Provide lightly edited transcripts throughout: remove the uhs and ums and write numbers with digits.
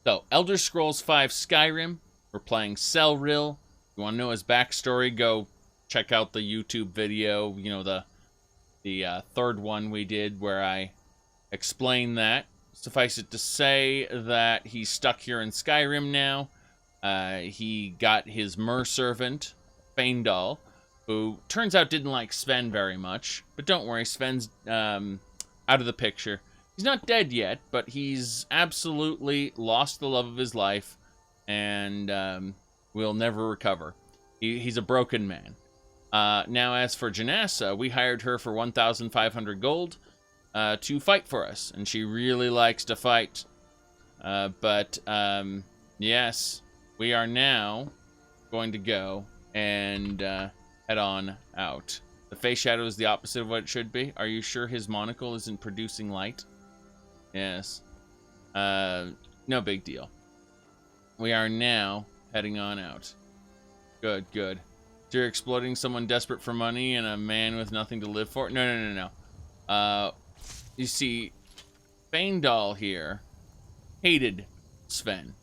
So, Elder Scrolls V Skyrim. We're playing Celril. If you want to know his backstory, go check out the YouTube video. You know, the third one we did where I explain that. Suffice it to say that he's stuck here in Skyrim now. He got his merservant, Fandal, who turns out didn't like Sven very much. But don't worry, Sven's out of the picture. He's not dead yet, but he's absolutely lost the love of his life and will never recover. He's a broken man. Now, as for Janassa, we hired her for 1,500 gold to fight for us, and she really likes to fight. Yes, we are now going to go and head on out. The face shadow is the opposite of what it should be. Are you sure his monocle isn't producing light? Yes. No big deal. We are now heading on out. Good, good. So you're exploiting someone desperate for money and a man with nothing to live for? No. You see, Fandal here hated Sven.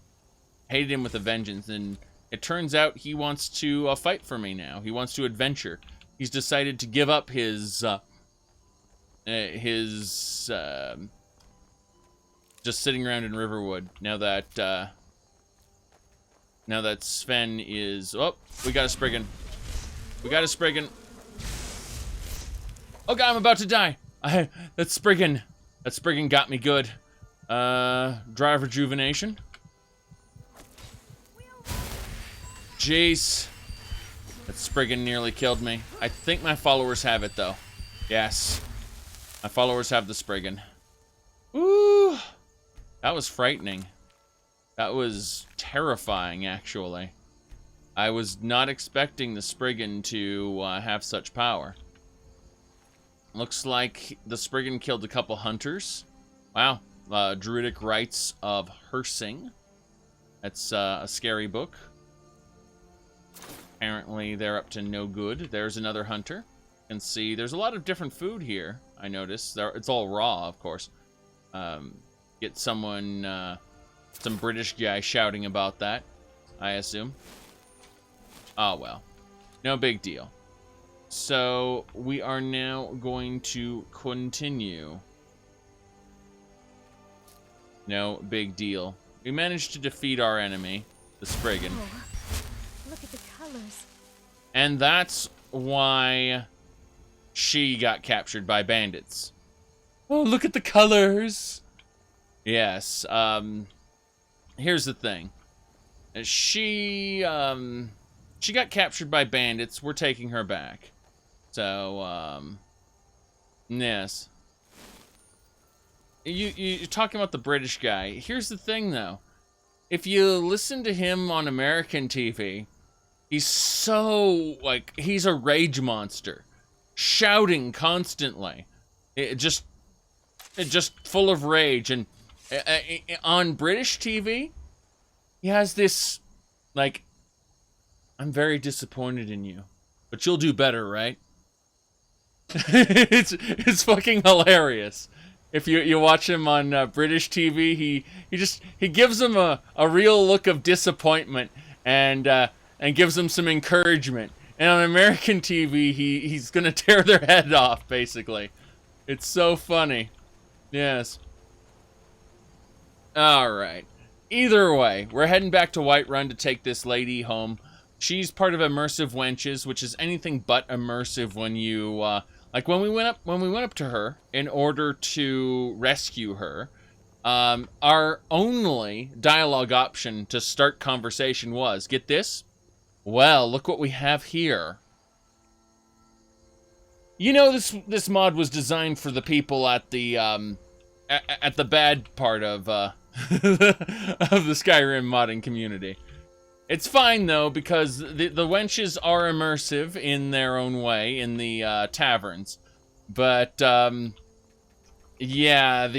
Hated him with a vengeance, and it turns out he wants to fight for me now. He wants to adventure. He's decided to give up his just sitting around in Riverwood now that Sven is... Oh, we got a Spriggan. We got a Spriggan. Oh god, I'm about to die. That Spriggan got me good. Dry rejuvenation. Jeez. That Spriggan nearly killed me. I think my followers have it though. Yes. My followers have the Spriggan. Ooh. That was frightening. That was terrifying, actually. I was not expecting the Spriggan to have such power. Looks like the Spriggan killed a couple hunters. Wow. Druidic Rites of Hersing. That's a scary book. Apparently they're up to no good. There's another hunter. You can see there's a lot of different food here, I noticed. It's all raw, of course. Get someone, some British guy shouting about that, I assume. Oh, well. No big deal. So, we are now going to continue. No big deal. We managed to defeat our enemy, the Spriggan. Oh, look at the colors. And that's why she got captured by bandits. Oh, look at the colors! Yes, here's the thing. She got captured by bandits. We're taking her back. So, yes. You're talking about the British guy. Here's the thing, though. If you listen to him on American TV, he's so, like, he's a rage monster. Shouting constantly. Just full of rage. And on British TV, he has this, like, I'm very disappointed in you, but you'll do better, right? it's fucking hilarious. If you watch him on British TV, he gives them a real look of disappointment and gives them some encouragement. And on American TV, he's gonna tear their head off, basically. It's so funny. Yes. Alright. Either way, we're heading back to Whiterun to take this lady home. She's part of Immersive Wenches, which is anything but immersive when you, like when we went up to her in order to rescue her, our only dialogue option to start conversation was, get this? Well, look what we have here. You know, this mod was designed for the people at the bad part of of the Skyrim modding community. It's fine though, because the wenches are immersive in their own way in the taverns, but yeah,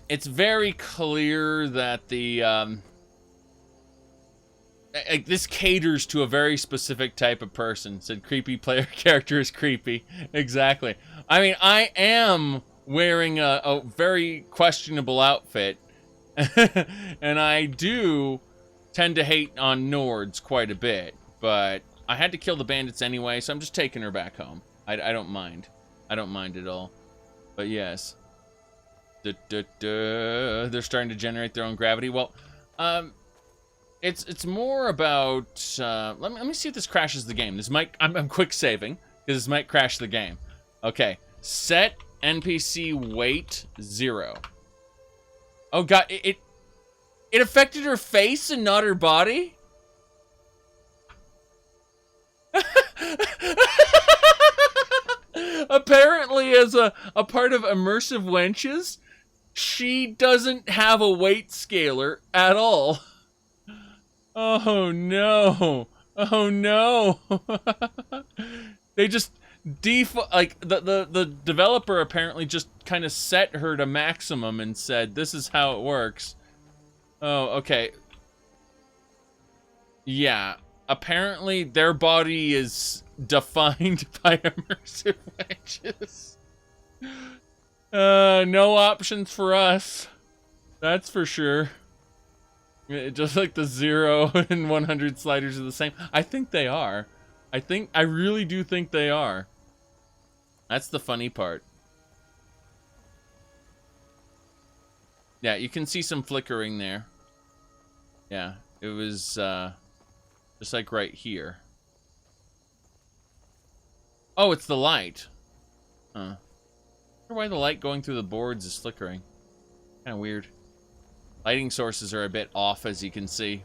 it's very clear that this caters to a very specific type of person. Said creepy player character is creepy. Exactly. I mean, I am wearing a very questionable outfit, And I do tend to hate on Nords quite a bit, but I had to kill the bandits anyway, so I'm just taking her back home. I don't mind. I don't mind at all. But yes. They're starting to generate their own gravity. Well, it's more about... let me see if this crashes the game. This might... I'm quick saving, because this might crash the game. Okay. Set NPC weight 0. Oh god, it affected her face and not her body? Apparently, as a part of Immersive Wenches, she doesn't have a weight scaler at all. Oh no. Oh no. They just like the developer apparently just kind of set her to maximum and said this is how it works. Oh, okay. Yeah, apparently their body is defined by Immersive Wenches. No options for us. That's for sure. Just like the 0 and 100 sliders are the same. I think they are. I really do think they are. That's the funny part. Yeah, you can see some flickering there. Yeah, it was just like right here. Oh, it's the light. Huh. I wonder why the light going through the boards is flickering. Kind of weird. Lighting sources are a bit off, as you can see.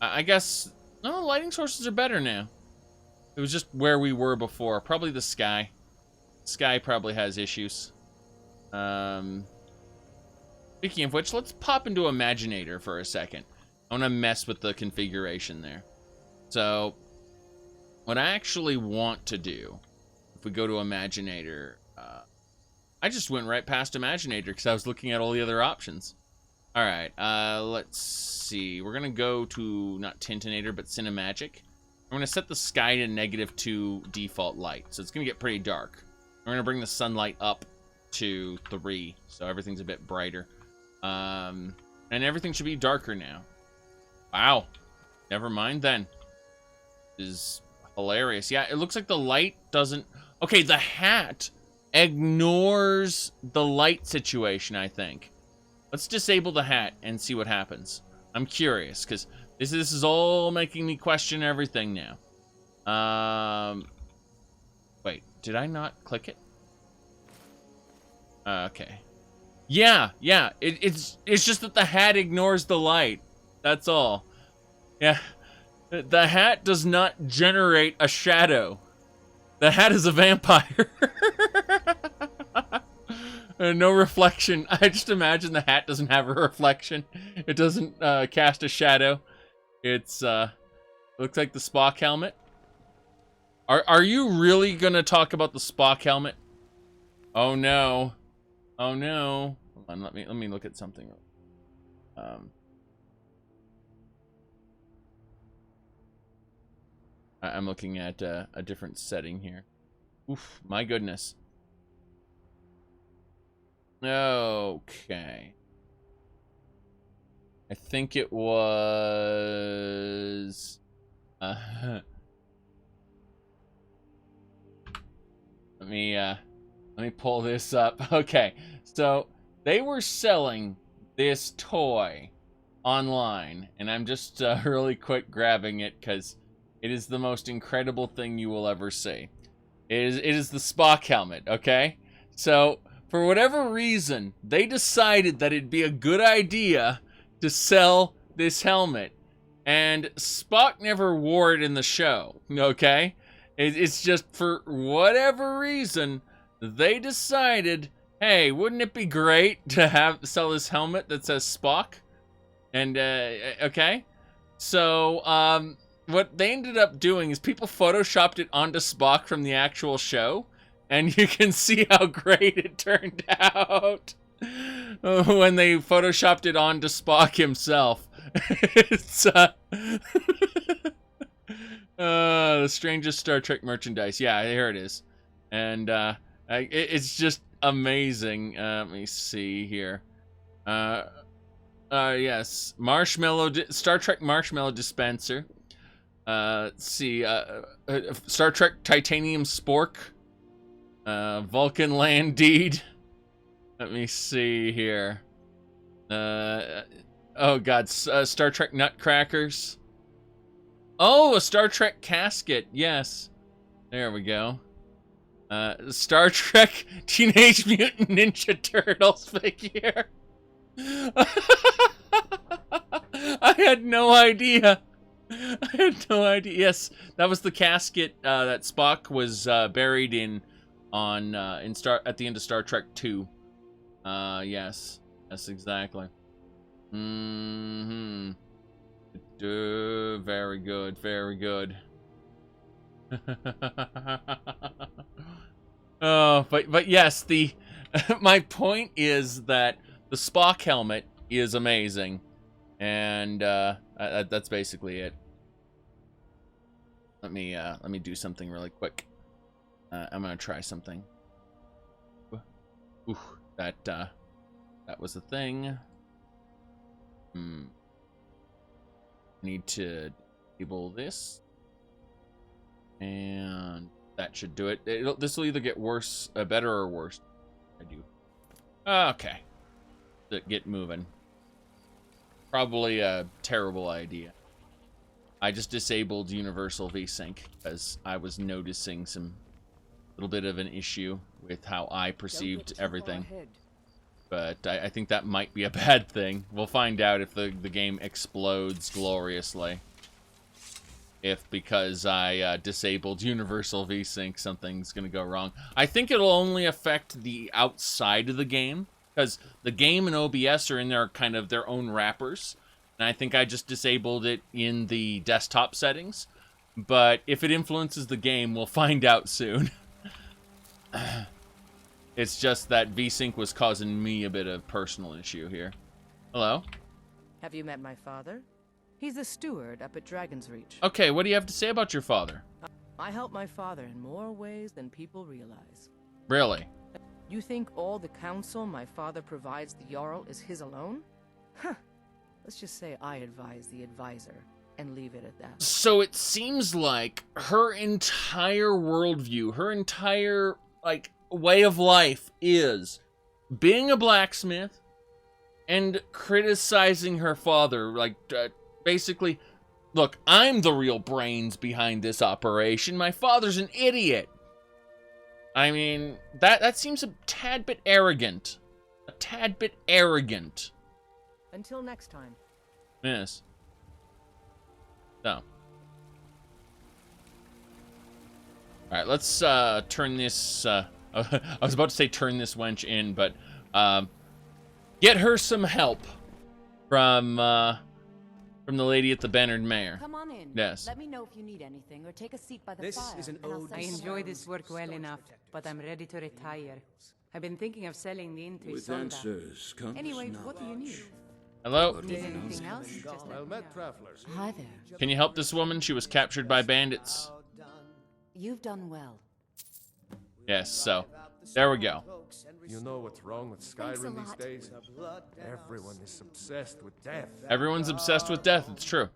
I guess... No, lighting sources are better now. It was just where we were before. Probably the sky. Sky probably has issues. Speaking of which, let's pop into Imaginator for a second. I want to mess with the configuration there. So, what I actually want to do, if we go to Imaginator, I just went right past Imaginator because I was looking at all the other options. Alright, let's see. We're going to go to, not Tintinator, but Cinemagic. I'm going to set the sky to -2 default light, so it's going to get pretty dark. We're going to bring the sunlight up to 3, so everything's a bit brighter. And everything should be darker now. Wow. Never mind then. This is hilarious. Yeah, it looks like the light doesn't... Okay, the hat ignores the light situation, I think. Let's disable the hat and see what happens. I'm curious, because this is all making me question everything now. Wait, did I not click it? Okay. Yeah, it's just that the hat ignores the light. That's all. Yeah, the hat does not generate a shadow. The hat is a vampire. No reflection. I just imagine the hat doesn't have a reflection. It doesn't cast a shadow. It's looks like the Spock helmet. Are you really gonna talk about the Spock helmet? Oh no. Oh no. Hold on, let me look at something. I'm looking at a different setting here. Oof, my goodness. Okay. I think it was... let me pull this up. Okay, so they were selling this toy online, and I'm just really quick grabbing it because it is the most incredible thing you will ever see. It is the Spock helmet, okay? So, for whatever reason, they decided that it'd be a good idea to sell this helmet. And Spock never wore it in the show, okay? It's just for whatever reason, they decided, hey, wouldn't it be great to sell this helmet that says Spock? And, okay? So, what they ended up doing is people photoshopped it onto Spock from the actual show, and you can see how great it turned out when they photoshopped it onto Spock himself. It's the strangest Star Trek merchandise. Yeah, here it is, and it's just amazing. Let me see here. Yes, Star Trek Marshmallow Dispenser. Let's see, Star Trek Titanium Spork. Vulcan Land Deed. Let me see here. Oh god, Star Trek Nutcrackers. Oh, a Star Trek casket. Yes. There we go. Star Trek Teenage Mutant Ninja Turtles figure. I had no idea. I had no idea. Yes, that was the casket that Spock was buried in at the end of Star Trek 2. Yes. Yes, exactly. Mm-hmm. Very good, very good. Oh, but yes, my point is that the Spock helmet is amazing, and that's basically it. Let me do something really quick. I'm gonna try something. Ooh, that was the thing. Need to enable this, and that should do it. This will either get worse, better or worse. I do. Okay. Get moving. Probably a terrible idea. I just disabled Universal VSync because I was noticing some little bit of an issue with how I perceived everything. But I think that might be a bad thing. We'll find out if the game explodes gloriously. If because I disabled Universal VSync, something's going to go wrong. I think it'll only affect the outside of the game, because the game and OBS are in their kind of their own wrappers. And I think I just disabled it in the desktop settings. But if it influences the game, we'll find out soon. It's just that VSync was causing me a bit of personal issue here. Hello? Have you met my father? He's the steward up at Dragon's Reach. Okay, what do you have to say about your father? I help my father in more ways than people realize. Really? You think all the counsel my father provides the Jarl is his alone? Huh. Let's just say I advise the advisor and leave it at that. So it seems like her entire worldview, her entire, way of life is being a blacksmith and criticizing her father. Basically, look, I'm the real brains behind this operation. My father's an idiot. I mean, that seems a tad bit arrogant. A tad bit arrogant. Until next time. Yes. So. Alright, let's turn this... I was about to say turn this wench in, but get her some help from the lady at the Bernard Mayor. Come on in. Yes. Let me know if you need anything, or take a seat by the This fire. is an and I'll ode say to I some enjoy words. this work well enough, but I'm ready to retire. I've been thinking of selling the entry With soda. answers comes Anyway, knowledge. what do you need? Hello? Need anything else? Just let me know. travelers. Hi there. Can you help this woman? She was captured by bandits. You've done well. Yes, so there we go. You know what's wrong with Thanks a Skyrim these lot. days? Everyone is obsessed with death. Everyone's obsessed with death, it's true.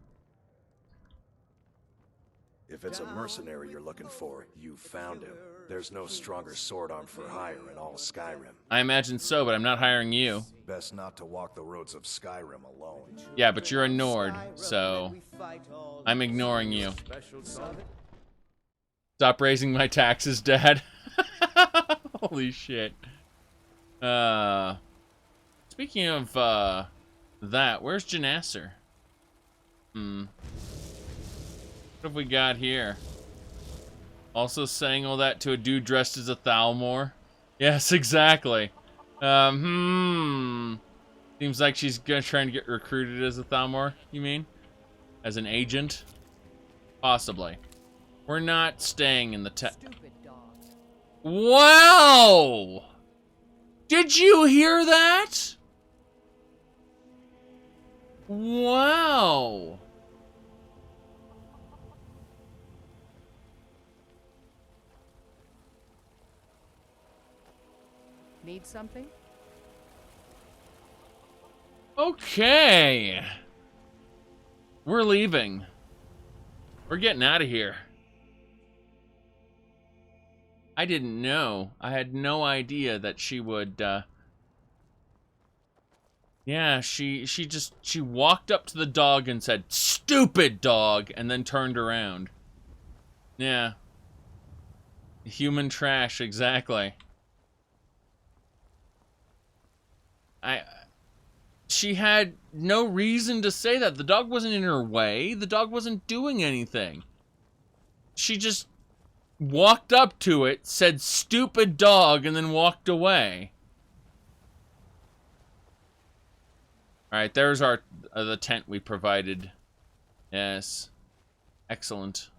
If it's a mercenary you're looking for, you found him. There's no stronger sword arm for hire in all Skyrim. I imagine so, but I'm not hiring you. Best not to walk the roads of Skyrim alone. Yeah, but you're a Nord, so I'm ignoring you. Special song. Stop raising my taxes, Dad. Holy shit. Speaking of that, where's Janasser? What have we got here? Also saying all that to a dude dressed as a Thalmor? Yes, exactly. Seems like she's trying to get recruited as a Thalmor, you mean? As an agent? Possibly. We're not staying in the Stupid dog. Wow! Did you hear that? Wow! Need something? Okay. We're leaving. We're getting out of here. I didn't know. I had no idea that she would, yeah, she walked up to the dog and said, "Stupid dog," and then turned around. Yeah. Human trash, exactly. She had no reason to say that. The dog wasn't in her way. The dog wasn't doing anything. She just walked up to it, said, "Stupid dog," and then walked away. Alright, there's our the tent we provided. Yes. Excellent.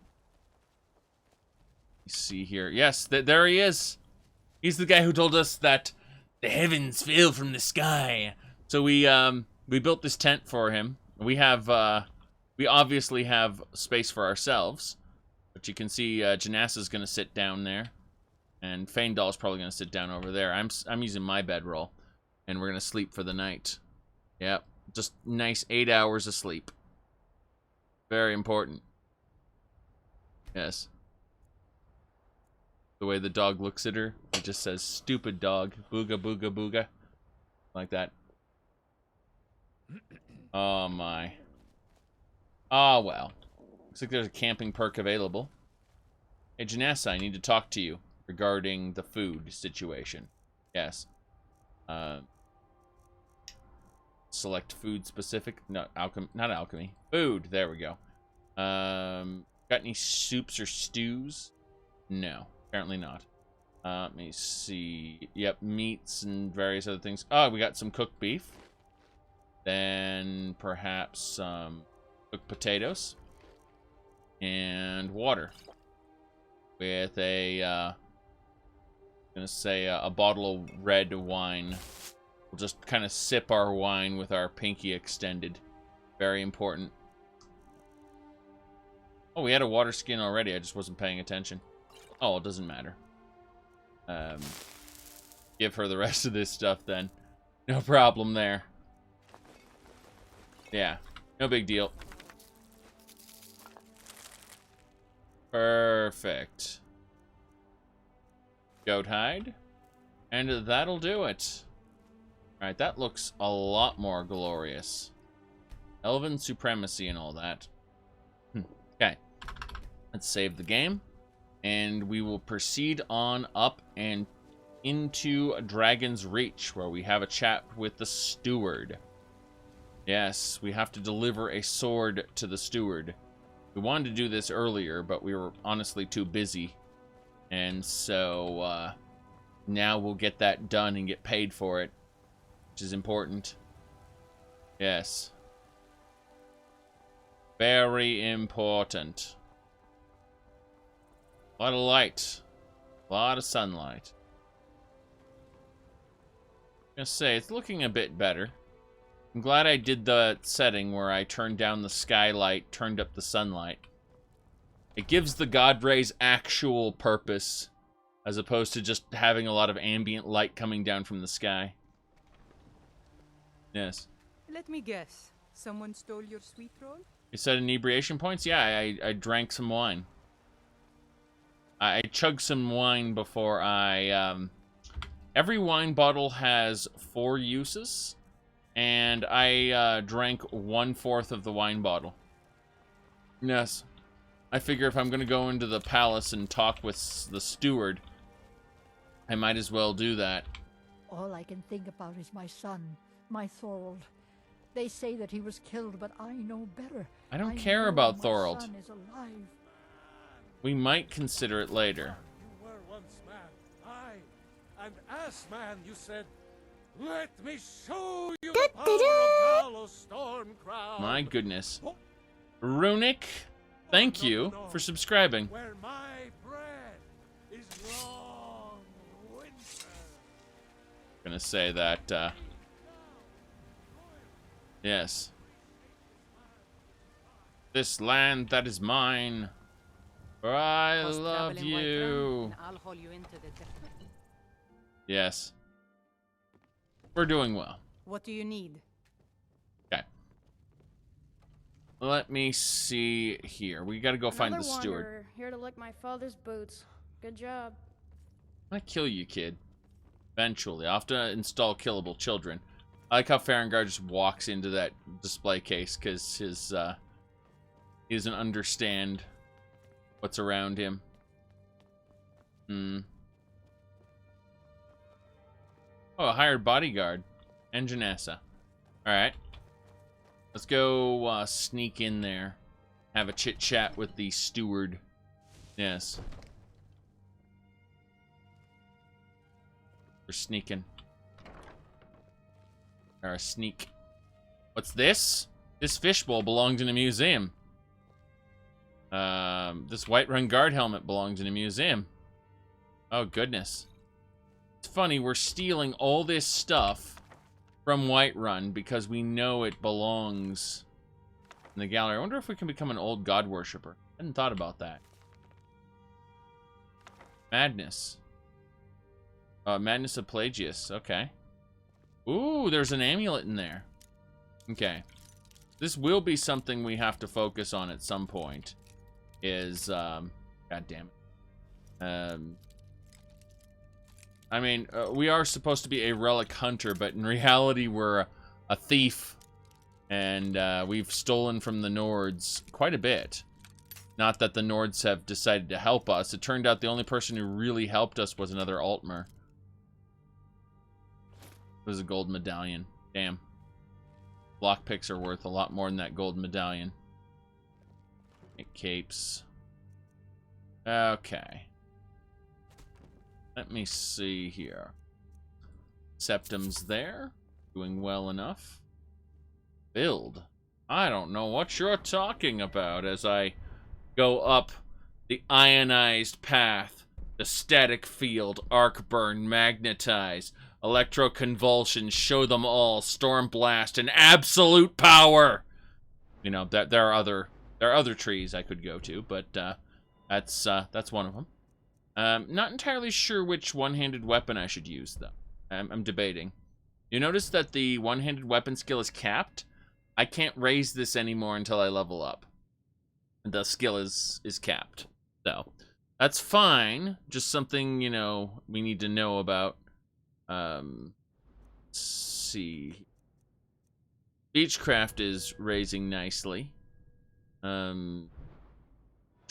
Let's see here. Yes, there he is. He's the guy who told us that the heavens fell from the sky. So we built this tent for him. We have we obviously have space for ourselves, but you can see Janassa's gonna sit down there, and Fandal's probably gonna sit down over there. I'm using my bedroll, and we're gonna sleep for the night. Yep, just nice 8 hours of sleep. Very important. Yes. The way the dog looks at her, it just says, "Stupid dog, booga booga booga," like that. Oh my. Oh well. Looks like there's a camping perk available. Hey Janessa, I need to talk to you regarding the food situation. Yes. Select food specific. No, alchemy. Not alchemy. Food. There we go. Got any soups or stews? No, apparently not. Let me see. Yep, meats and various other things. Oh, we got some cooked beef. Then perhaps some cooked potatoes and water with a gonna say a bottle of red wine. We'll just kind of sip our wine with our pinky extended. Very important. Oh, we had a water skin already. I just wasn't paying attention. Oh, it doesn't matter. Give her the rest of this stuff then. No problem there. Yeah, no big deal. Perfect. Goat hide. And that'll do it. Alright, that looks a lot more glorious. Elven supremacy and all that. Okay. Let's save the game. And we will proceed on up and into Dragon's Reach, where we have a chat with the steward. Yes, we have to deliver a sword to the steward. We wanted to do this earlier, but we were honestly too busy. And so, now we'll get that done and get paid for it, which is important. Yes. Very important. A lot of light. A lot of sunlight. I'm gonna say, it's looking a bit better. I'm glad I did the setting where I turned down the skylight, turned up the sunlight. It gives the god rays actual purpose, as opposed to just having a lot of ambient light coming down from the sky. Yes. Let me guess. Someone stole your sweet roll? You said inebriation points? Yeah, I drank some wine. I chugged some wine before I, every wine bottle has 4 uses. And I drank 1/4 of the wine bottle. Yes. I figure if I'm going to go into the palace and talk with the steward, I might as well do that. All I can think about is my son, my Thorold. They say that he was killed, but I know better. I don't care about my Thorold. son is alive. We might consider it later. You were once man, aye, and as man you said, "Let me show you the power of Talos Stormcrown." My goodness. Runic, thank you for subscribing. Where my bread is long winter. Gonna say that, yes. This land that is mine, for I Cause love travel in White you. Run, and I'll haul you into the depth. Yes. We're doing well. What do you need? Let me see here. We gotta go find the Another steward. wanderer, here to lick my father's boots. Good job. I'm gonna kill you, kid. Eventually. I'll have to install killable children. I like how Farengard just walks into that display case because he doesn't understand what's around him. Oh, a hired bodyguard. Enginessa. Alright. Let's go sneak in there. Have a chit-chat with the steward. Yes. We're sneaking. Or a sneak. What's this? This fishbowl belonged in a museum. This Whiterun guard helmet belongs in a museum. Oh, goodness. It's funny, we're stealing all this stuff from Whiterun because we know it belongs in the gallery. I wonder if we can become an old god worshipper. I hadn't thought about that. Madness. Madness of Pelagius. Okay. Ooh, there's an amulet in there. Okay. This will be something we have to focus on at some point. Is, God damn it. I mean, we are supposed to be a relic hunter, but in reality we're a thief. And we've stolen from the Nords quite a bit. Not that the Nords have decided to help us. It turned out the only person who really helped us was another Altmer. It was a gold medallion. Damn. Lockpicks are worth a lot more than that gold medallion. Capes. Okay. Let me see here. Septum's there. Doing well enough. Build. I don't know what you're talking about as I go up the ionized path. The static field, arc burn, magnetize, electroconvulsion, show them all, storm blast, and absolute power. You know, there are other trees I could go to, but that's one of them. Not entirely sure which one-handed weapon I should use, though. I'm debating. You notice that the one-handed weapon skill is capped? I can't raise this anymore until I level up. The skill is capped. So, that's fine. Just something, you know, we need to know about. Let's see. Beechcraft is raising nicely. Trying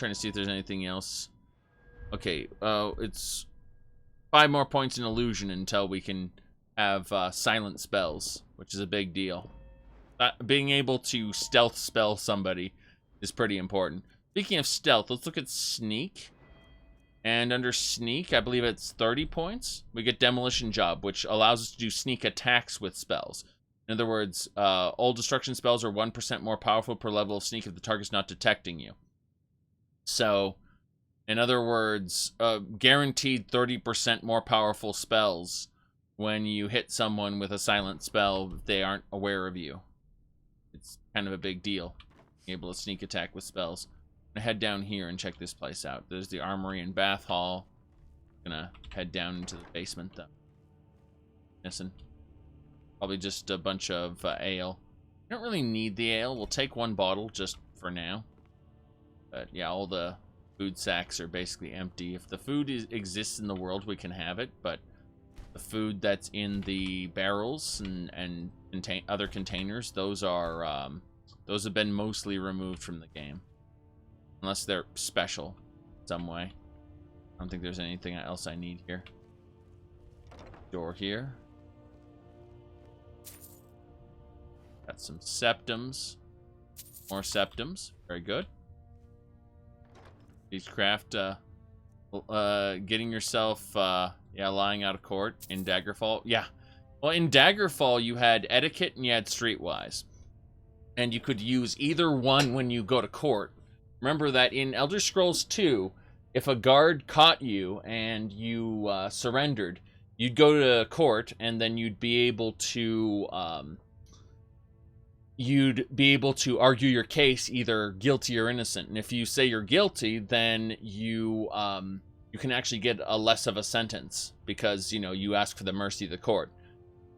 to see if there's anything else. Okay, it's 5 more points in illusion until we can have silent spells, which is a big deal. Being able to stealth spell somebody is pretty important. Speaking of stealth, let's look at sneak. And under sneak, I believe it's 30 points. We get demolition job, which allows us to do sneak attacks with spells. In other words, all destruction spells are 1% more powerful per level of sneak if the target's not detecting you. So, in other words, guaranteed 30% more powerful spells when you hit someone with a silent spell if they aren't aware of you. It's kind of a big deal, being able to sneak attack with spells. I'm gonna head down here and check this place out. There's the armory and bath hall. Gonna head down into the basement, though. Missing. Probably just a bunch of ale. We don't really need the ale. We'll take 1 bottle just for now. But yeah, all the food sacks are basically empty. If the food exists in the world, we can have it. But the food that's in the barrels and other containers, those have been mostly removed from the game. Unless they're special in some way. I don't think there's anything else I need here. Door here. Got some septums. More septums. Very good. Beechcraft, getting yourself, lying out of court in Daggerfall. Yeah. Well, in Daggerfall, you had etiquette and you had streetwise. And you could use either one when you go to court. Remember that in Elder Scrolls 2, if a guard caught you and you surrendered, you'd go to court and then you'd be able to argue your case either guilty or innocent. And if you say you're guilty, then you can actually get a less of a sentence because, you know, you ask for the mercy of the court.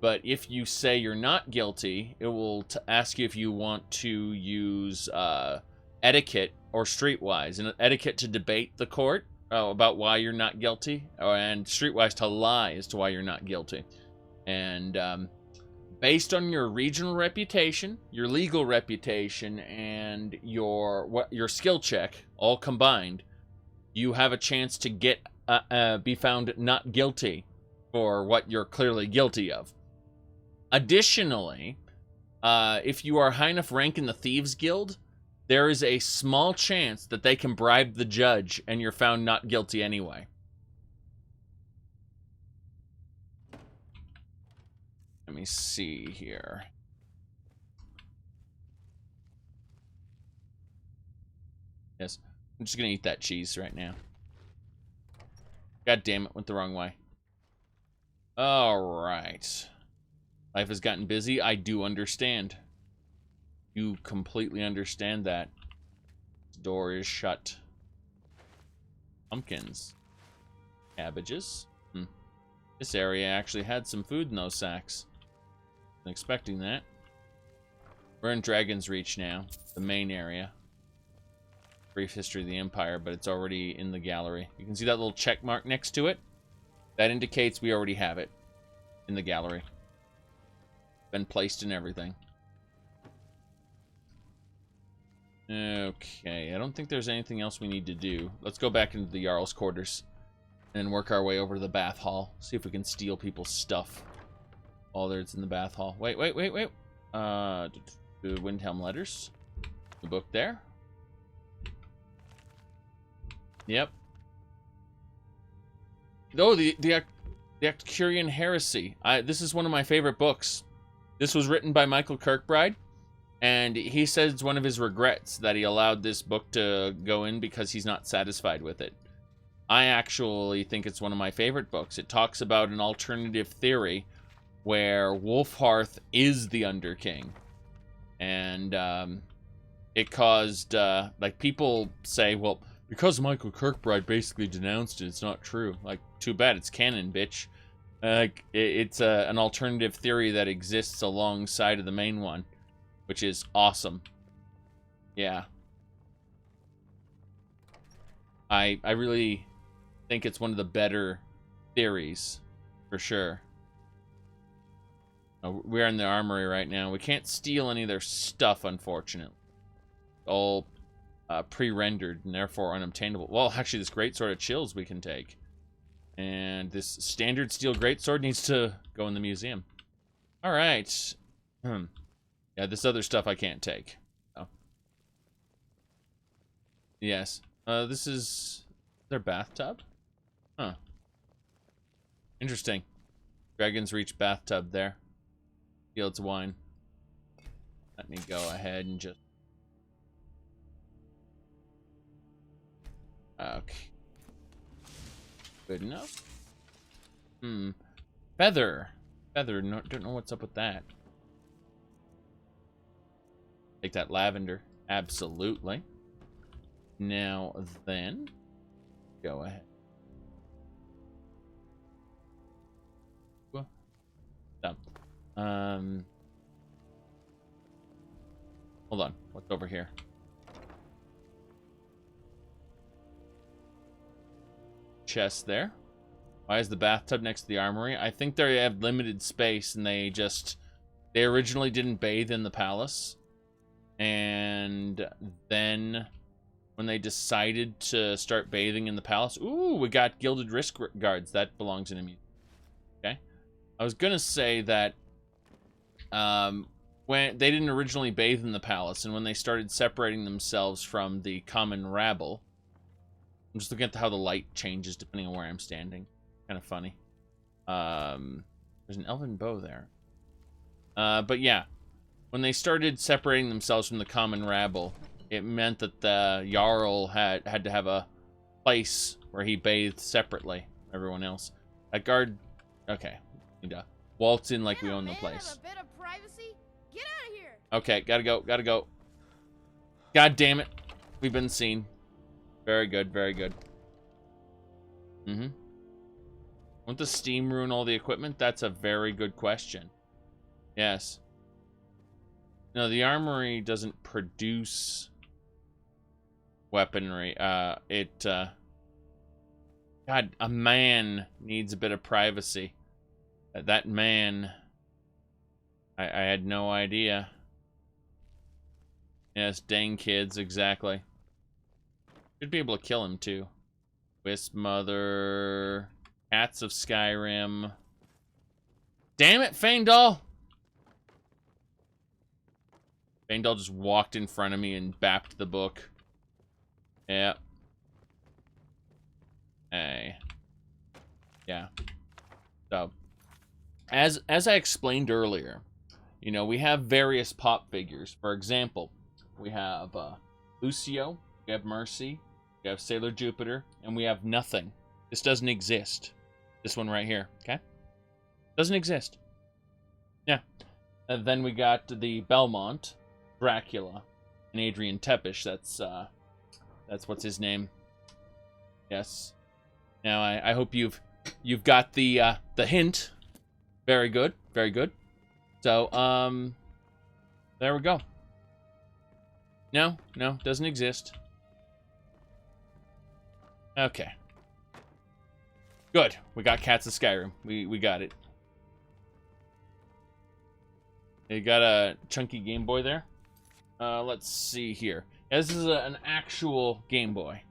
But if you say you're not guilty, it will ask you if you want to use etiquette or streetwise. And etiquette to debate the court about why you're not guilty, and streetwise to lie as to why you're not guilty. And based on your regional reputation, your legal reputation, and your skill check, all combined, you have a chance to be found not guilty for what you're clearly guilty of. Additionally, if you are high enough rank in the Thieves Guild, there is a small chance that they can bribe the judge and you're found not guilty anyway. Let me see here. Yes, I'm just gonna eat that cheese right now. God damn it, went the wrong way. Alright. Life has gotten busy. I do understand. You completely understand that. The door is shut. Pumpkins. Cabbages. This area actually had some food in those sacks. Wasn't expecting that. We're in Dragon's Reach now. The main area. Brief history of the Empire, but it's already in the gallery. You can see that little check mark next to it? That indicates we already have it in the gallery. Been placed in everything. Okay, I don't think there's anything else we need to do. Let's go back into the Jarl's quarters and work our way over to the bath hall. See if we can steal people's stuff while it's in the bath hall. Wait. The Windhelm letters. The book there. Yep. Oh, the Arcturian Heresy. This is one of my favorite books. This was written by Michael Kirkbride, and he says it's one of his regrets that he allowed this book to go in because he's not satisfied with it. I actually think it's one of my favorite books. It talks about an alternative theory where Wolfhearth is the Underking. And it caused, like, people say, well, because Michael Kirkbride basically denounced it, it's not true. Like, too bad, it's canon, bitch. It's an alternative theory that exists alongside of the main one, which is awesome. Yeah. I really think it's one of the better theories, for sure. We're in the armory right now. We can't steal any of their stuff, unfortunately. All pre-rendered and therefore unobtainable. Well, actually, this greatsword of chills we can take. And this standard steel greatsword needs to go in the museum. Alright. Yeah, this other stuff I can't take. Oh. Yes. This is their bathtub? Huh. Interesting. Dragon's Reach bathtub there. Fields of wine. Let me go ahead and just... Okay. Good enough. Feather. Feather. No, don't know what's up with that. Take that lavender. Absolutely. Now then, go ahead. Stop. Hold on. What's over here? Chest there. Why is the bathtub next to the armory? I think they have limited space and they originally didn't bathe in the palace. And then when they decided to start bathing in the palace, ooh, we got gilded wrist guards. That belongs in a museum. Okay. I was gonna say that when they didn't originally bathe in the palace, and when they started separating themselves from the common rabble, I'm just looking at how the light changes depending on where I'm standing. Kind of funny. There's an elven bow there. But yeah, when they started separating themselves from the common rabble, it meant that the Jarl had to have a place where he bathed separately from everyone else. That guard, okay, need to waltz in like we own the place. A bit of privacy? Get out of here. Okay, gotta go. God damn it, we've been seen. Very good, very good. Won't the steam ruin all the equipment? That's a very good question. Yes. No, the armory doesn't produce weaponry. God, a man needs a bit of privacy. That man, I had no idea. Yes, dang kids, exactly. Should be able to kill him, too. Wisp Mother, Cats of Skyrim. Damn it, Fandal! Fandal just walked in front of me and bapped the book. Yep. Hey. Yeah. So, as I explained earlier, you know, we have various pop figures. For example, we have Lucio, we have Mercy, we have Sailor Jupiter, and we have nothing. This doesn't exist. This one right here, okay? Doesn't exist. Yeah. And then we got the Belmont, Dracula, and Adrian Tepish. That's what's his name. Yes. Now I hope you've got the hint. Very good, very good. So there we go. No, doesn't exist. Okay. Good. We got Cats of Skyrim. We got it. You got a chunky Game Boy there. Let's see here. Yeah, this is an actual Game Boy.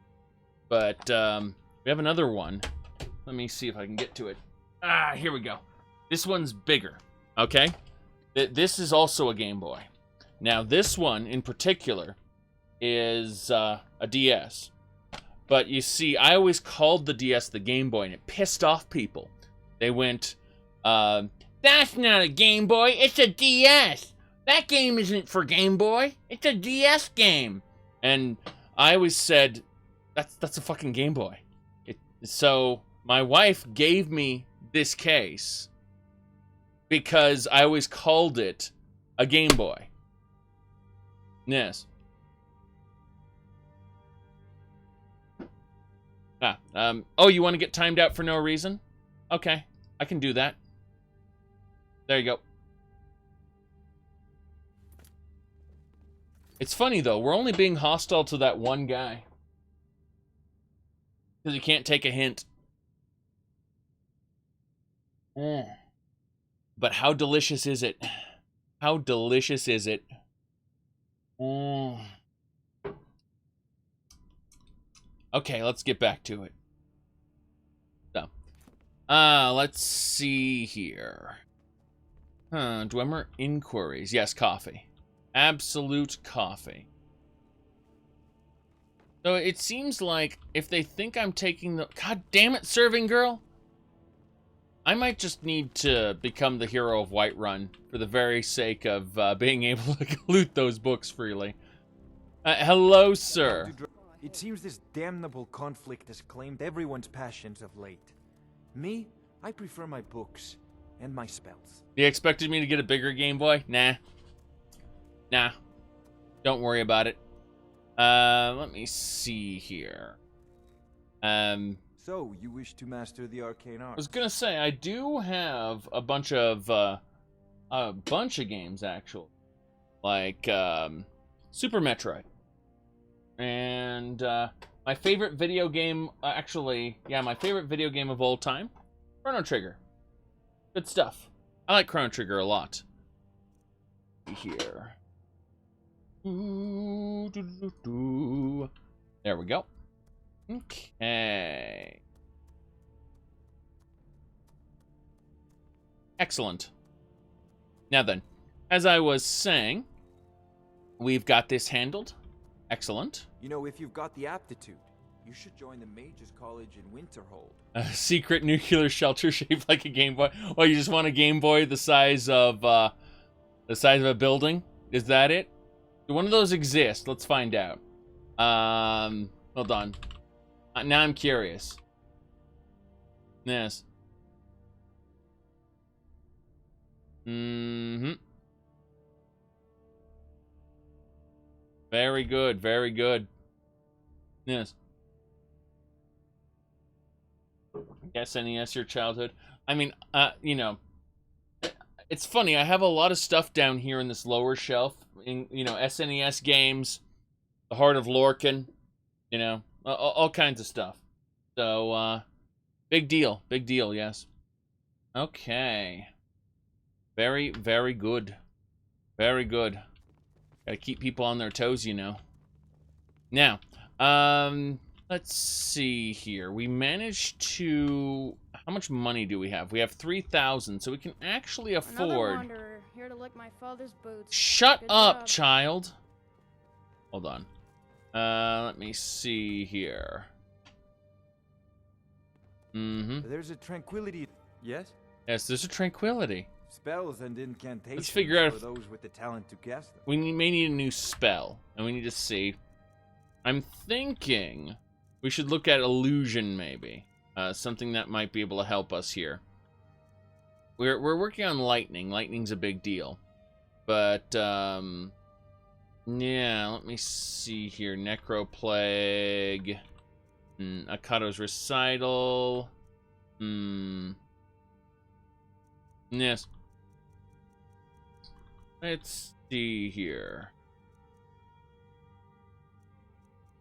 But we have another one. Let me see if I can get to it. Ah, here we go. This one's bigger, okay? This is also a Game Boy. Now, this one in particular is a DS. But you see, I always called the DS the Game Boy, and it pissed off people. They went, that's not a Game Boy, it's a DS. That game isn't for Game Boy, it's a DS game. And I always said, that's a fucking Game Boy. So my wife gave me this case because I always called it a Game Boy. Yes. Oh, you want to get timed out for no reason? Okay, I can do that. There you go. It's funny, though. We're only being hostile to that one guy. Because he can't take a hint. But how delicious is it? How delicious is it? Okay, let's get back to it. So, let's see here. Dwemer inquiries. Yes, coffee. Absolute coffee. So it seems like if they think I'm taking the... God damn it, serving girl! I might just need to become the hero of Whiterun for the very sake of being able to loot those books freely. Hello, sir. It seems this damnable conflict has claimed everyone's passions of late. Me, I prefer my books and my spells. You expected me to get a bigger Game Boy? Nah. Nah. Don't worry about it. Let me see here. So, you wish to master the arcane arts? I was gonna say, I do have a bunch of games, actually. Like, Super Metroid. And, my favorite video game, my favorite video game of all time, Chrono Trigger. Good stuff. I like Chrono Trigger a lot. Here. There we go. Okay. Excellent. Now then, as I was saying, we've got this handled. Excellent. You know, if you've got the aptitude, you should join the Mages College in Winterhold. A secret nuclear shelter shaped like a Game Boy. Oh, you just want a Game Boy the size of a building? Is that it? Do one of those exist? Let's find out. Hold on. Now I'm curious. Yes. Very good, very good. Yes. SNES your childhood? I mean, you know, it's funny. I have a lot of stuff down here in this lower shelf. In, you know, SNES games, The Heart of Lorcan, you know, all kinds of stuff. So, big deal. Big deal, yes. Okay. Very, very good. Very good. Gotta keep people on their toes, you know. Now, let's see here. We managed to... How much money do we have? We have 3,000, so we can actually afford... Another wanderer, here to lick my father's boots. Shut Good up, job. child. Hold on. Let me see here. There's a tranquility. Yes? Yes, there's a tranquility. Spells and incantations. Let's figure out for if those with the talent to cast them. we may need a new spell, and we need to see. I'm thinking we should look at illusion, maybe. Something that might be able to help us here. We're working on lightning. Lightning's a big deal. But, yeah, let me see here. Necroplague. Akado's Recital. Yes. Let's see here.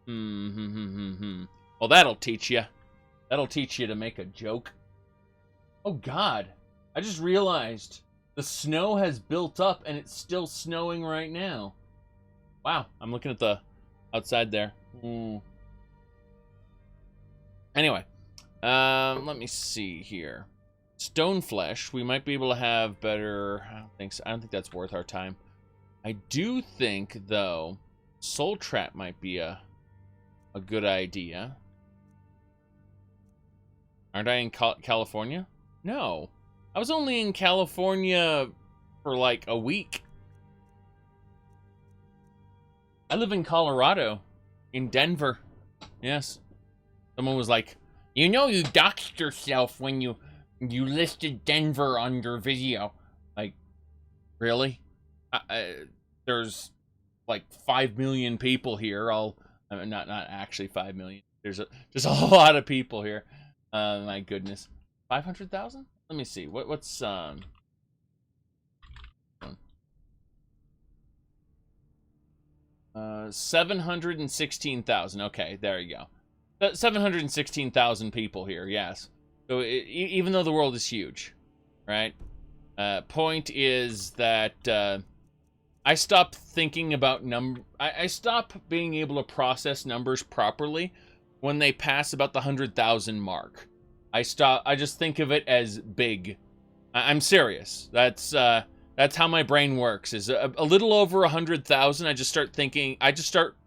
Well, that'll teach you. That'll teach you to make a joke. Oh, God. I just realized the snow has built up and it's still snowing right now. Wow. I'm looking at the outside there. Anyway. Let me see here. Stone flesh. We might be able to have better... I don't think so. I don't think that's worth our time. I do think, though, Soul Trap might be a good idea. Aren't I in California? No. I was only in California for like a week. I live in Colorado. In Denver. Yes. Someone was like, you know you doxed yourself when you listed Denver on your video. Like, really? There's like 5 million people here. Not actually 5 million. There's a lot of people here. My goodness. 500,000? Let me see. What's 716,000. Okay, there you go. 716,000 people here, yes. So even though the world is huge, right? Point is that I stopped thinking about I stopped being able to process numbers properly when they pass about the 100,000 mark. I just think of it as big. I'm serious. That's how my brain works. Is a little over 100,000. I just start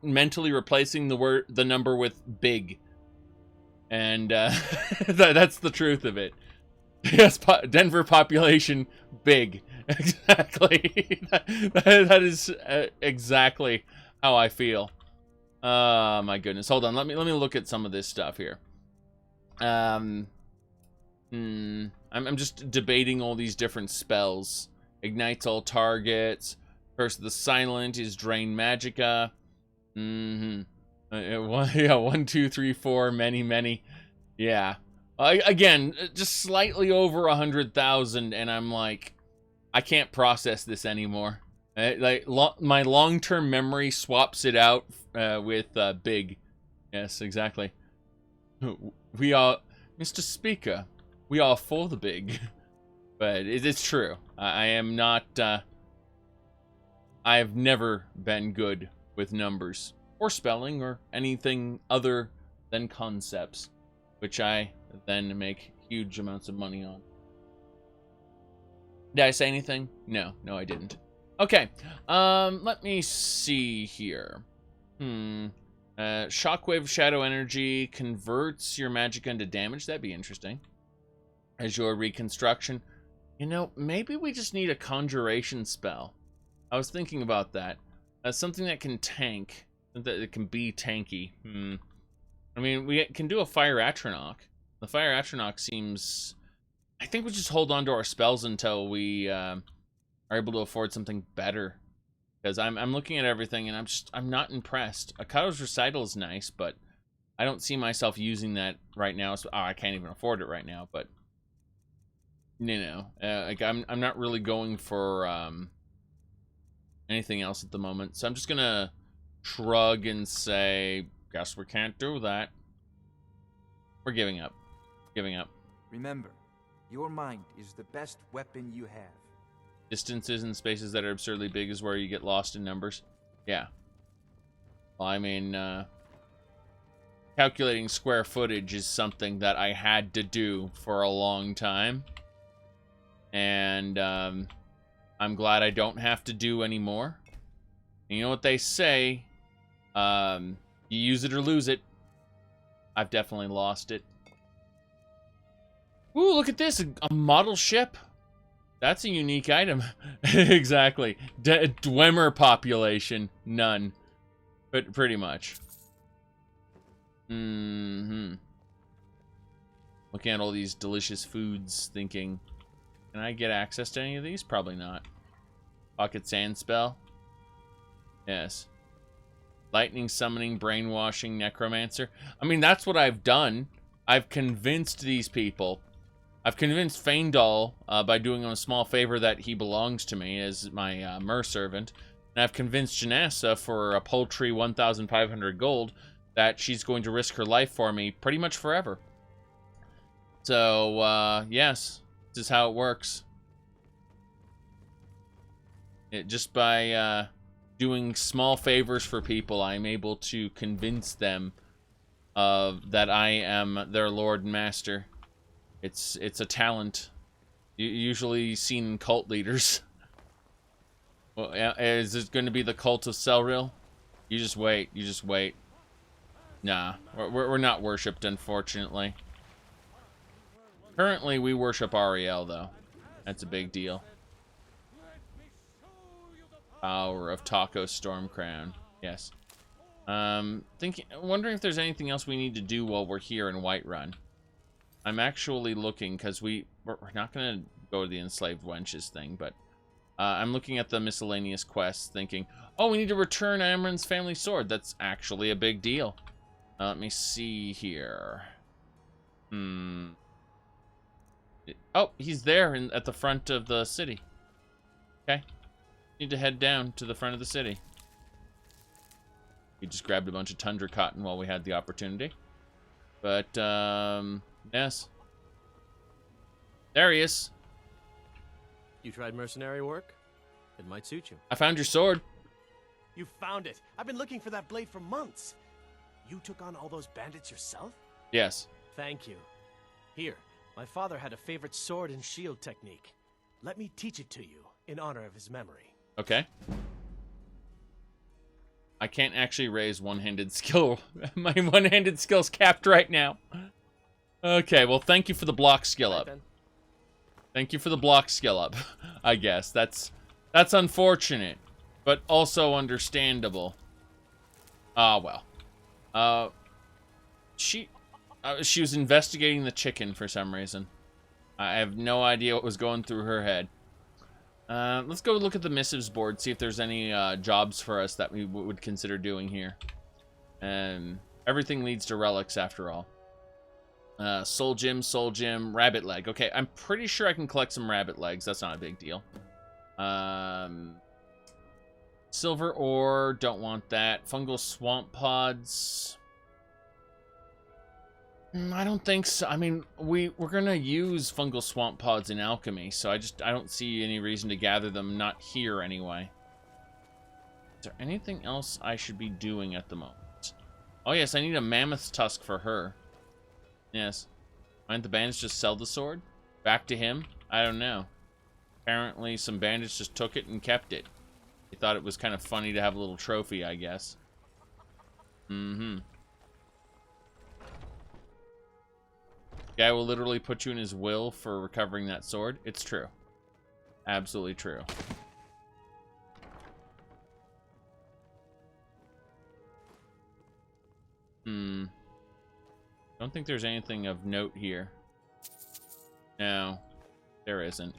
mentally replacing the number with big, and that's the truth of it. Yes, Denver population big. Exactly. that is exactly how I feel. Oh my goodness. Hold on. Let me look at some of this stuff here. I'm just debating all these different spells. Ignites all targets. Curse of the Silent is Drain Magicka. 1, 2, 3, 4. Many. Yeah. Again, just slightly over 100,000, and I'm like, I can't process this anymore. My long-term memory swaps it out with big. Yes, exactly. We are, Mr. Speaker, we are for the big. But it's true. I am not, I have never been good with numbers, or spelling, or anything other than concepts, which I then make huge amounts of money on. Did I say anything? No, I didn't. Okay, let me see here. Shockwave Shadow Energy converts your magic into damage. That'd be interesting. As your reconstruction. You know, maybe we just need a conjuration spell. I was thinking about that. Something that can tank. That it can be tanky. I mean, we can do a Fire Atronach. The Fire Atronach seems... I think we just hold on to our spells until we are able to afford something better. Because I'm looking at everything and I'm not impressed. Akado's Recital is nice, but I don't see myself using that right now. So, I can't even afford it right now, but you know, like I'm not really going for anything else at the moment. So I'm just gonna shrug and say, guess we can't do that. We're giving up. Giving up. Remember, your mind is the best weapon you have. Distances and spaces that are absurdly big is where you get lost in numbers. Yeah. Well, I mean, calculating square footage is something that I had to do for a long time. And I'm glad I don't have to do anymore. And you know what they say? You use it or lose it. I've definitely lost it. Ooh, look at this. A model ship. That's a unique item. Exactly. Dwemer population. None. But pretty much. Looking at all these delicious foods, thinking, can I get access to any of these? Probably not. Pocket sand spell? Yes. Lightning summoning, brainwashing, necromancer. I mean, that's what I've done. I've convinced these people. I've convinced Fandal by doing him a small favor that he belongs to me as my merservant. And I've convinced Janessa for a paltry 1,500 gold that she's going to risk her life for me pretty much forever. So, yes, this is how it works. Just by doing small favors for people, I'm able to convince them that I am their lord and master. It's a talent, usually seen in cult leaders. Well, is this going to be the cult of Celril? You just wait. You just wait. Nah, we're not worshipped, unfortunately. Currently, we worship Auryen, though. That's a big deal. Power of Taco Stormcrown. Yes. Wondering if there's anything else we need to do while we're here in Whiterun. I'm actually looking, because we're not going to go to the enslaved wenches thing, but I'm looking at the miscellaneous quests, thinking, oh, we need to return Amren's family sword. That's actually a big deal. Let me see here. Oh, he's there at the front of the city. Okay. Need to head down to the front of the city. We just grabbed a bunch of tundra cotton while we had the opportunity. But, yes. There he is. You tried mercenary work? It might suit you. I found your sword. You found it. I've been looking for that blade for months. You took on all those bandits yourself? Yes. Thank you. Here, my father had a favorite sword and shield technique. Let me teach it to you in honor of his memory. Okay. I can't actually raise one-handed skill. My one-handed skill's capped right now. Okay, well, thank you for the block skill up. Thank you for the block skill up, I guess. That's unfortunate, but also understandable. Ah, well. She was investigating the chicken for some reason. I have no idea what was going through her head. Let's go look at the missives board, see if there's any jobs for us that we would consider doing here. Everything leads to relics after all. Soul gem, rabbit leg. Okay, I'm pretty sure I can collect some rabbit legs. That's not a big deal. Silver ore, don't want that. Fungal swamp pods. I don't think so. I mean, we're gonna use fungal swamp pods in alchemy, so I don't see any reason to gather them, not here anyway. Is there anything else I should be doing at the moment? Oh yes, I need a mammoth tusk for her. Yes. Might the bandits just sell the sword? Back to him? I don't know. Apparently some bandits just took it and kept it. They thought it was kind of funny to have a little trophy, I guess. Guy will literally put you in his will for recovering that sword. It's true. Absolutely true. Don't think there's anything of note here. No, there isn't.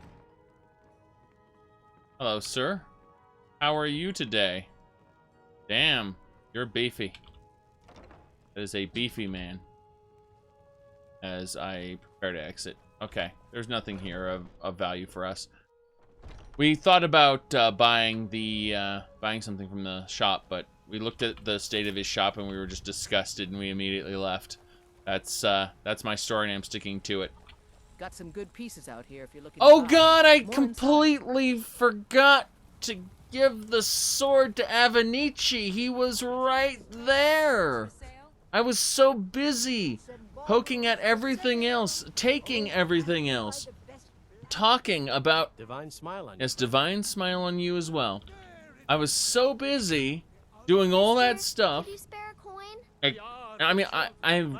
Hello, sir. How are you today? Damn, you're beefy. That is a beefy man. As I prepare to exit. Okay, there's nothing here of value for us. We thought about buying something from the shop, but we looked at the state of his shop and we were just disgusted and we immediately left. That's my story and I'm sticking to it. Got some good pieces out here if you're looking. Oh God, I completely forgot to give the sword to Avenici. He was right there. I was so busy poking at everything else, taking everything else, talking about Divine smile on you. yes, divine smile on you as well. I was so busy doing all that stuff. Could you spare a coin? I mean, I am.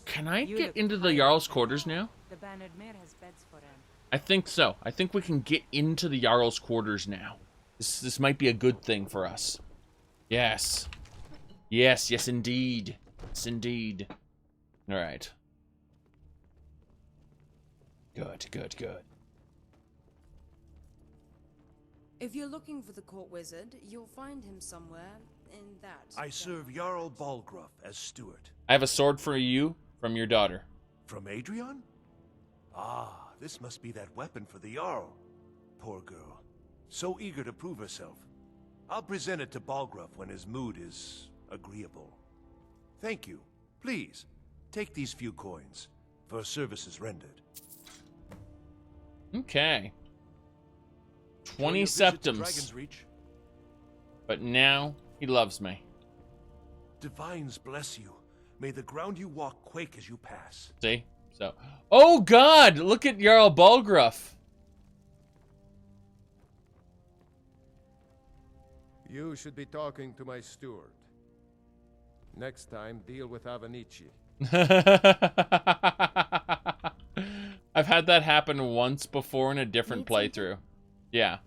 Can I get into the Jarl's quarters now? The bannered mare has beds for him. I think so. I think we can get into the Jarl's quarters now. This might be a good thing for us. Yes. Yes, yes indeed. Yes indeed. Alright. Good, good, good. If you're looking for the court wizard, you'll find him somewhere in that. I serve Jarl Balgruff as steward. I have a sword for you from your daughter. From Adrian? Ah, this must be that weapon for the Jarl. Poor girl. So eager to prove herself. I'll present it to Balgruff when his mood is agreeable. Thank you. Please, take these few coins for services rendered. Okay. 20 Visit to septums. Dragon's Reach. But now he loves me. Divines bless you. May the ground you walk quake as you pass. See? So, oh God! Look at Jarl Balgruff. You should be talking to my steward. Next time, deal with Avenici. I've had that happen once before in a different playthrough. Yeah.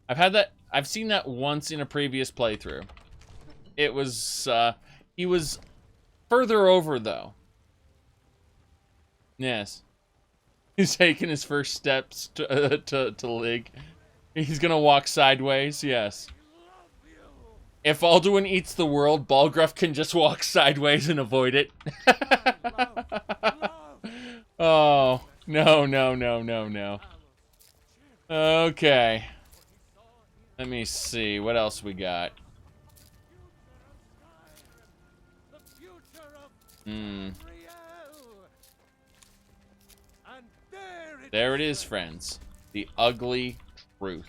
I've seen that once in a previous playthrough. It was, he was further over, though. Yes. He's taking his first steps to Lig. He's gonna walk sideways, yes. If Alduin eats the world, Balgruff can just walk sideways and avoid it. Oh, no, no, no, no, no. Okay. Let me see, what else we got? There it is, friends. The ugly truth.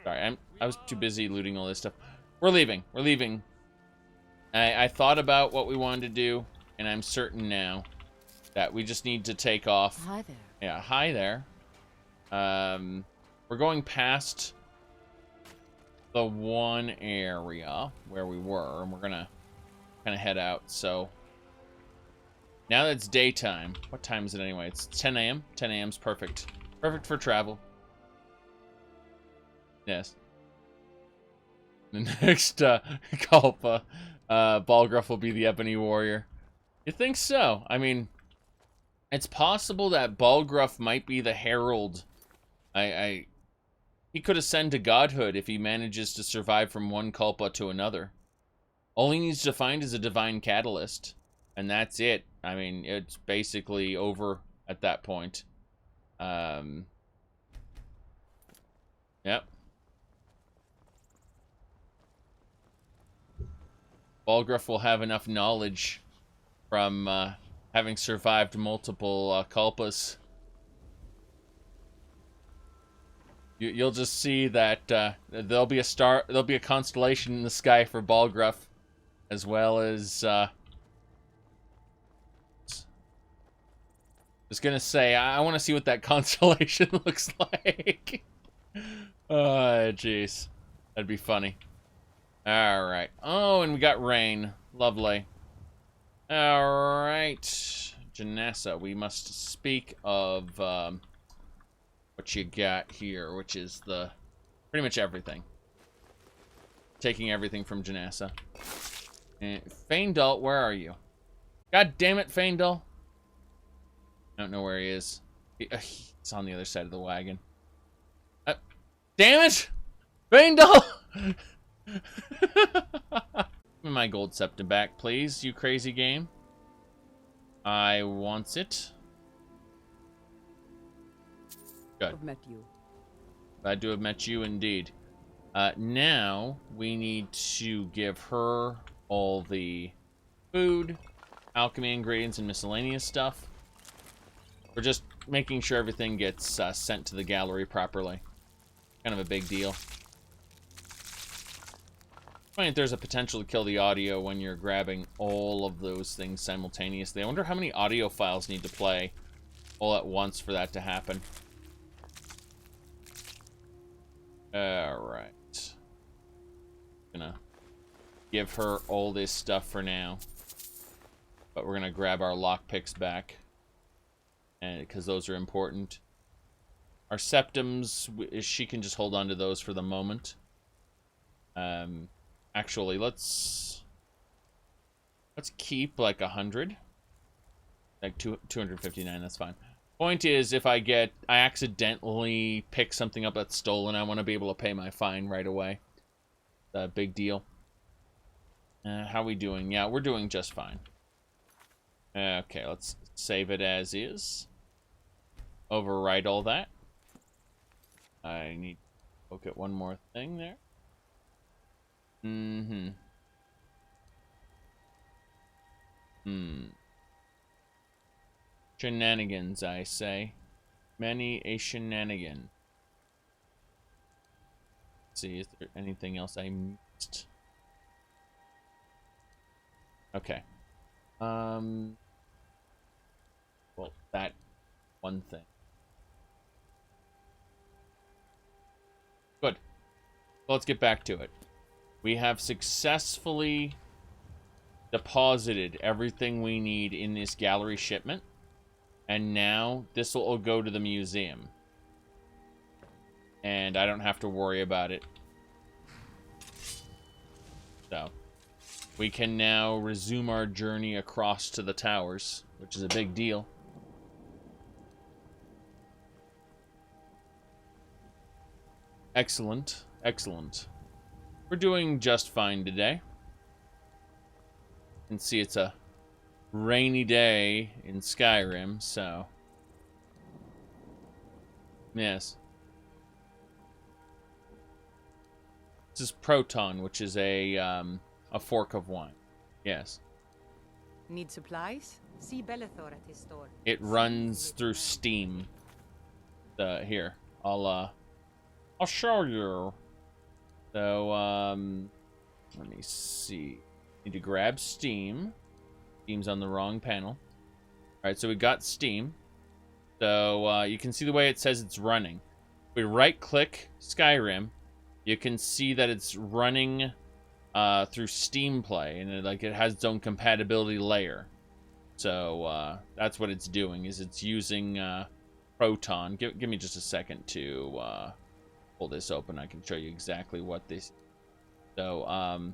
Sorry, I was too busy looting all this stuff. We're leaving. We're leaving. I thought about what we wanted to do, and I'm certain now that we just need to take off. Hi there. Yeah, hi there. We're going past the one area where we were, and we're gonna kind of head out. So now that it's daytime, what time is it anyway? It's 10 a.m. 10 a.m.'s perfect. Perfect for travel. Yes. The next Kalpa, Balgruff will be the Ebony Warrior. You think so? I mean, it's possible that Balgruff might be the Herald. He could ascend to godhood if he manages to survive from one Kalpa to another. All he needs to find is a divine catalyst, and that's it. I mean, it's basically over at that point. Yep. Balgruff will have enough knowledge from having survived multiple Kalpas. You'll just see that there'll be a constellation in the sky for Balgruff, as well as. I was gonna say I want to see what that constellation looks like. Oh, jeez, that'd be funny. All right. Oh, and we got rain. Lovely. All right, Janessa. We must speak of what you got here, which is pretty much everything. Taking everything from Janessa. And Fandal, where are you? God damn it, Fandal. I don't know where he is. He's on the other side of the wagon. Damn it! Fandal! me my gold septum back, please, you crazy game. I wants it. Good. I've met you. Glad to have met you indeed. Now we need to give her all the food, alchemy ingredients, and miscellaneous stuff. We're just making sure everything gets sent to the gallery properly. Kind of a big deal. I mean, there's a potential to kill the audio when you're grabbing all of those things simultaneously. I wonder how many audio files need to play all at once for that to happen. Alright. Gonna give her all this stuff for now. But we're gonna grab our lockpicks back. And because those are important. Our septums, she can just hold on to those for the moment. Actually, let's keep like 100. Like 259, that's fine. Point is, if I accidentally pick something up that's stolen, I want to be able to pay my fine right away. Big deal. How are we doing? Yeah, we're doing just fine. Okay, let's save it as is. Overwrite all that. I need to look at one more thing there. Shenanigans, I say. Many a shenanigan. Let's see, is there anything else I missed? Okay. Well, that one thing. Good. Well, let's get back to it. We have successfully deposited everything we need in this gallery shipment. And now this will all go to the museum. And I don't have to worry about it. So, we can now resume our journey across to the towers, which is a big deal. Excellent, excellent. We're doing just fine today. You can see it's a rainy day in Skyrim, so yes. This is Proton, which is a fork of wine. Yes. Need supplies? See Belethor at his store. It runs through Steam. Here, I'll show you. So, let me see. Need to grab Steam. Steam's on the wrong panel. Alright, so we got Steam. So, you can see the way it says it's running. If we right-click Skyrim, you can see that it's running through SteamPlay, and it has its own compatibility layer. So, that's what it's doing, is it's using Proton. Give me just a second to pull this open. I can show you exactly what this... So,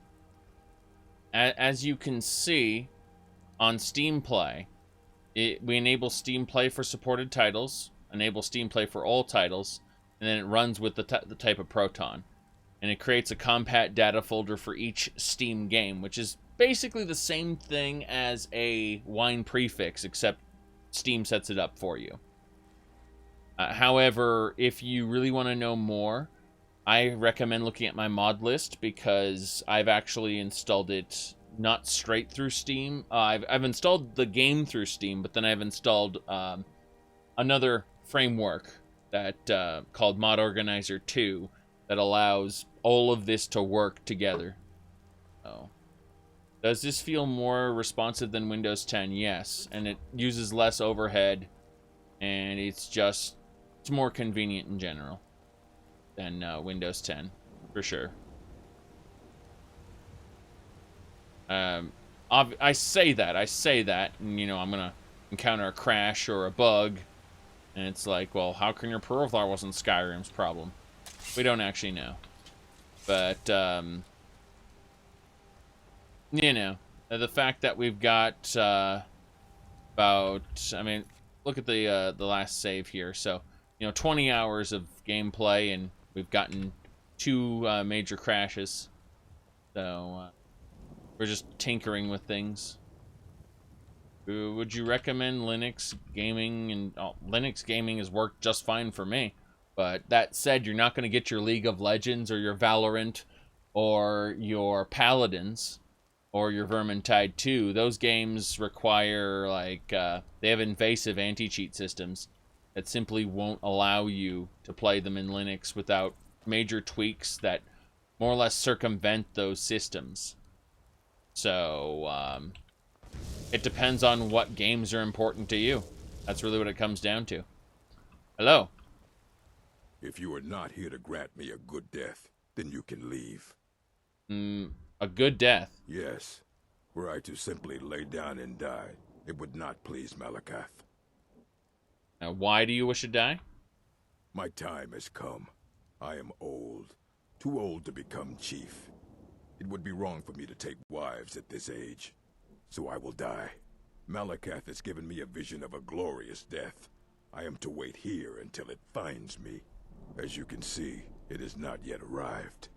as you can see on SteamPlay, we enable SteamPlay for supported titles, enable SteamPlay for all titles, and then it runs with the type of Proton. And it creates a compat data folder for each Steam game, which is basically the same thing as a wine prefix, except Steam sets it up for you. However, if you really want to know more, I recommend looking at my mod list, because I've actually installed it not straight through Steam. I've installed the game through Steam, but then I've installed another framework that called Mod Organizer 2 that allows all of this to work together. So, does this feel more responsive than Windows 10? Yes, and it uses less overhead, and it's more convenient in general than Windows 10, for sure. I say that, and, you know, I'm gonna encounter a crash or a bug, and it's like, well, how can your profile wasn't Skyrim's problem? We don't actually know. But, you know, the fact that we've got about, I mean, look at the last save here. So, you know, 20 hours of gameplay, and we've gotten 2 major crashes. So, We're just tinkering with things. Would you recommend Linux gaming? And Linux gaming has worked just fine for me. But that said, you're not going to get your League of Legends or your Valorant or your Paladins or your Vermintide 2. Those games require, like, they have invasive anti-cheat systems that simply won't allow you to play them in Linux without major tweaks that more or less circumvent those systems. So, it depends on what games are important to you. That's really what it comes down to. Hello. If you are not here to grant me a good death, then you can leave. A good death? Yes. Were I to simply lay down and die, it would not please Malakath. Now, why do you wish to die? My time has come. I am old. Too old to become chief. It would be wrong for me to take wives at this age. So I will die. Malakath has given me a vision of a glorious death. I am to wait here until it finds me. As you can see, it has not yet arrived.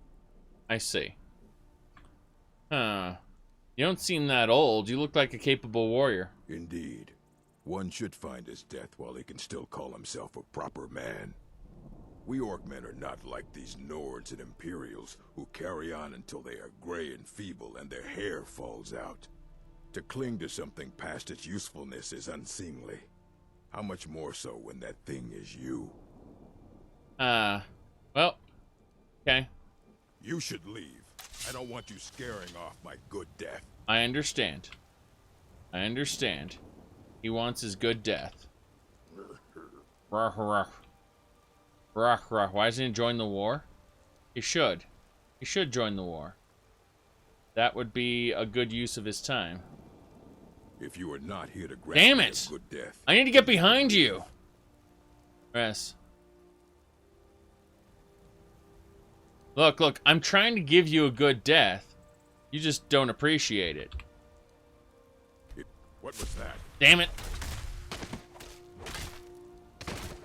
I see. Huh. You don't seem that old. You look like a capable warrior. Indeed. One should find his death while he can still call himself a proper man. We Orcmen are not like these Nords and Imperials who carry on until they are gray and feeble and their hair falls out. To cling to something past its usefulness is unseemly. How much more so when that thing is you? Well, okay. You should leave. I don't want you scaring off my good death. I understand. I understand. He wants his good death. Ruh, ruh. Ruh, ruh. Why doesn't he join the war? He should. He should join the war. That would be a good use of his time. If you are not here to grant Damn me it! a good death, I need to get behind you. Yes. Look, I'm trying to give you a good death. You just don't appreciate it. What was that? Damn it.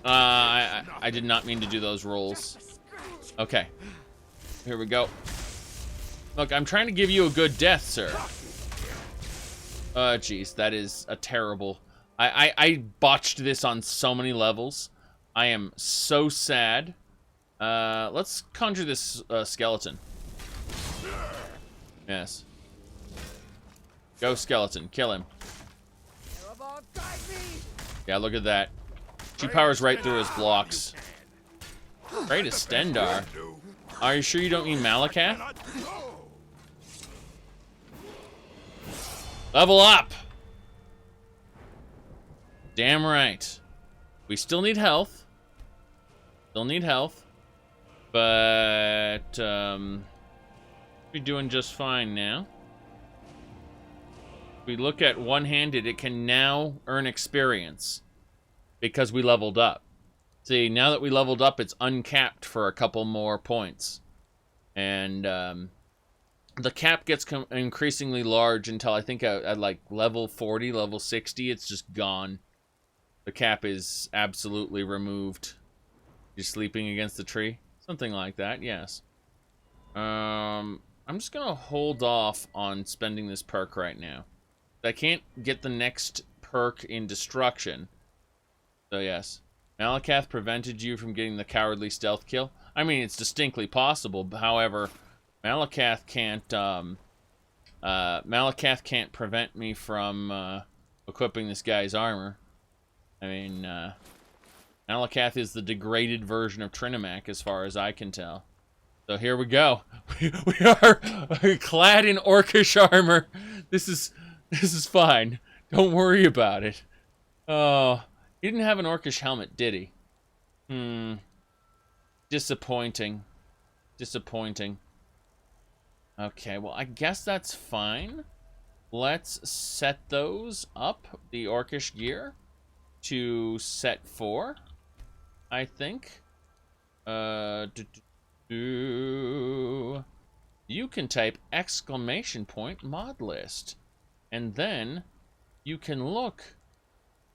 I did not mean to do those rolls. Okay. Here we go. Look, I'm trying to give you a good death, sir. Jeez, that is a terrible... I botched this on so many levels. I am so sad. Let's conjure this skeleton. Yes. Go, skeleton. Kill him. Yeah, look at that. She powers right through his blocks. Great as Stendar. Are you sure you don't mean Malakath? Level up! Damn right. We still need health. Still need health. But, we're doing just fine now. If we look at one-handed, it can now earn experience. Because we leveled up. See, now that we leveled up, it's uncapped for a couple more points. And, the cap gets increasingly large until I think at like level 40, level 60, it's just gone. The cap is absolutely removed. You're sleeping against the tree? Something like that, yes. I'm just gonna hold off on spending this perk right now. I can't get the next perk in destruction. So yes. Malakath prevented you from getting the cowardly stealth kill. I mean, it's distinctly possible. However, Malakath can't prevent me from equipping this guy's armor. I mean, Malakath is the degraded version of Trinimac, as far as I can tell. So here we go. We are clad in orcish armor. This is fine. Don't worry about it. Oh, he didn't have an orcish helmet, did he? Disappointing. Disappointing. Okay, well, I guess that's fine. Let's set those up, the orcish gear, to set 4, I think. You can type !mod list, and then you can look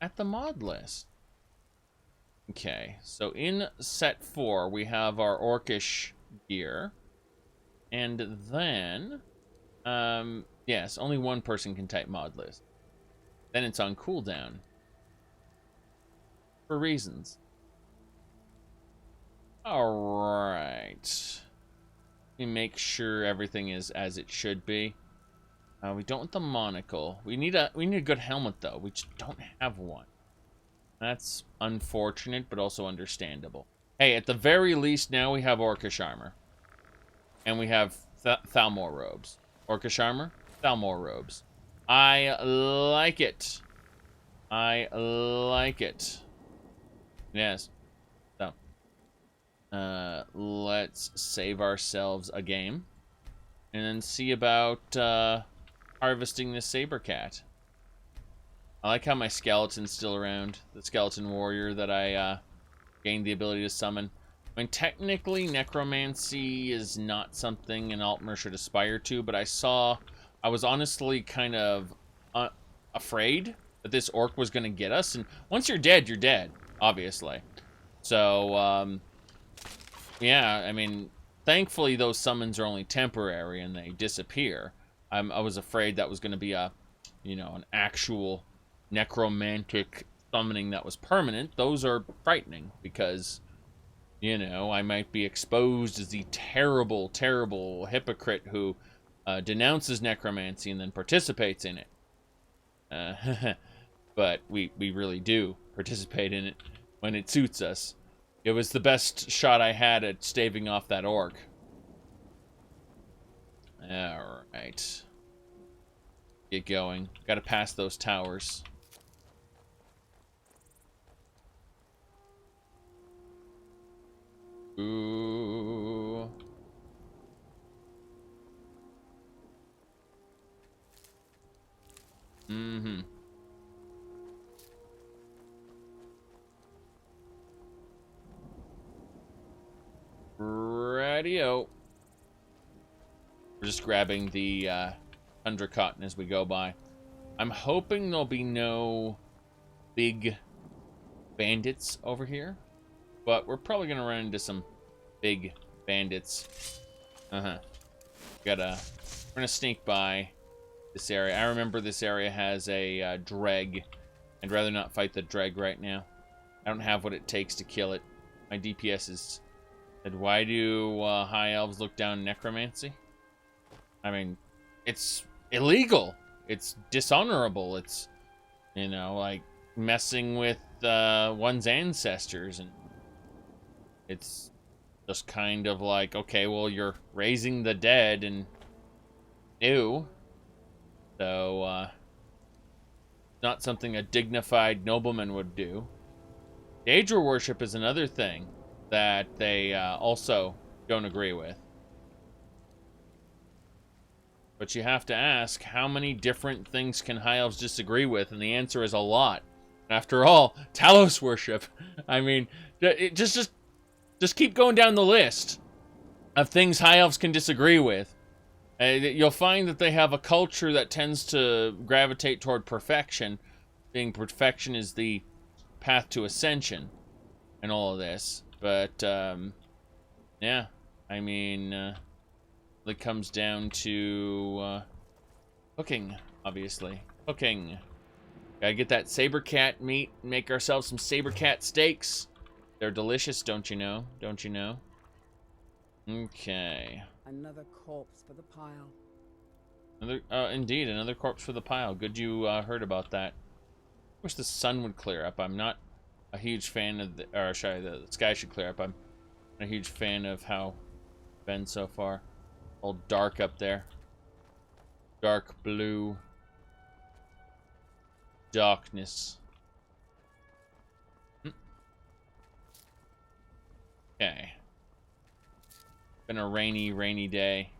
at the mod list. Okay, so in set 4, we have our orcish gear, and then Yes, only one person can type mod list. Then it's on cooldown. For reasons. Alright. Let me make sure everything is as it should be. We don't want the monocle. We need a good helmet though. We just don't have one. That's unfortunate, but also understandable. Hey, at the very least, now we have Orcish armor. And we have Thalmor robes. Orcish armor, Thalmor robes. I like it. I like it. Yes. So, let's save ourselves a game. And then see about harvesting this saber cat. I like how my skeleton's still around. The skeleton warrior that I gained the ability to summon. I mean, technically, necromancy is not something an Altmer should aspire to, but I was honestly kind of afraid that this orc was going to get us. And once you're dead, obviously. So, yeah, I mean, thankfully those summons are only temporary and they disappear. I was afraid that was going to be an actual necromantic summoning that was permanent. Those are frightening because, I might be exposed as the terrible, terrible hypocrite who denounces necromancy and then participates in it. But we really do participate in it when it suits us. It was the best shot I had at staving off that orc. Alright. Get going. Gotta pass those towers. Ooh. Mm-hmm. Radio. We're just grabbing the tundra cotton as we go by. I'm hoping there'll be no big bandits over here, but we're probably gonna run into some big bandits. We're gonna sneak by this area. I remember this area has a dreg. I'd rather not fight the dreg right now. I don't have what it takes to kill it. My DPS is... Why do high elves look down necromancy? I mean, it's illegal. It's dishonorable. It's, like messing with one's ancestors. And it's just kind of like, okay, well, you're raising the dead and ew. So, not something a dignified nobleman would do. Daedra worship is another thing that they also don't agree with. But you have to ask, how many different things can high elves disagree with? And the answer is a lot. After all, Talos worship. I mean, just keep going down the list of things high elves can disagree with. You'll find that they have a culture that tends to gravitate toward perfection. Being perfection is the path to ascension and all of this. But, yeah, I mean, it comes down to cooking, obviously. Cooking. Gotta get that saber cat meat and make ourselves some saber cat steaks. They're delicious, don't you know? Don't you know? Okay. Another corpse for the pile. Indeed, another corpse for the pile. Good you heard about that. Wish the sun would clear up. I'm not a huge fan of the sky should clear up. I'm a huge fan of how it's been so far. All dark up there. Dark blue. Darkness. Okay. Been a rainy day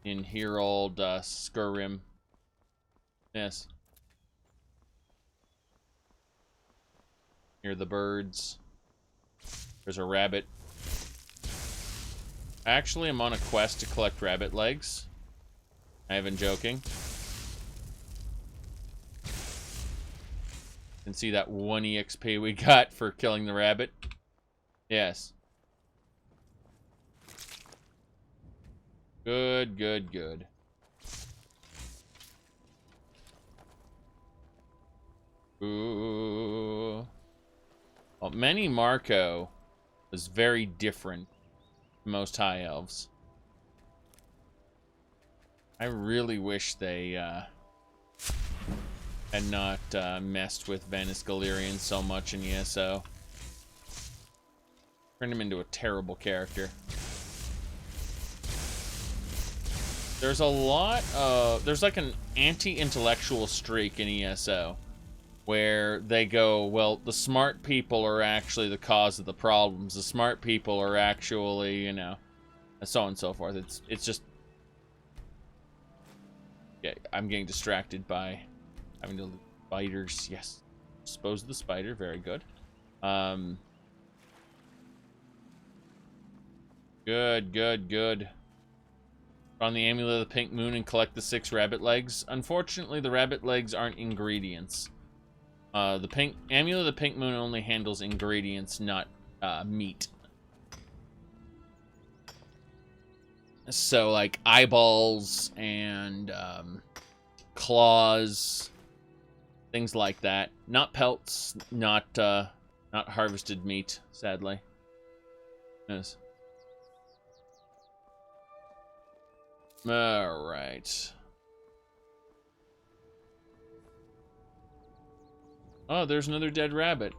in here old Skyrim. Yes. Hear the birds. There's a rabbit. Actually, I'm on a quest to collect rabbit legs. I haven't joking. You can see that 1 EXP we got for killing the rabbit. Yes. Good, good, good. Ooh. Well, Many Marco was very different from most High Elves. I really wish they had not messed with Vanus Galerian so much in ESO. Turned him into a terrible character. There's a lot of... There's like an anti-intellectual streak in ESO where they go, well, the smart people are actually the cause of the problems. The smart people are actually, you know, so on and so forth. It's just... Yeah, I'm getting distracted by having to... Spiders, yes. Dispose of the spider, very good. Good, good, good. On the Amulet of the Pink Moon and collect the 6 rabbit legs. Unfortunately, the rabbit legs aren't ingredients. The Amulet of the Pink Moon only handles ingredients, not meat. So, like, eyeballs and claws, things like that. Not pelts, not harvested meat, sadly. Yes. All right. Oh, there's another dead rabbit.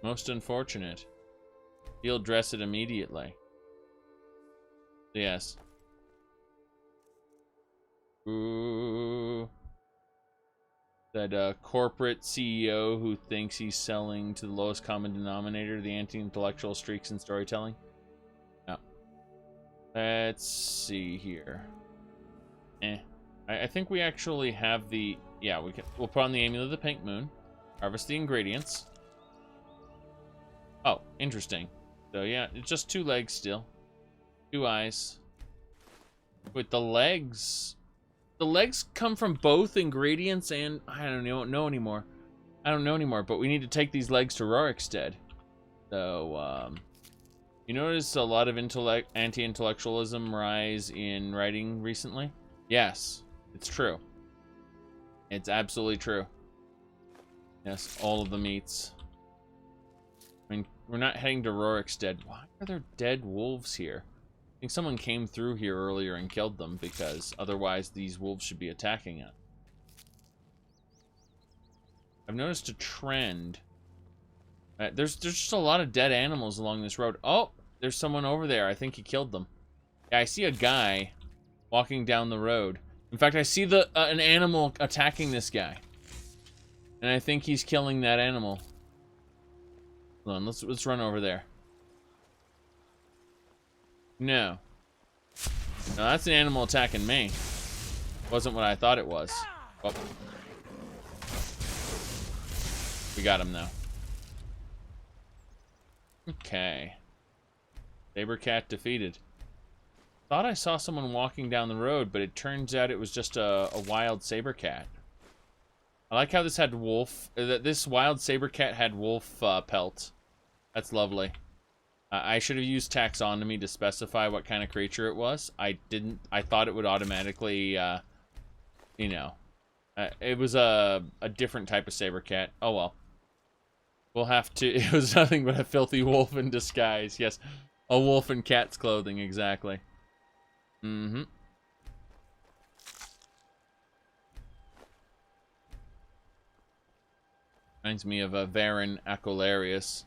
Most unfortunate. He'll dress it immediately. Yes. Ooh. That corporate CEO who thinks he's selling to the lowest common denominator, the anti-intellectual streaks in storytelling. No. Let's see here. I think we actually have the... Yeah, we'll put on the Amulet of the Pink Moon. Harvest the ingredients. Oh, interesting. So yeah, it's just 2 legs still. 2 eyes. With the legs... The legs come from both ingredients and... I don't know anymore. I don't know anymore, but we need to take these legs to Rorikstead. So, you notice a lot of anti-intellectualism rise in writing recently? Yes, it's true. It's absolutely true. Yes, all of the meats. I mean, we're not heading to Rorikstead. Why are there dead wolves here? I think someone came through here earlier and killed them, because otherwise these wolves should be attacking us. I've noticed a trend. There's just a lot of dead animals along this road. Oh, there's someone over there. I think he killed them. Yeah, I see a guy walking down the road. In fact, I see an animal attacking this guy. And I think he's killing that animal. Hold on, let's run over there. No. No, that's an animal attacking me. Wasn't what I thought it was. Oh. We got him though. Okay. Sabercat defeated. Thought I saw someone walking down the road, but it turns out it was just a wild sabercat. I like how this had wolf. This wild sabercat had wolf pelt. That's lovely. I should have used taxonomy to specify what kind of creature it was. I didn't. I thought it would automatically, you know. It was a different type of sabercat. Oh well. We'll have to... It was nothing but a filthy wolf in disguise. Yes, a wolf in cat's clothing, exactly. Mm-hmm. Reminds me of Varen Acolarius.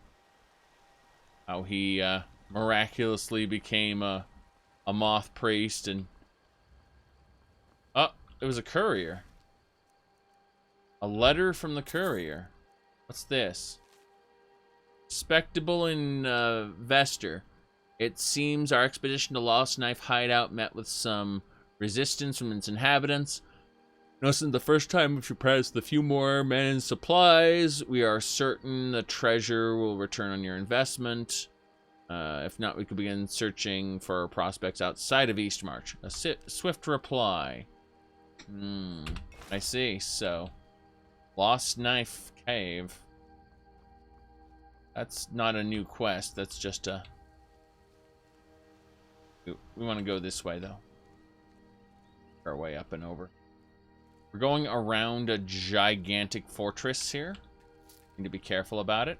How he miraculously became a moth priest and... Oh, it was a courier. A letter from the courier. What's this? Spectable in Vester. It seems our expedition to Lost Knife Hideout met with some resistance from its inhabitants. Noticing the first time we've surprised a few more men and supplies, we are certain the treasure will return on your investment. If not, we could begin searching for prospects outside of Eastmarch. A swift reply. I see. So, Lost Knife Cave. That's not a new quest. That's just a... We want to go this way, though. Our way up and over. We're going around a gigantic fortress here. Need to be careful about it.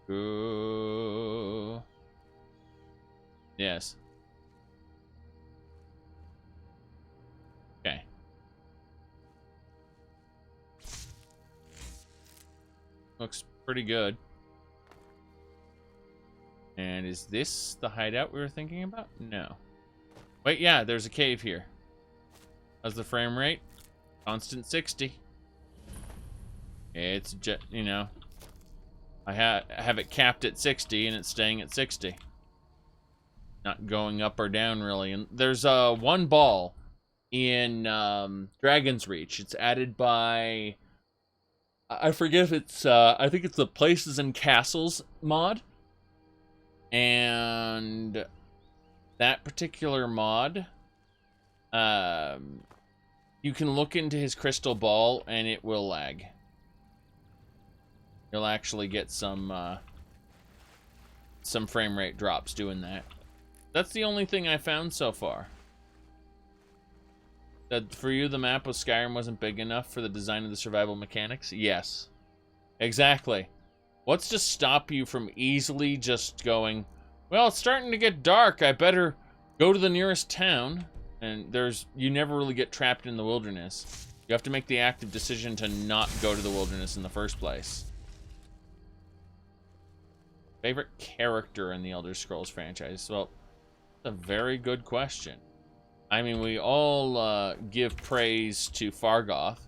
Ooh. Yes. Okay. Looks pretty good. And is this the hideout we were thinking about? No. Wait, yeah, there's a cave here. How's the frame rate? Constant 60. It's just, you know, I have it capped at 60 and it's staying at 60. Not going up or down really. And there's one ball in Dragon's Reach. It's added by, I forget if it's I think it's the Places and Castles mod. And that particular mod, you can look into his crystal ball and it will lag. You'll actually get some frame rate drops doing that. That's the only thing I found so far. That for you, the map of Skyrim wasn't big enough for the design of the survival mechanics? Yes. Exactly. What's to stop you from easily just going, well, it's starting to get dark, I better go to the nearest town. And you never really get trapped in the wilderness. You have to make the active decision to not go to the wilderness in the first place. Favorite character in the Elder Scrolls franchise? Well, that's a very good question. I mean, we all give praise to Fargoth,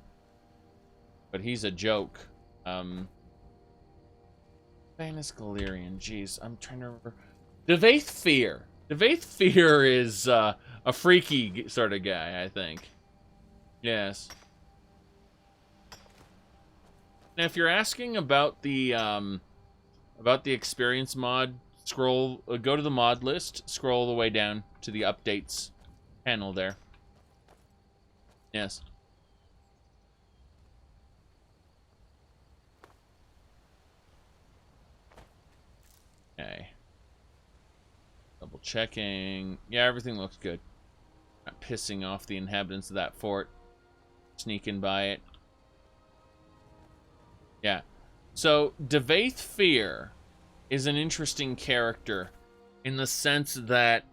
but he's a joke. Famous Galerian, jeez, I'm trying to remember. Devaith Fear. Devaith Fear is a freaky sort of guy, I think. Yes. Now, if you're asking about the experience mod, go to the mod list, scroll all the way down to the updates panel there. Yes. Okay. Double checking. Yeah, everything looks good. Not pissing off the inhabitants of that fort. Sneaking by it. Yeah. So, Devaith Fear is an interesting character in the sense that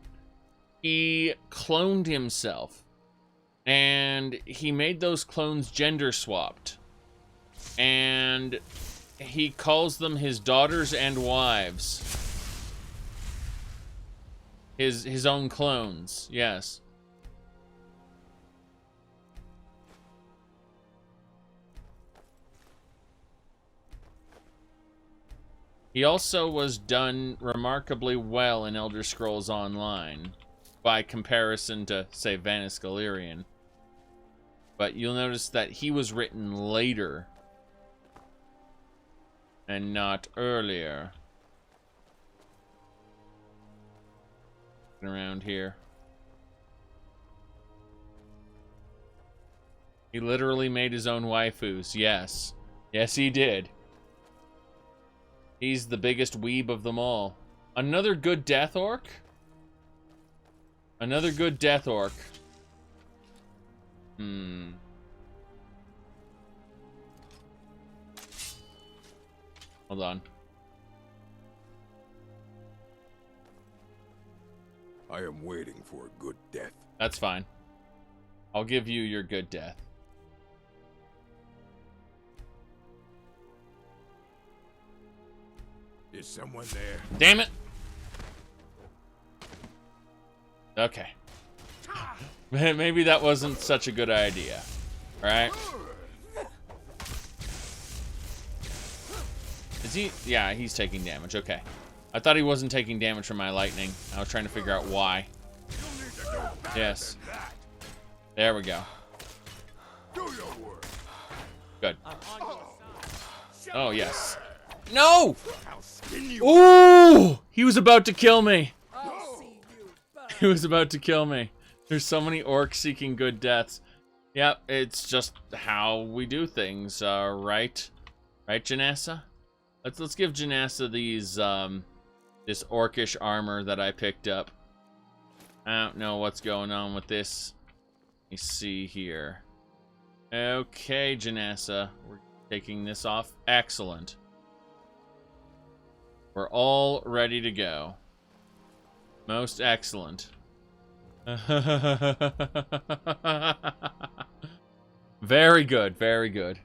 he cloned himself. And he made those clones gender swapped. And he calls them his daughters and wives. His own clones, yes. He also was done remarkably well in Elder Scrolls Online, by comparison to, say, Vanis Galerian. But you'll notice that he was written later, and not earlier. Around here. He literally made his own waifus, yes. Yes, he did. He's the biggest weeb of them all. Another good death orc? Another good death orc. Hold on. I am waiting for a good death. That's fine. I'll give you your good death. Is someone there? Damn it! Okay. Maybe that wasn't such a good idea. Right? Is he? Yeah, he's taking damage. Okay. I thought he wasn't taking damage from my lightning. I was trying to figure out why. Yes. There we go. Good. Oh, yes. No! Ooh! He was about to kill me. He was about to kill me. There's so many orcs seeking good deaths. Yep, it's just how we do things, right? Right, Janessa? Let's give Janessa these, this orcish armor that I picked up. I don't know what's going on with this. Let me see here. Okay, Janessa. We're taking this off. Excellent. We're all ready to go. Most excellent. Very good, very good.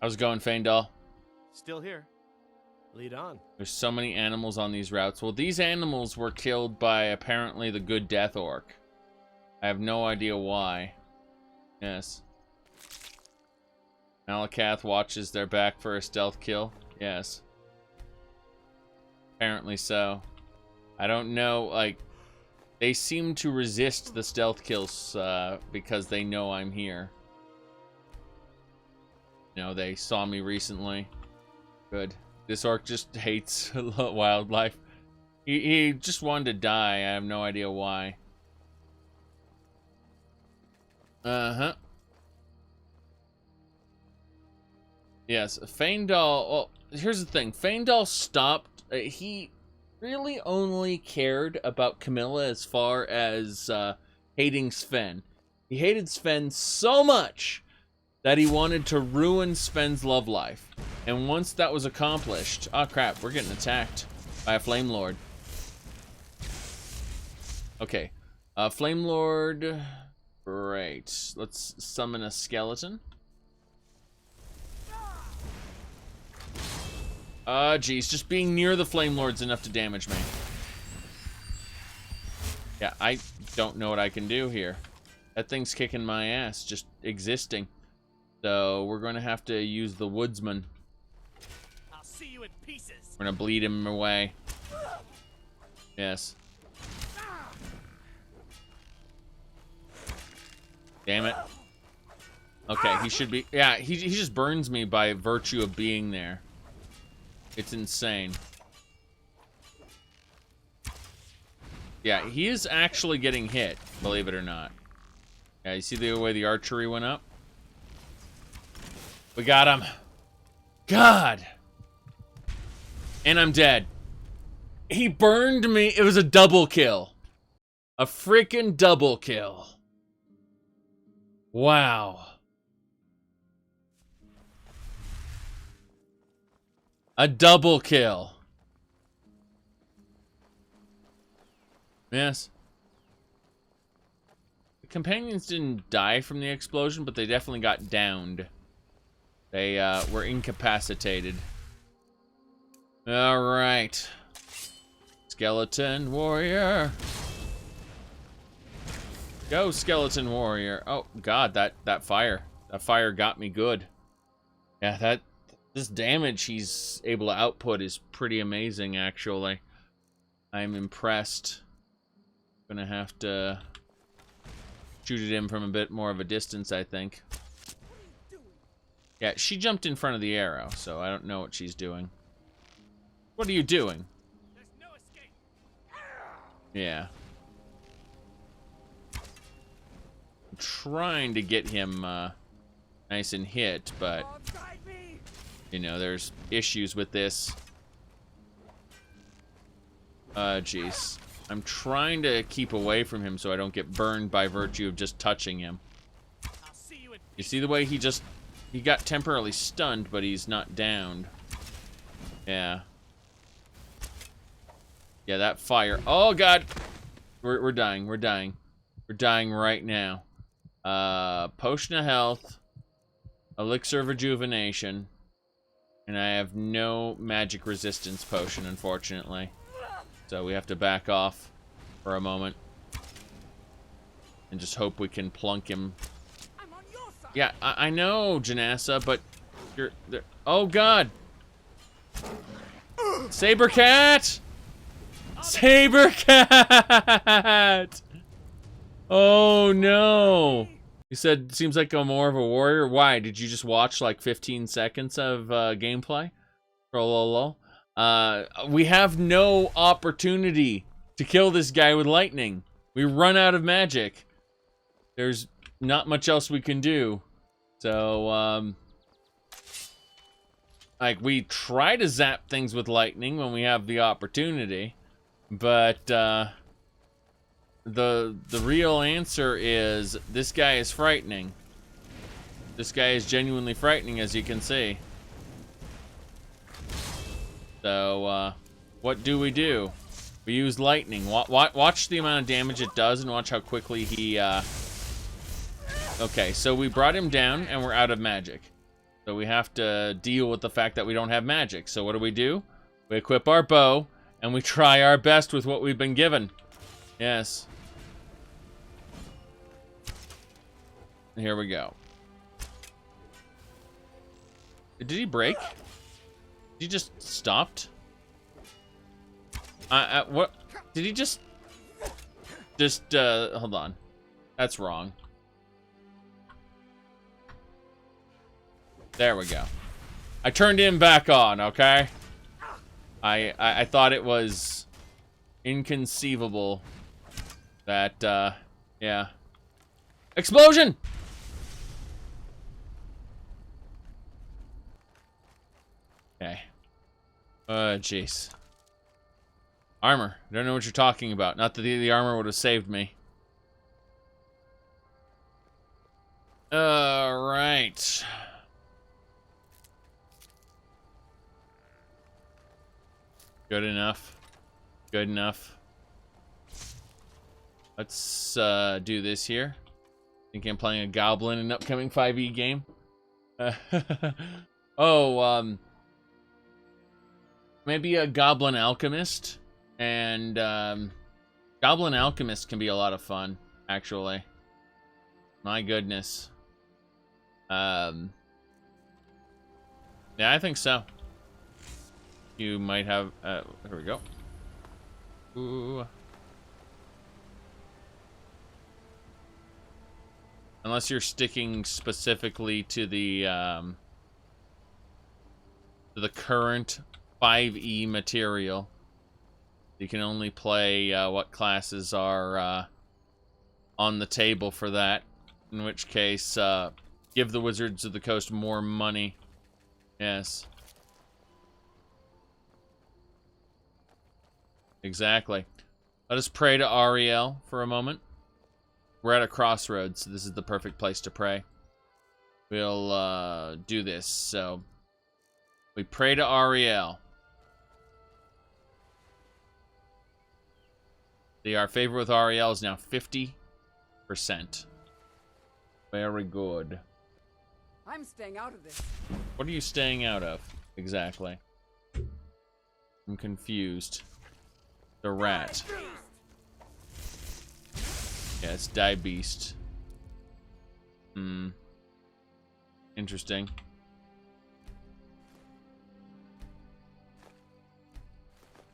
How's it going, Fandal? Still here. Lead on. There's so many animals on these routes. Well, these animals were killed by apparently the good Death Orc. I have no idea why. Yes. Malakath watches their back for a stealth kill. Yes. Apparently so. I don't know, like, they seem to resist the stealth kills because they know I'm here. You know, they saw me recently. Good. This orc just hates wildlife. He just wanted to die. I have no idea why. Uh-huh. Yes, Fandal... Well, here's the thing. Fandal stopped... he really only cared about Camilla as far as hating Sven. He hated Sven so much that he wanted to ruin Sven's love life. And once that was accomplished... Oh, crap. We're getting attacked by a Flame Lord. Okay. Flame Lord... Great. Let's summon a skeleton. Geez. Just being near the Flame Lord's enough to damage me. Yeah, I don't know what I can do here. That thing's kicking my ass, just existing. So, we're going to have to use the Woodsman. I'll see you in pieces. We're going to bleed him away. Yes. Damn it. Okay, he should be... Yeah, he just burns me by virtue of being there. It's insane. Yeah, he is actually getting hit, believe it or not. Yeah, you see the way the archery went up? We got him. God! And I'm dead. He burned me. It was a double kill. A freaking double kill. Wow. A double kill. Yes. The companions didn't die from the explosion, but they definitely got downed. They were incapacitated. All right. Skeleton warrior. Go, skeleton warrior. Oh god, that fire. That fire got me good. Yeah, this damage he's able to output is pretty amazing, actually. I'm impressed. Gonna have to shoot at him from a bit more of a distance, I think. Yeah, she jumped in front of the arrow, so I don't know what she's doing. What are you doing? There's no escape. Yeah. I'm trying to get him nice and hit, but you know, there's issues with this. Jeez. I'm trying to keep away from him so I don't get burned by virtue of just touching him. You see the way he got temporarily stunned, but he's not downed. Yeah. Yeah, that fire. Oh god. We're dying. We're dying. We're dying right now. Potion of health, elixir of rejuvenation, and I have no magic resistance potion, unfortunately. So we have to back off for a moment and just hope we can plunk him. Yeah, I know, Janassa, but you're there. Oh god! Sabercat! Sabercat! Oh no! You said seems like I'm more of a warrior. Why? Did you just watch like 15 seconds of gameplay? We have no opportunity to kill this guy with lightning. We run out of magic. There's not much else we can do. So, Like, we try to zap things with lightning when we have the opportunity, but the real answer is this guy is frightening. This guy is genuinely frightening, as you can see. So, what do? We use lightning. Watch the amount of damage it does, and watch how quickly he, Okay, so we brought him down, and we're out of magic. So we have to deal with the fact that we don't have magic. So what do? We equip our bow, and we try our best with what we've been given. Yes. Here we go. Did he break? He just stopped? What? Did he just... hold on. That's wrong. There we go. I turned him back on, okay? I thought it was inconceivable that, yeah. Explosion! Okay. Jeez. Armor. I don't know what you're talking about. Not that the armor would have saved me. Alright. Good enough. Good enough. Let's do this here. I think I'm playing a goblin in an upcoming 5e game. Maybe a goblin alchemist. And goblin alchemist can be a lot of fun, actually. My goodness. Yeah, I think so. You might have, here we go. Ooh. Unless you're sticking specifically to the current 5e material. You can only play what classes are on the table for that. In which case, give the Wizards of the Coast more money. Yes. Exactly. Let us pray to Auryen for a moment. We're at a crossroads, so this is the perfect place to pray. We'll do this. So we pray to Auryen. See, our favor with Auryen is now 50%. Very good. I'm staying out of this. What are you staying out of? Exactly. I'm confused. The rat. Yeah, it's Die Beast. Interesting.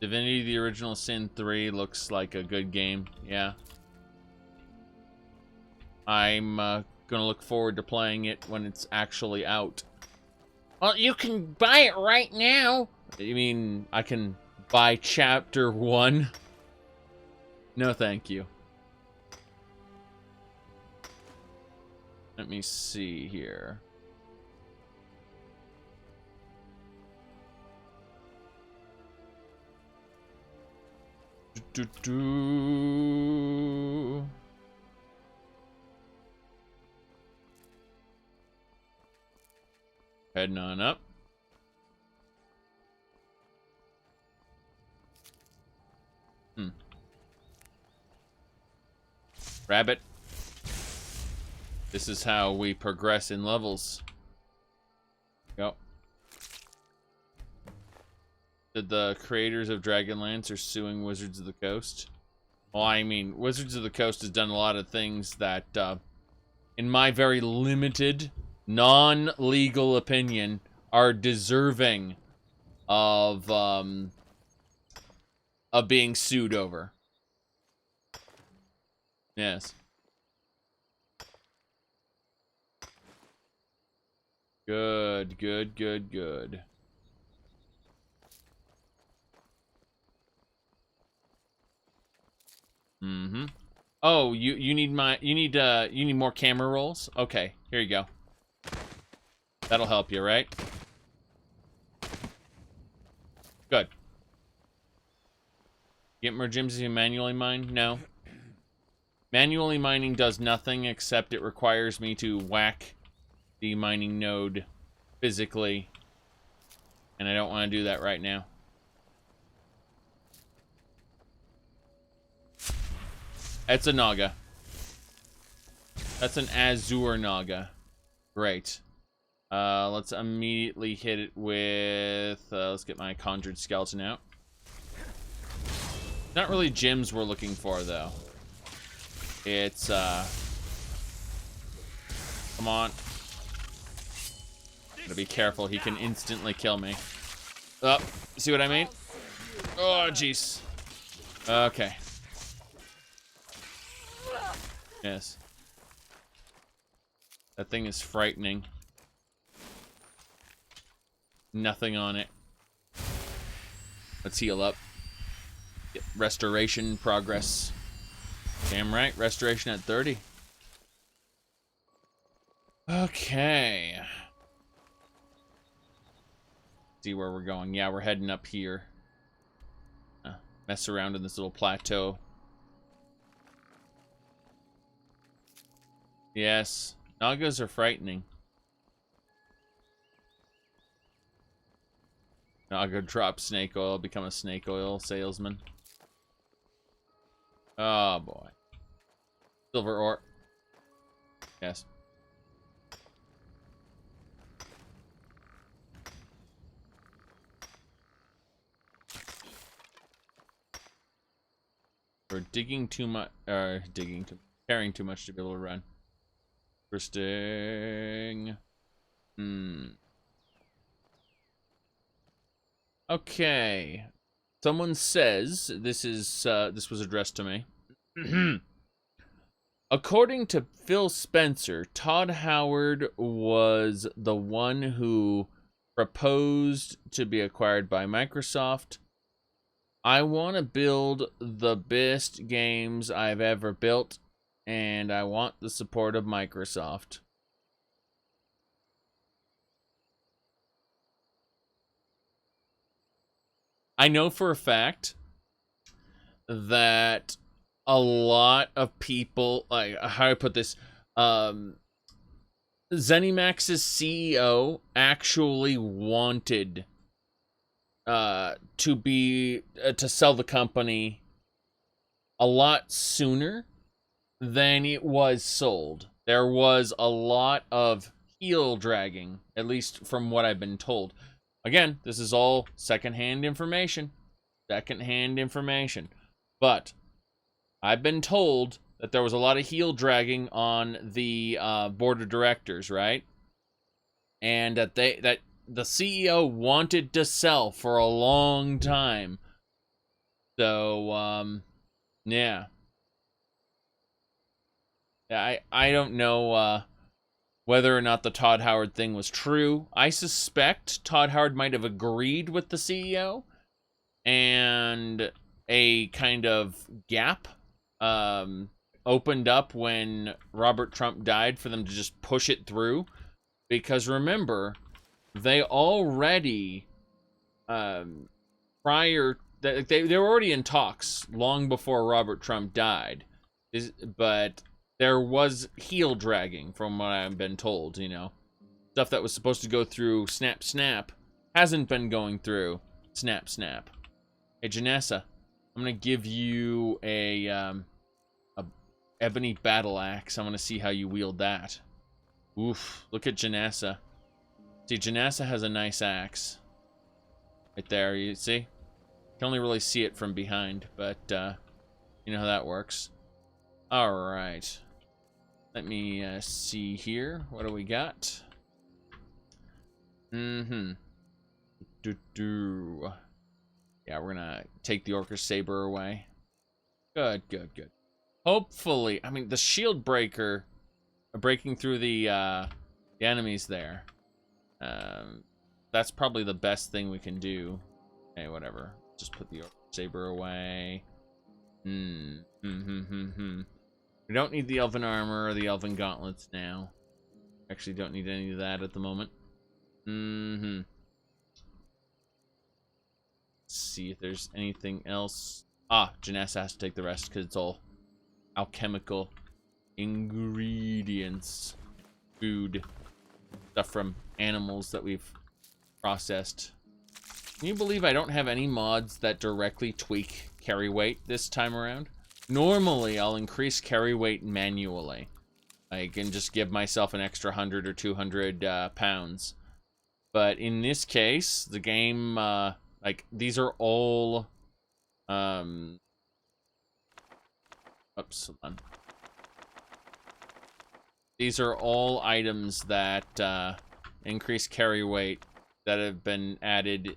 Divinity: The Original Sin 3 looks like a good game. Yeah. I'm gonna look forward to playing it when it's actually out. Well, you can buy it right now. You mean I can buy chapter 1? No, thank you. Let me see here. Heading on up. Rabbit. This is how we progress in levels. Go. Did the creators of Dragonlance are suing Wizards of the Coast? Well, I mean, Wizards of the Coast has done a lot of things that, in my very limited, non-legal opinion, are deserving of being sued over. Yes. Good, good, good, good. Oh, you need more camera rolls? Okay, here you go. That'll help you, right? Get more gems if you manually mine? No. Manually mining does nothing except it requires me to whack the mining node physically. And I don't want to do that right now. That's a Naga. That's an Azure Naga. Great. Let's immediately hit it with... let's get my Conjured Skeleton out. Not really gems we're looking for, though. It's, come on. Gotta be careful, he can instantly kill me. Oh, see what I mean? Oh, jeez. Okay. Yes. That thing is frightening. Nothing on it. Let's heal up. Get restoration progress. Damn right, restoration at 30. Okay. See where we're going. Yeah, we're heading up here. Mess around in this little plateau. Yes, Nagas are frightening. Naga drop snake oil, become a snake oil salesman. Oh boy. Silver ore. Yes. We're digging too much, carrying too much to be able to run. Interesting. Okay. Someone says this was addressed to me. According to Phil Spencer, Todd Howard was the one who proposed to be acquired by Microsoft. I want to build the best games I've ever built, and I want the support of Microsoft. I know for a fact that a lot of people, like, how do I put this? ZeniMax's CEO actually wanted to sell the company a lot sooner than it was sold. There was a lot of heel dragging, at least from what I've been told. Again, this is all secondhand information. Secondhand information. But I've been told that there was a lot of heel dragging on the board of directors, right? And that the CEO wanted to sell for a long time. So, yeah. I don't know whether or not the Todd Howard thing was true. I suspect Todd Howard might have agreed with the CEO, and a kind of gap opened up when Robert Trump died for them to just push it through. Because remember, they already, they were already in talks long before Robert Trump died. But there was heel dragging, from what I've been told, you know. Stuff that was supposed to go through snap, snap hasn't been going through snap, snap. Hey, Janessa, I'm going to give you a ebony battle axe. I want to see how you wield that. Oof, look at Janessa. See, Janessa has a nice axe. Right there, you see? You can only really see it from behind, but you know how that works. Alright. Let me see here. What do we got? Yeah, we're gonna take the Orcus Saber away. Good, good, good. Hopefully, I mean, the shield breaker breaking through the enemies there. That's probably the best thing we can do. Hey, whatever. Just put the Orcus Saber away. We don't need the elven armor or the elven gauntlets now. Actually, don't need any of that at the moment. Let's see if there's anything else Ah, Janessa has to take the rest because it's all alchemical ingredients. Food. Stuff from animals that we've processed. Can you believe I don't have any mods that directly tweak carry weight this time around? Normally, I'll increase carry weight manually. I can just give myself an extra 100 or 200 pounds. But in this case, the game, like, these are all, oops, hold on. These are all items that increase carry weight that have been added,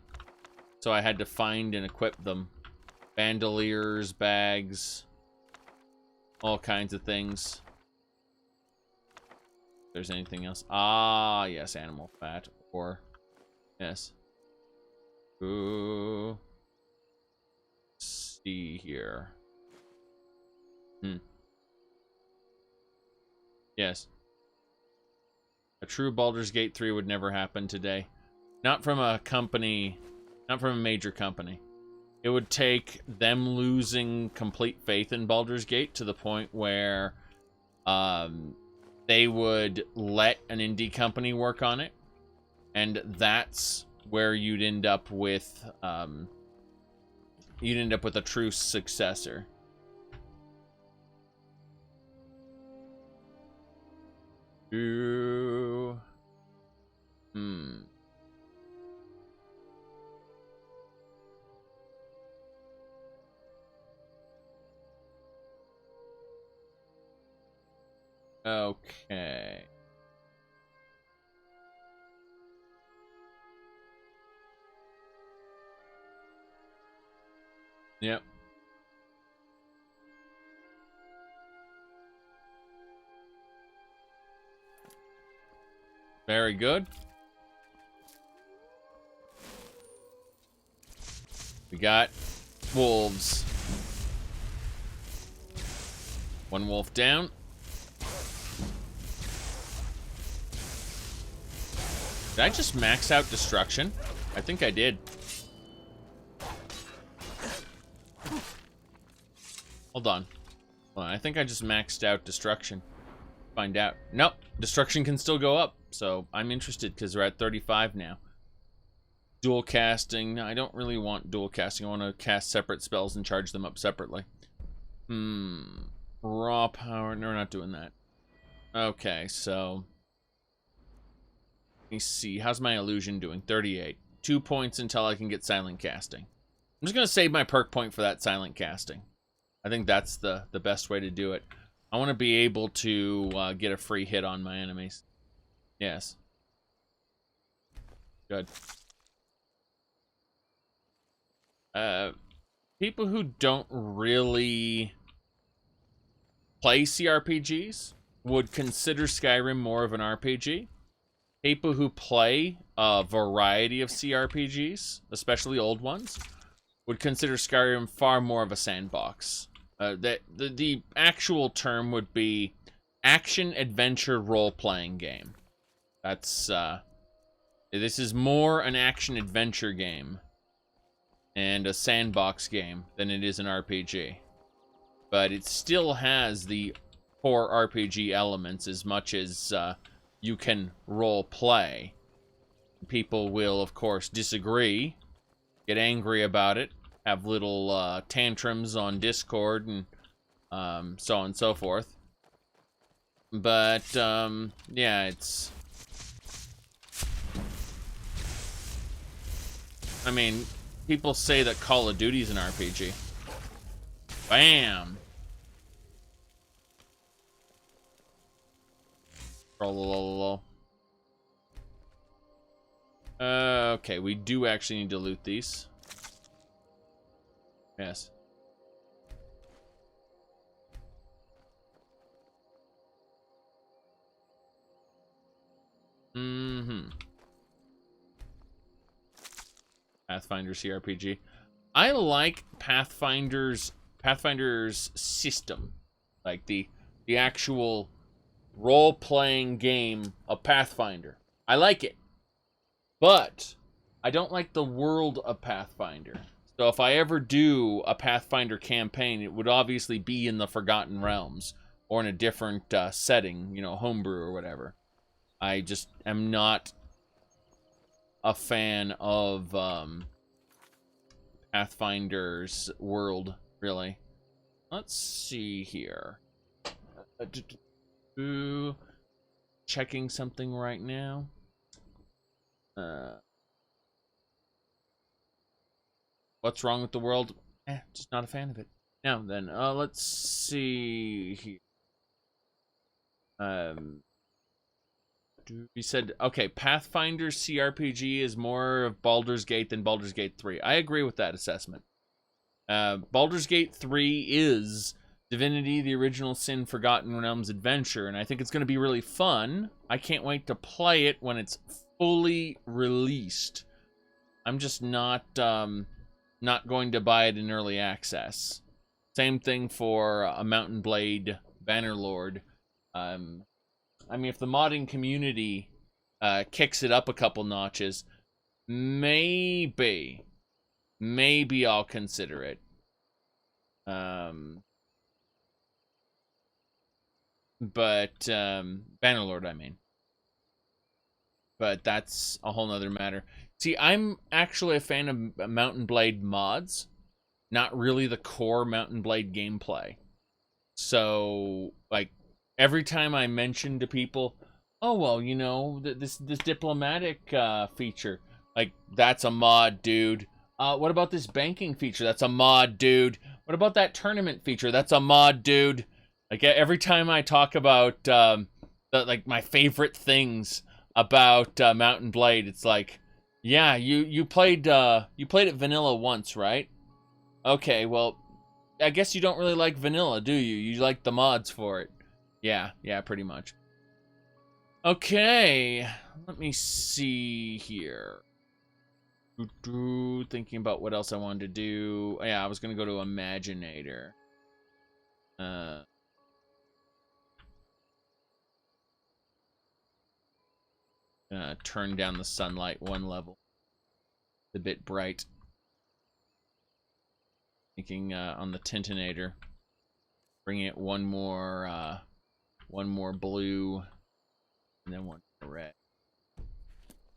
so I had to find and equip them. Bandoliers, bags, all kinds of things. If there's anything else. Ah, yes, animal fat. Or, yes. Ooh. Let's see here. Yes. A true Baldur's Gate 3 would never happen today. Not from a company, not from a major company. It would take them losing complete faith in Baldur's Gate to the point where they would let an indie company work on it. And that's where you'd end up with a true successor. Ooh. Okay. Yep. Very good. We got wolves. One wolf down. Did I just max out destruction? I think I did. Hold on. Hold on. I think I just maxed out destruction. Find out. Nope. Destruction can still go up. So I'm interested because we're at 35 now. Dual casting. I don't really want dual casting. I want to cast separate spells and charge them up separately. Raw power. No, we're not doing that. Okay, so let me see. How's my illusion doing? 38. 2 points until I can get silent casting. I'm just going to save my perk point for that silent casting. I think that's the best way to do it. I want to be able to get a free hit on my enemies. Yes. Good. People who don't really play CRPGs would consider Skyrim more of an RPG. People who play a variety of CRPGs, especially old ones, would consider Skyrim far more of a sandbox. The actual term would be action-adventure role-playing game. That's, this is more an action-adventure game and a sandbox game than it is an RPG. But it still has the core RPG elements as much as you can role-play. People will, of course, disagree, get angry about it, have little tantrums on Discord and so on and so forth. But, yeah, it's... I mean, people say that Call of Duty's an RPG. Bam! Okay, we do actually need to loot these. Yes. Pathfinder CRPG. I like Pathfinder's system. Like the actual role-playing game of Pathfinder. I like it. But I don't like the world of Pathfinder. So if I ever do a Pathfinder campaign, it would obviously be in the Forgotten Realms or in a different setting, you know, homebrew or whatever. I just am not a fan of Pathfinder's world, really. Let's see here. Checking something right now. What's wrong with the world? Just not a fan of it. Now then, let's see here. We said, okay, Pathfinder CRPG is more of Baldur's Gate than Baldur's Gate 3. I agree with that assessment. Baldur's Gate 3 is Divinity, the Original Sin, Forgotten Realms adventure, and I think it's going to be really fun. I can't wait to play it when it's fully released. I'm just not going to buy it in early access. Same thing for a Mountain Blade Bannerlord. I mean, if the modding community kicks it up a couple notches, maybe I'll consider it. Bannerlord, I mean. But that's a whole nother matter. See, I'm actually a fan of Mountain Blade mods, not really the core Mountain Blade gameplay. So, like, every time I mention to people, oh, well, you know, this diplomatic feature, like, that's a mod, dude. What about this banking feature? That's a mod, dude. What about that tournament feature? That's a mod, dude. Like, every time I talk about, like, my favorite things about Mountain Blade, it's like, yeah, you played it vanilla once, right? Okay, well, I guess you don't really like vanilla, do you? You like the mods for it. Yeah, pretty much. Okay, let me see here. Thinking about what else I wanted to do. Yeah, I was gonna go to Imaginator. Turn down the sunlight one level. It's a bit bright. Thinking on the Tintinator, bringing it one more blue, and then one more red.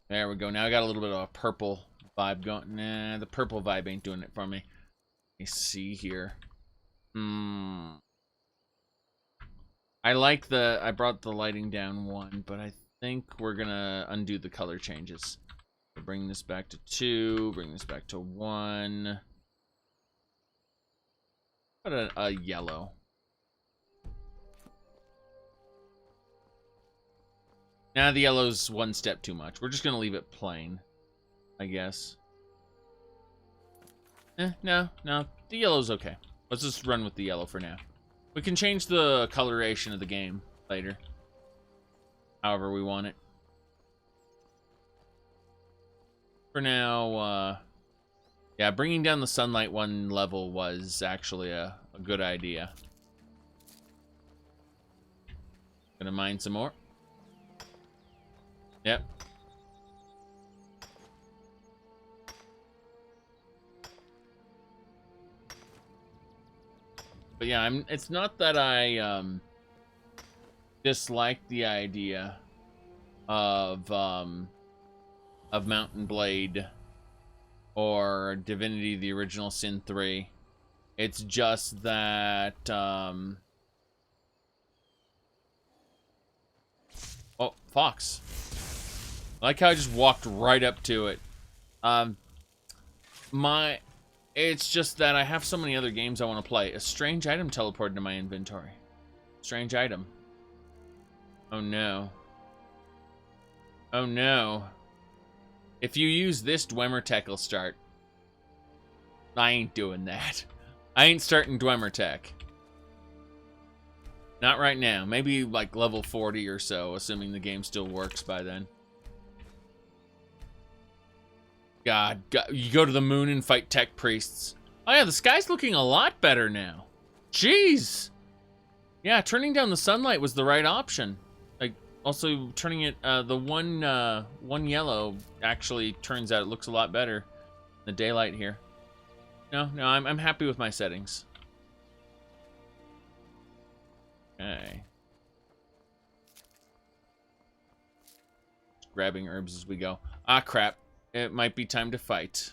There we go. Now I got a little bit of a purple vibe going. Nah, the purple vibe ain't doing it for me. Let me see here. I like I brought the lighting down one, but I think we're gonna undo the color changes. We'll bring this back to 2, bring this back to 1. Put a yellow. Now the yellow's one step too much. We're just gonna leave it plain, I guess. No, the yellow's okay. Let's just run with the yellow for now. We can change the coloration of the game later, however we want it. For now, yeah, bringing down the sunlight one level was actually a good idea. Gonna mine some more. Yep. But yeah, it's not that I dislike the idea of Mountain Blade or Divinity: The Original Sin 3. It's just that oh, fox. I like how I just walked right up to it. It's just that I have so many other games I want to play. A strange item teleported into my inventory. Strange item. Oh no. Oh no. If you use this, Dwemertech will start. I ain't doing that. I ain't starting Dwemertech. Not right now. Maybe like level 40 or so, assuming the game still works by then. God, you go to the moon and fight tech priests. Oh yeah, the sky's looking a lot better now. Jeez. Yeah, turning down the sunlight was the right option. Like, also turning it, the one yellow actually turns out it looks a lot better in the daylight here. No, I'm happy with my settings. Okay. Grabbing herbs as we go. Ah, crap. It might be time to fight.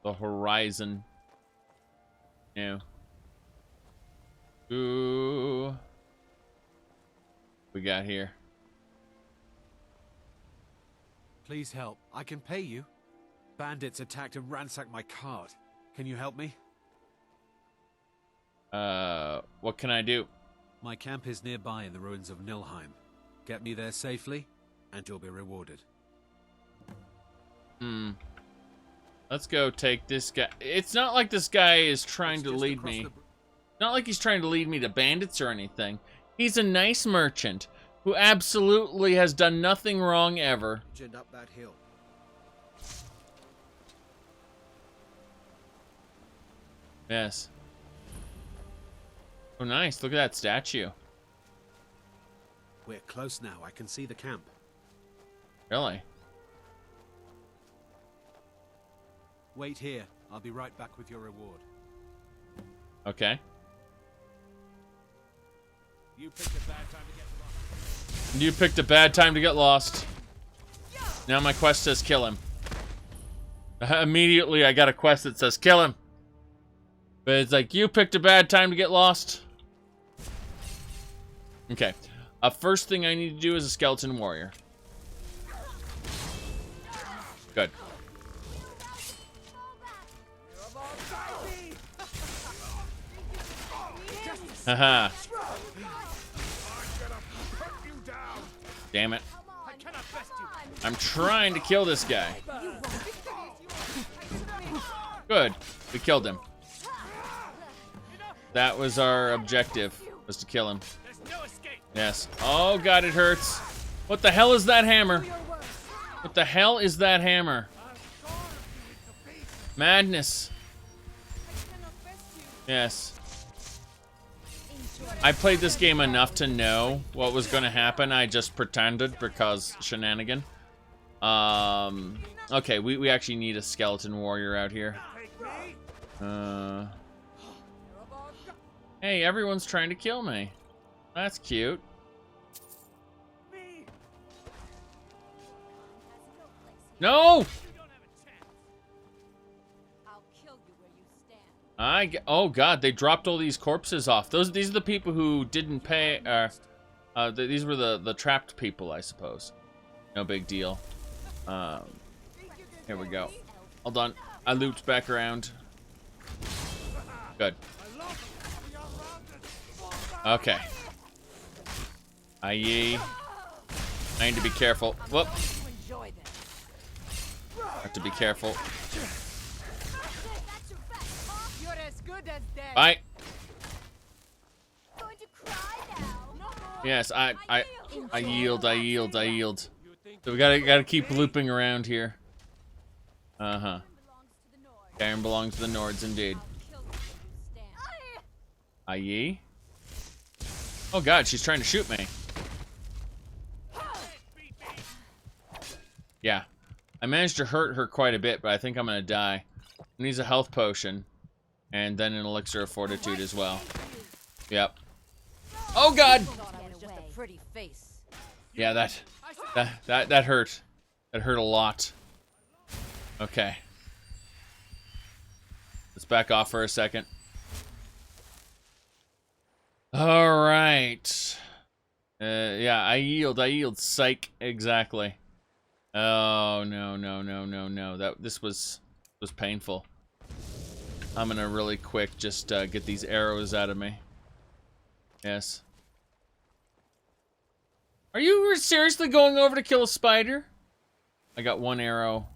The horizon. No. Ooh. We got here. Please help. I can pay you. Bandits attacked and ransacked my cart. Can you help me? What can I do? My camp is nearby in the ruins of Nilheim. Get me there safely, and you'll be rewarded. Let's go take this guy. It's not like this guy is trying to lead me. Not like he's trying to lead me to bandits or anything. He's a nice merchant who absolutely has done nothing wrong ever. Up that hill. Yes. Oh, nice. Look at that statue. We're close now. I can see the camp. Really? Wait here. I'll be right back with your reward. Okay. You picked a bad time to get lost. You picked a bad time to get lost. Now my quest says kill him. Immediately I got a quest that says kill him. But it's like, you picked a bad time to get lost. Okay. First thing I need to do is a skeleton warrior. Good. Haha. Damn it. I'm trying to kill this guy. Good. We killed him. That was our objective, was to kill him. Yes. Oh god, it hurts. What the hell is that hammer? What the hell is that hammer? Madness. Yes. I played this game enough to know what was going to happen. I just pretended because shenanigan. Okay, we actually need a skeleton warrior out here. Hey, everyone's trying to kill me. That's cute. No! Oh god, they dropped all these corpses off. These are the people who didn't pay. These were the trapped people, I suppose. No big deal. Here we go. Hold on, I looped back around. Good. Okay. I need to be careful. Whoop. Have to be careful. Bye. Yes, I yield. So we gotta keep looping around here. Uh-huh. Skyrim belongs to the Nords, indeed. Aye. Oh god, she's trying to shoot me. Yeah. I managed to hurt her quite a bit, but I think I'm gonna die. Needs a health potion. And then an elixir of fortitude as well. Yep. Oh god! Yeah, that hurt. That hurt a lot. Okay. Let's back off for a second. Alright. Yeah, I yield. Psych. Exactly. Oh, no. This was painful. I'm gonna really quick just get these arrows out of me. Yes. Are you seriously going over to kill a spider? I got one arrow.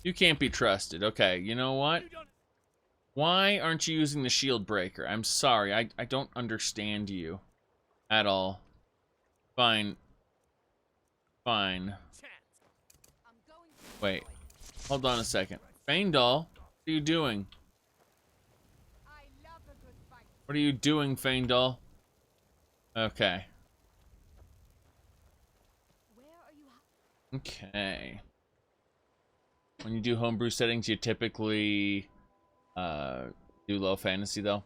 You can't be trusted. Okay, you know what? Why aren't you using the shield breaker? I'm sorry, I don't understand you at all. Fine. Wait, hold on a second. Fandal, what are you doing? What are you doing, Fandal? Okay. Okay. When you do homebrew settings, you typically do low fantasy though.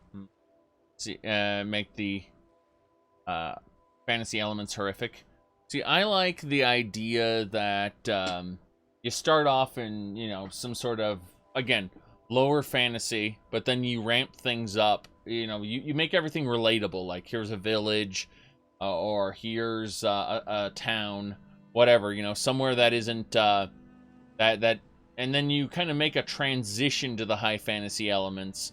See, make the fantasy elements horrific. See, I like the idea that you start off in, you know, some sort of, again, lower fantasy, but then you ramp things up. You know, you make everything relatable. Like, here's a village, or here's a town, whatever. You know, somewhere that isn't that, and then you kind of make a transition to the high fantasy elements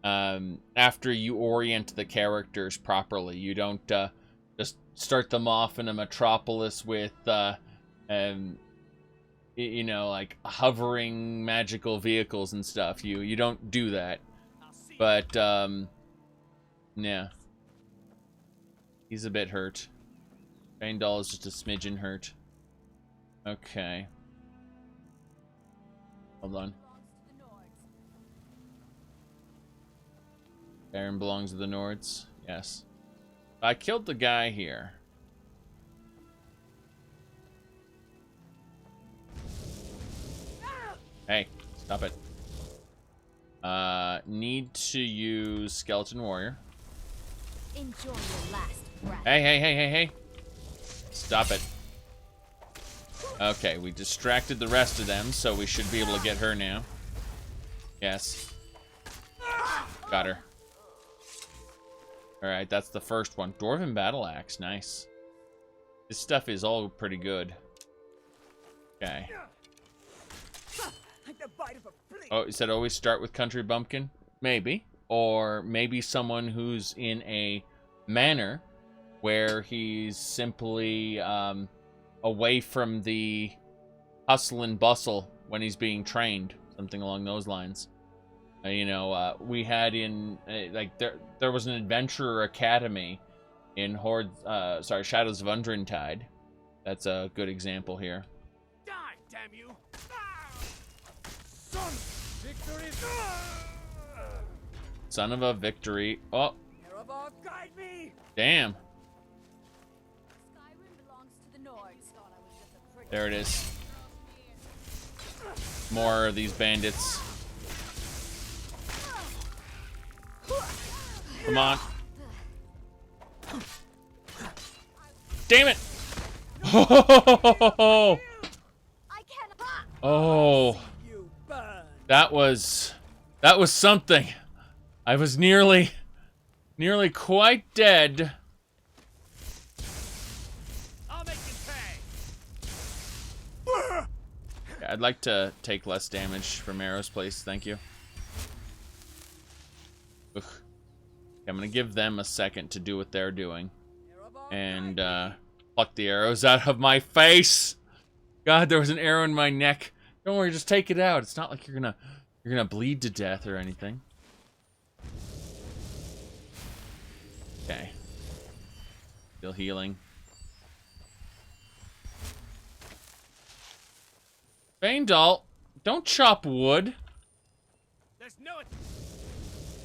after you orient the characters properly. You don't just start them off in a metropolis with, you know, like hovering magical vehicles and stuff. You don't do that. But, yeah. He's a bit hurt. Fandal is just a smidgen hurt. Okay. Hold on. Baron belongs to the Nords. Yes. I killed the guy here. Hey, stop it. Need to use Skeleton Warrior. Enjoy your last breath. Hey. Stop it. Okay, we distracted the rest of them, so we should be able to get her now. Yes. Got her. Alright, that's the first one. Dwarven Battle Axe, nice. This stuff is all pretty good. Okay. Oh, you said always start with Country Bumpkin? Maybe. Or maybe someone who's in a manor where he's simply away from the hustle and bustle when he's being trained. Something along those lines. You know, we had in, like, there was an Adventurer Academy in Shadows of Undrentide. That's a good example here. Die, damn you! Son, victory! Son of a victory. Oh. Erebor, guide me! Damn. Skyrim belongs to the Nords. There it is. More of these bandits. Come on. Damn it! Oh. That was something. I was nearly quite dead. I'll make you pay. Yeah, I'd like to take less damage from arrows, please. Thank you. Ugh. I'm gonna give them a second to do what they're doing. And pluck the arrows out of my face. God, there was an arrow in my neck. Don't worry, just take it out. It's not like you're gonna bleed to death or anything. Okay. Still healing. Fandal, don't chop wood.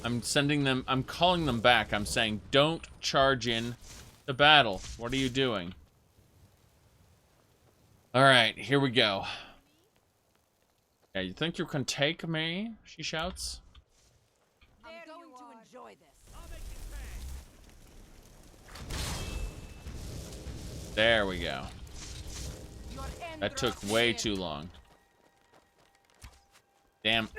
I'm calling them back. I'm saying, don't charge in the battle. What are you doing? Alright, here we go. Yeah, you think you can take me? She shouts. I'm going to enjoy this. There we go. That took way too long. Damn.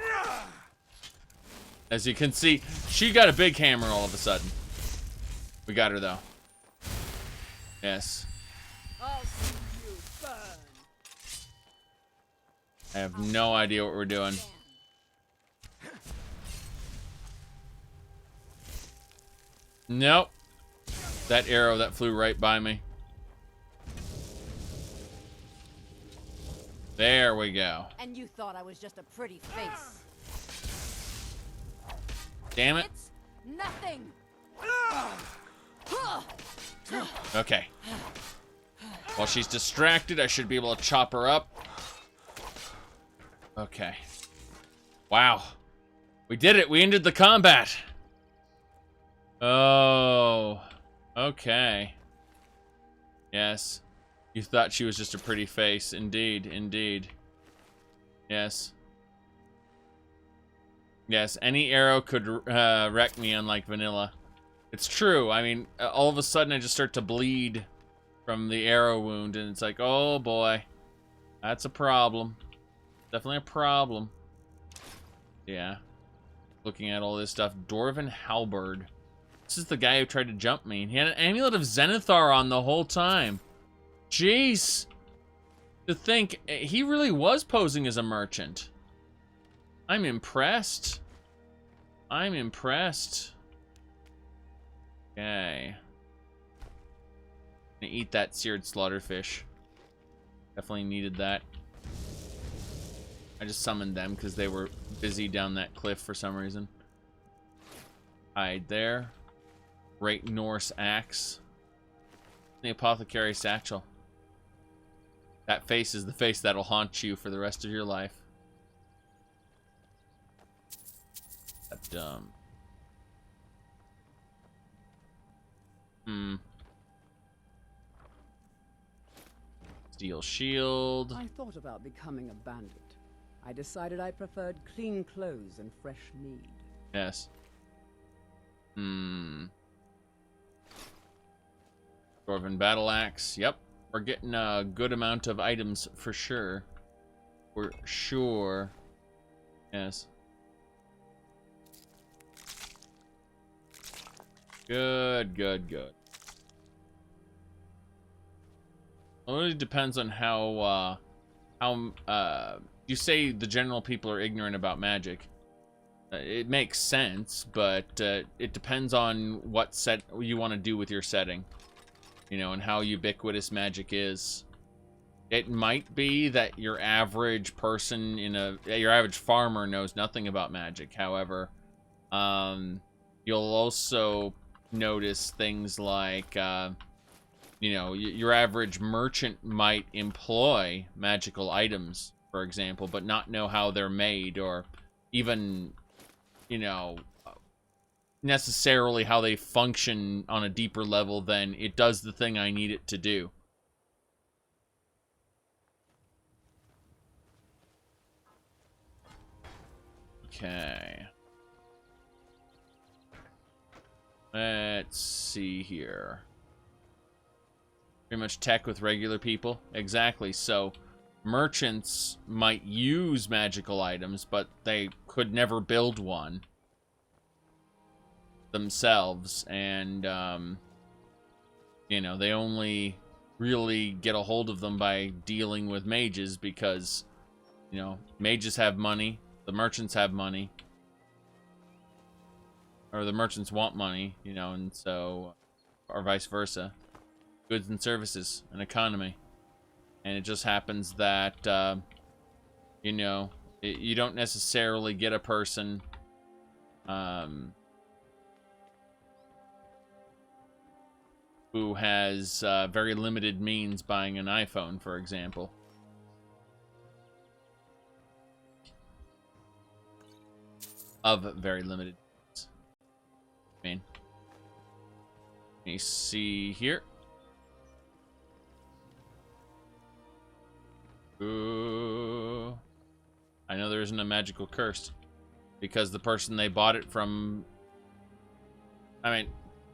As you can see, she got a big hammer all of a sudden. We got her, though. Yes. I'll see you burn. I have no idea what we're doing. Nope. That arrow that flew right by me. There we go. And you thought I was just a pretty face. Damn it. It's nothing. Okay. While she's distracted, I should be able to chop her up. Okay. Wow. We did it. We ended the combat. Oh. Okay. Yes. You thought she was just a pretty face. Indeed, indeed. Yes. Yes, any arrow could wreck me, unlike vanilla. It's true. I mean, all of a sudden I just start to bleed from the arrow wound, and it's like, oh boy. That's a problem. Definitely a problem. Yeah. Looking at all this stuff. Dwarven Halberd. This is the guy who tried to jump me. He had an Amulet of Zenithar on the whole time. Jeez. To think, he really was posing as a merchant. I'm impressed. I'm impressed. Okay. Gonna eat that seared slaughterfish. Definitely needed that. I just summoned them because they were busy down that cliff for some reason. Hide there. Great Norse axe. The apothecary satchel. That face is the face that'll haunt you for the rest of your life. That dumb. Steel shield. I thought about becoming a bandit. I decided I preferred clean clothes and fresh mead. Yes. Dwarven battle axe. Yep. We're getting a good amount of items for sure. For sure. Yes. Good, good, good. It really depends on how you say the general people are ignorant about magic. It makes sense, but it depends on what set you want to do with your setting. You know, and how ubiquitous magic is. It might be that your average person your average farmer knows nothing about magic. However, you'll also notice things like, you know, your average merchant might employ magical items, for example, but not know how they're made, or even, you know, necessarily how they function on a deeper level than it does the thing I need it to do. Okay. Let's see here. Pretty much tech with regular people. Exactly. So merchants might use magical items, but they could never build one themselves, and you know, they only really get a hold of them by dealing with mages, because, you know, mages have money, the merchants have money, or the merchants want money, you know, and so, or vice versa. Goods and services, an economy. And it just happens that you know, you don't necessarily get a person who has very limited means buying an iPhone, for example. Of very limited means. I mean, let me see here. Ooh. I know there isn't a magical curse, because the person they bought it from... I mean,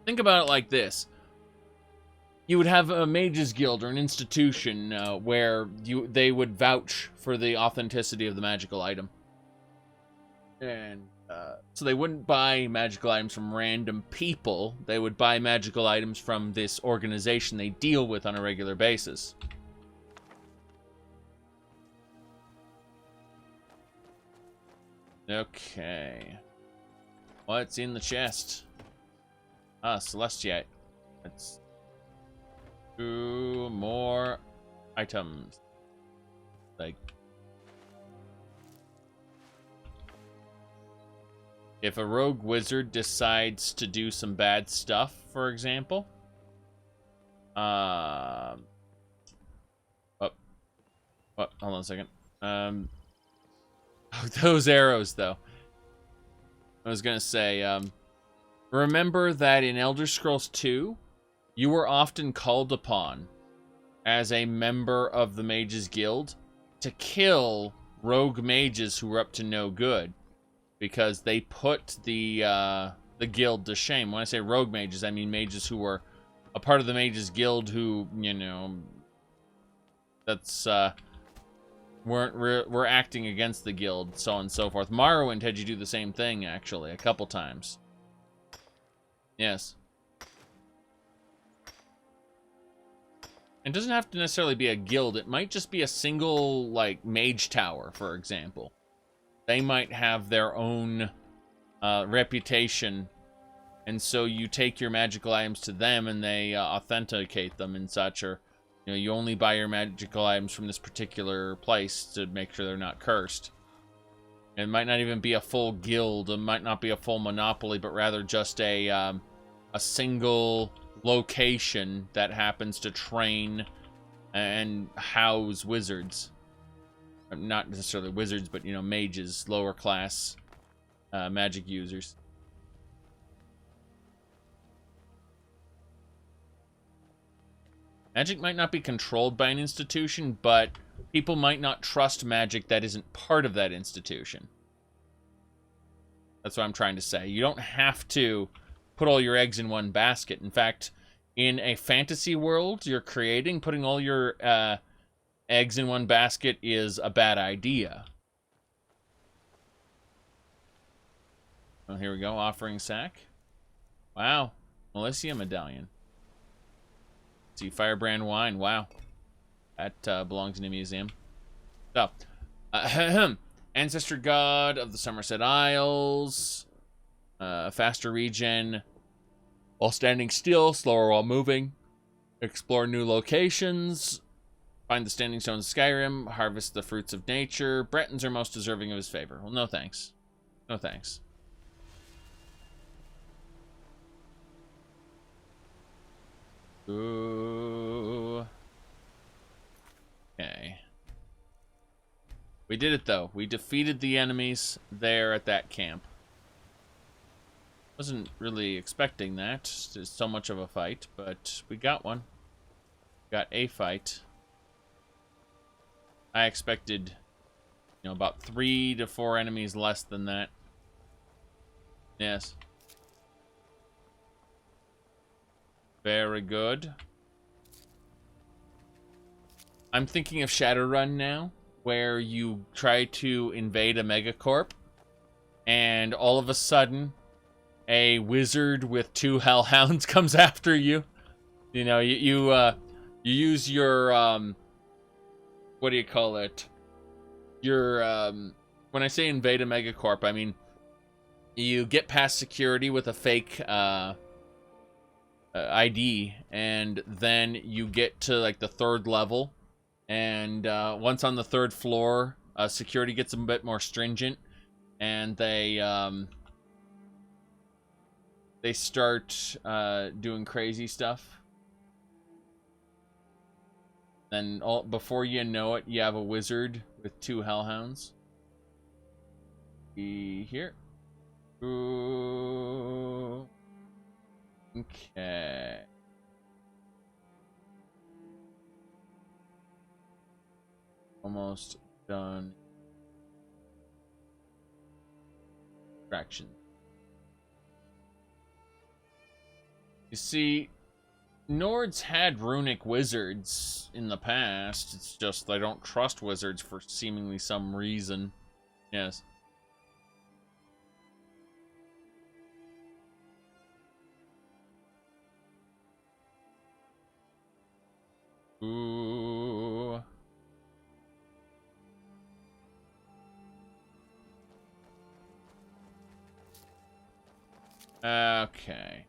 think about it like this. You would have a mages guild or an institution where they would vouch for the authenticity of the magical item. And so they wouldn't buy magical items from random people. They would buy magical items from this organization they deal with on a regular basis. Okay. What's in the chest? Ah, Celestiate. Let's do more items. Like, if a rogue wizard decides to do some bad stuff, for example, what? Hold on a second. Those arrows, though. I was gonna say, remember that in Elder Scrolls 2, you were often called upon as a member of the Mages Guild to kill rogue mages who were up to no good, because they put the guild to shame. When I say rogue mages, I mean mages who were a part of the Mages Guild who, you know, that's were acting against the guild, so on and so forth. Morrowind had you do the same thing, actually, a couple times. Yes. It doesn't have to necessarily be a guild. It might just be a single, like, mage tower, for example. They might have their own reputation, and so you take your magical items to them and they authenticate them and such, or, you know, you only buy your magical items from this particular place to make sure they're not cursed. It might not even be a full guild. It might not be a full monopoly, but rather just a single location that happens to train and house wizards. Not necessarily wizards, but, you know, mages, lower class magic users. Magic might not be controlled by an institution, but people might not trust magic that isn't part of that institution. That's what I'm trying to say. You don't have to put all your eggs in one basket. In fact, in a fantasy world you're creating, putting all your eggs in one basket is a bad idea. Oh, here we go. Offering sack. Wow. Melissa medallion. See, firebrand wine. Wow. That belongs in a museum. So, ancestor god of the Summerset Isles. Faster regen while standing still, slower while moving. Explore new locations. Find the standing stones of Skyrim. Harvest the fruits of nature. Bretons are most deserving of his favor. Well, no thanks. No thanks. Ooh. Okay. We did it, though. We defeated the enemies there at that camp. Wasn't really expecting that. It's so much of a fight, but we got one. Got a fight. I expected, you know, about 3 to 4 enemies less than that. Yes. Very good. I'm thinking of Shadowrun now, where you try to invade a megacorp, and all of a sudden, a wizard with 2 hellhounds comes after you. You know, you use your what do you call it? Your when I say invade a megacorp, I mean you get past security with a fake ID, and then you get to like the 3rd level, and once on the 3rd floor, security gets a bit more stringent, and they start doing crazy stuff. Then before you know it, you have a wizard with 2 hellhounds. Here. Ooh. Okay. Almost done. Traction. You see, Nords had runic wizards in the past. It's just they don't trust wizards for seemingly some reason. Yes. Ooh. Okay.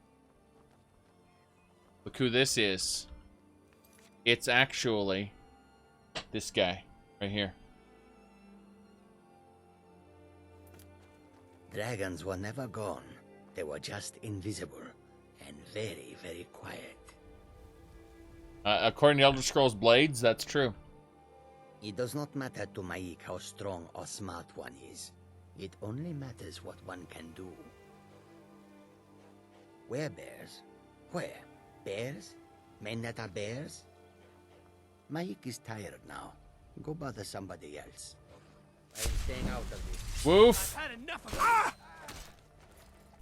Look who this is. It's actually this guy right here. Dragons were never gone. They were just invisible and very, very quiet. According to Elder Scrolls Blades, that's true. It does not matter to Maik how strong or smart one is. It only matters what one can do. Where bears? Where? Bears? Men that are bears? Maik is tired now. Go bother somebody else. I am staying out of this. Woof. I've had enough of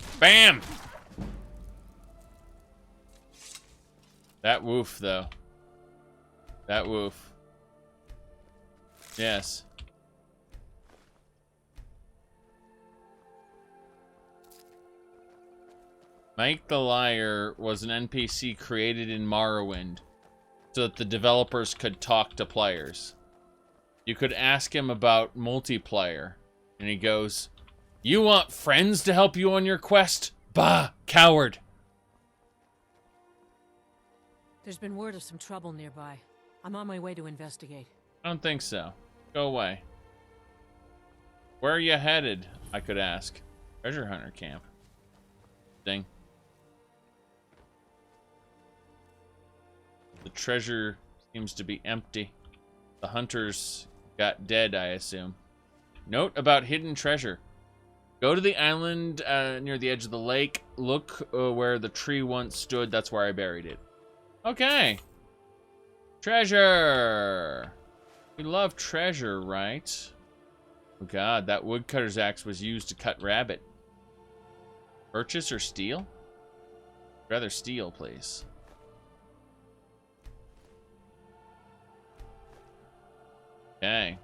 it. Bam! That woof, though. That woof. Yes. Mike the Liar was an NPC created in Morrowind so that the developers could talk to players. You could ask him about multiplayer, and he goes, "You want friends to help you on your quest? Bah, coward." There's been word of some trouble nearby. I'm on my way to investigate. I don't think so. Go away. Where are you headed? I could ask. Treasure Hunter camp. Ding. The treasure seems to be empty. The hunters got dead, I assume. Note about hidden treasure. Go to the island near the edge of the lake. Look where the tree once stood. That's where I buried it. Okay. Treasure. We love treasure, right? Oh god, that woodcutter's axe was used to cut rabbit. Purchase or steal? I'd rather steal, please. Okay.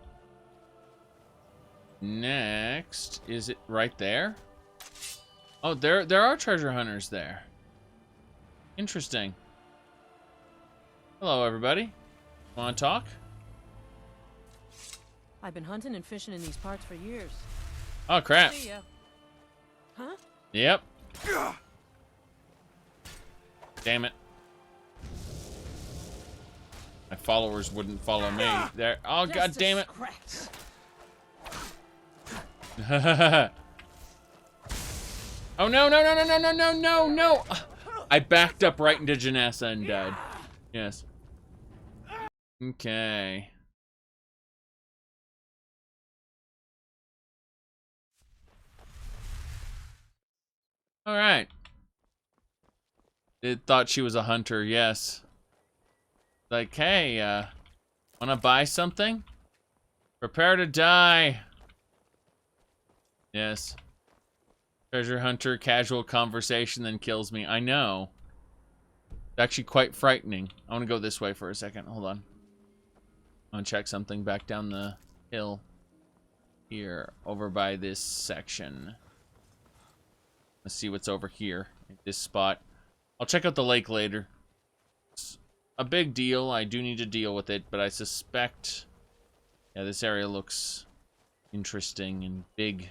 Next, is it right there? Oh, there are treasure hunters there. Interesting. Hello, everybody. Want to talk? I've been hunting and fishing in these parts for years. Oh, crap. See ya. Huh? Yep. Damn it. My followers wouldn't follow me. There. Oh, god damn it. Oh, no, no, no, no, no, no, no, no, no. I backed up right into Janessa and died. Yes. Okay. All right. It thought she was a hunter, yes. Like, hey, wanna buy something? Prepare to die. Yes. Treasure hunter, casual conversation, then kills me. I know. It's actually quite frightening. I want to go this way for a second. Hold on. I want to check something back down the hill. Here, over by this section. Let's see what's over here at this spot. I'll check out the lake later. It's a big deal. I do need to deal with it, but I suspect... Yeah, this area looks interesting and big.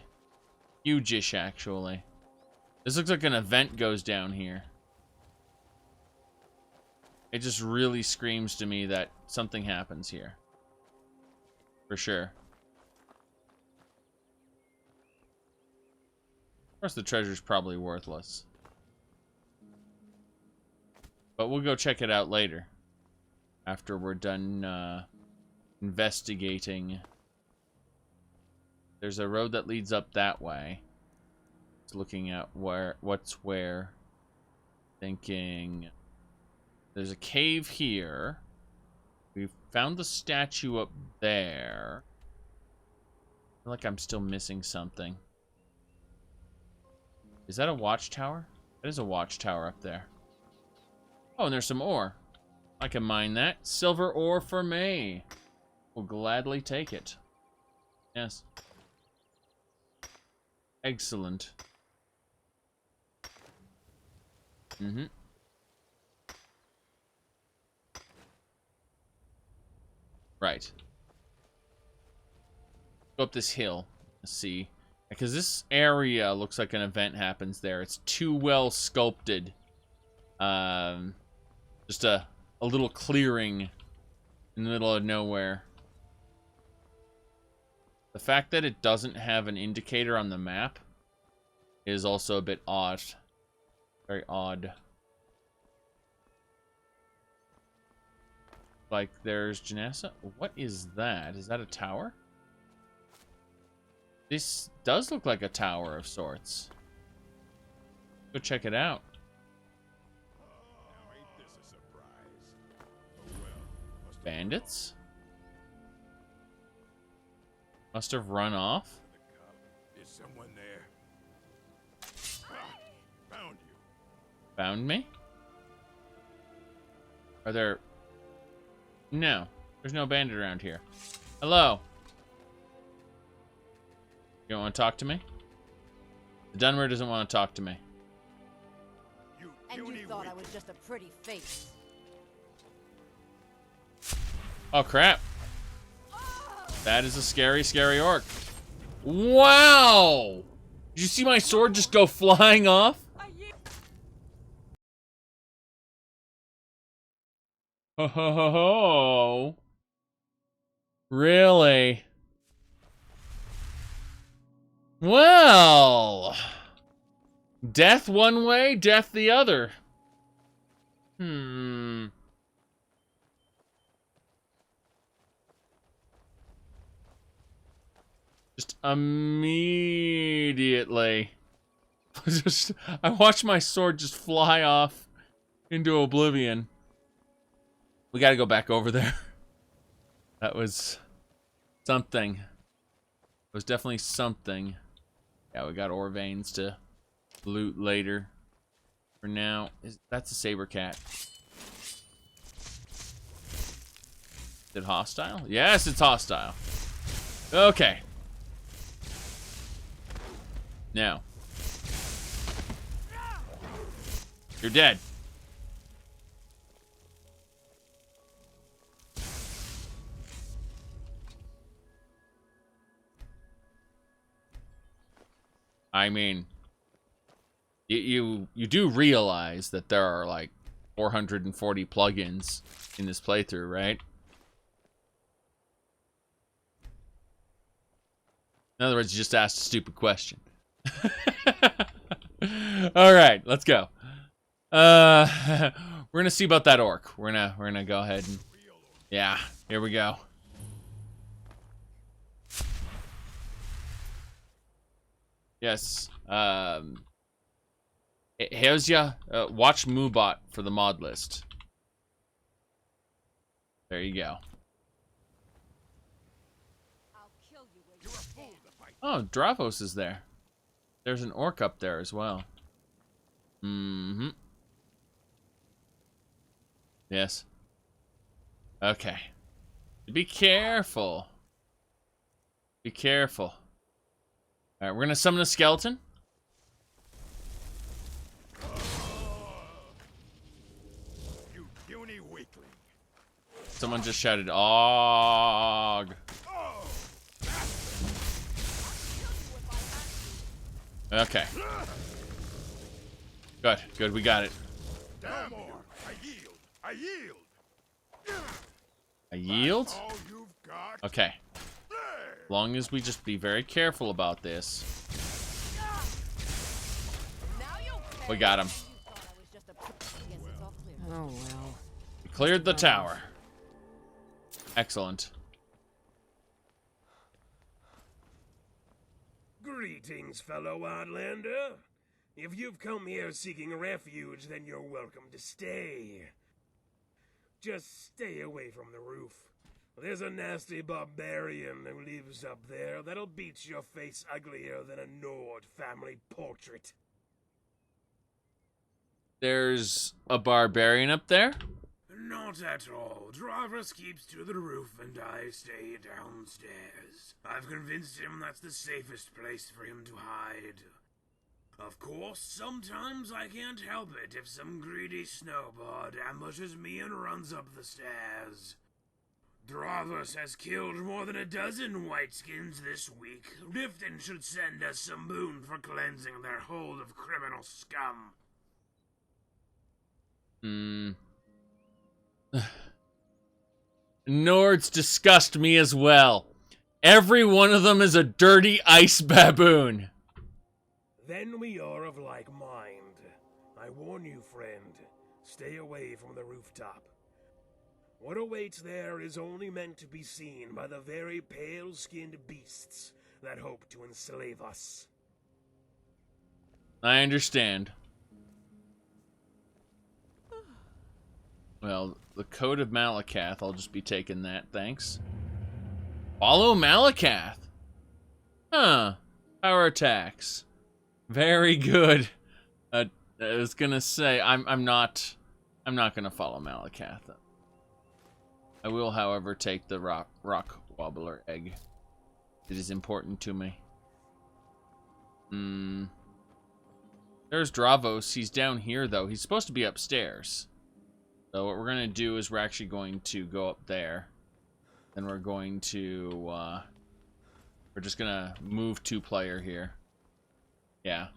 Huge-ish, actually. This looks like an event goes down here. It just really screams to me that something happens here. For sure. Of course, the treasure's probably worthless. But we'll go check it out later. After we're done investigating. There's a road that leads up that way. It's looking at what's where. Thinking. There's a cave here. We've found the statue up there. I feel like I'm still missing something. Is that a watchtower? That is a watchtower up there. Oh, and there's some ore. I can mine that. Silver ore for me. We'll gladly take it. Yes. Excellent. Mm-hmm. Right. Go up this hill. Let's see. Because this area looks like an event happens there. It's too well sculpted. Just a little clearing in the middle of nowhere. The fact that it doesn't have an indicator on the map is also a bit odd. Very odd. Like, there's Janessa. What is that? Is that a tower? This does look like a tower of sorts. Go check it out. Now ain't this a surprise? Oh well, must Bandits? Must have run off. Is someone there? Found you. Found me? Are there... No. There's no bandit around here. Hello. You don't want to talk to me? The Dunmer doesn't want to talk to me. And you thought I was just a pretty face. Oh, crap. That is a scary, scary orc. Wow! Did you see my sword just go flying off? Ho ho ho ho. Really? Well, death one way, death the other. Just immediately. I watched my sword just fly off into oblivion. We gotta go back over there. That was something. It was definitely something. Yeah, we got ore veins to loot later. For now, that's a saber cat. Is it hostile? Yes, it's hostile. Okay. Now. You're dead. I mean, you do realize that there are like 440 plugins in this playthrough, right? In other words, you just asked a stupid question. All right, let's go. We're gonna see about that orc. We're gonna go ahead and yeah, here we go. Yes. How's ya? Watch Moobot for the mod list. There you go. Oh, Dravos is there. There's an orc up there as well. Mm-hmm. Yes. Okay. Be careful. Be careful. Alright, we're gonna summon a skeleton. You puny weakling. Someone just shouted, "Og." Okay. Good, good, we got it. Damn you. I yield. I yield. A yield? All you've got. Okay. As long as we just be very careful about this. We got him. Oh well. We cleared the tower. Excellent. Greetings, fellow Outlander. If you've come here seeking refuge, then you're welcome to stay. Just stay away from the roof. There's a nasty barbarian who lives up there that'll beat your face uglier than a Nord family portrait. There's a barbarian up there? Not at all. Dravos keeps to the roof and I stay downstairs. I've convinced him that's the safest place for him to hide. Of course, sometimes I can't help it if some greedy snowbird ambushes me and runs up the stairs. Dravos has killed more than a dozen whiteskins this week. Riften should send us some boon for cleansing their hold of criminal scum. Nords disgust me as well. Every one of them is a dirty ice baboon. Then we are of like mind. I warn you, friend, stay away from the rooftop. What awaits there is only meant to be seen by the very pale-skinned beasts that hope to enslave us. I understand. Well, the Code of Malakath, I'll just be taking that, thanks. Follow Malakath! Huh. Power attacks. Very good. I was gonna say, I'm not gonna follow Malakath. I will, however, take the rock wobbler egg. It is important to me. There's Dravos. He's down here, though. He's supposed to be upstairs. So what we're going to do is we're actually going to go up there. Then we're going to... we're just going to move 2-player here. Yeah.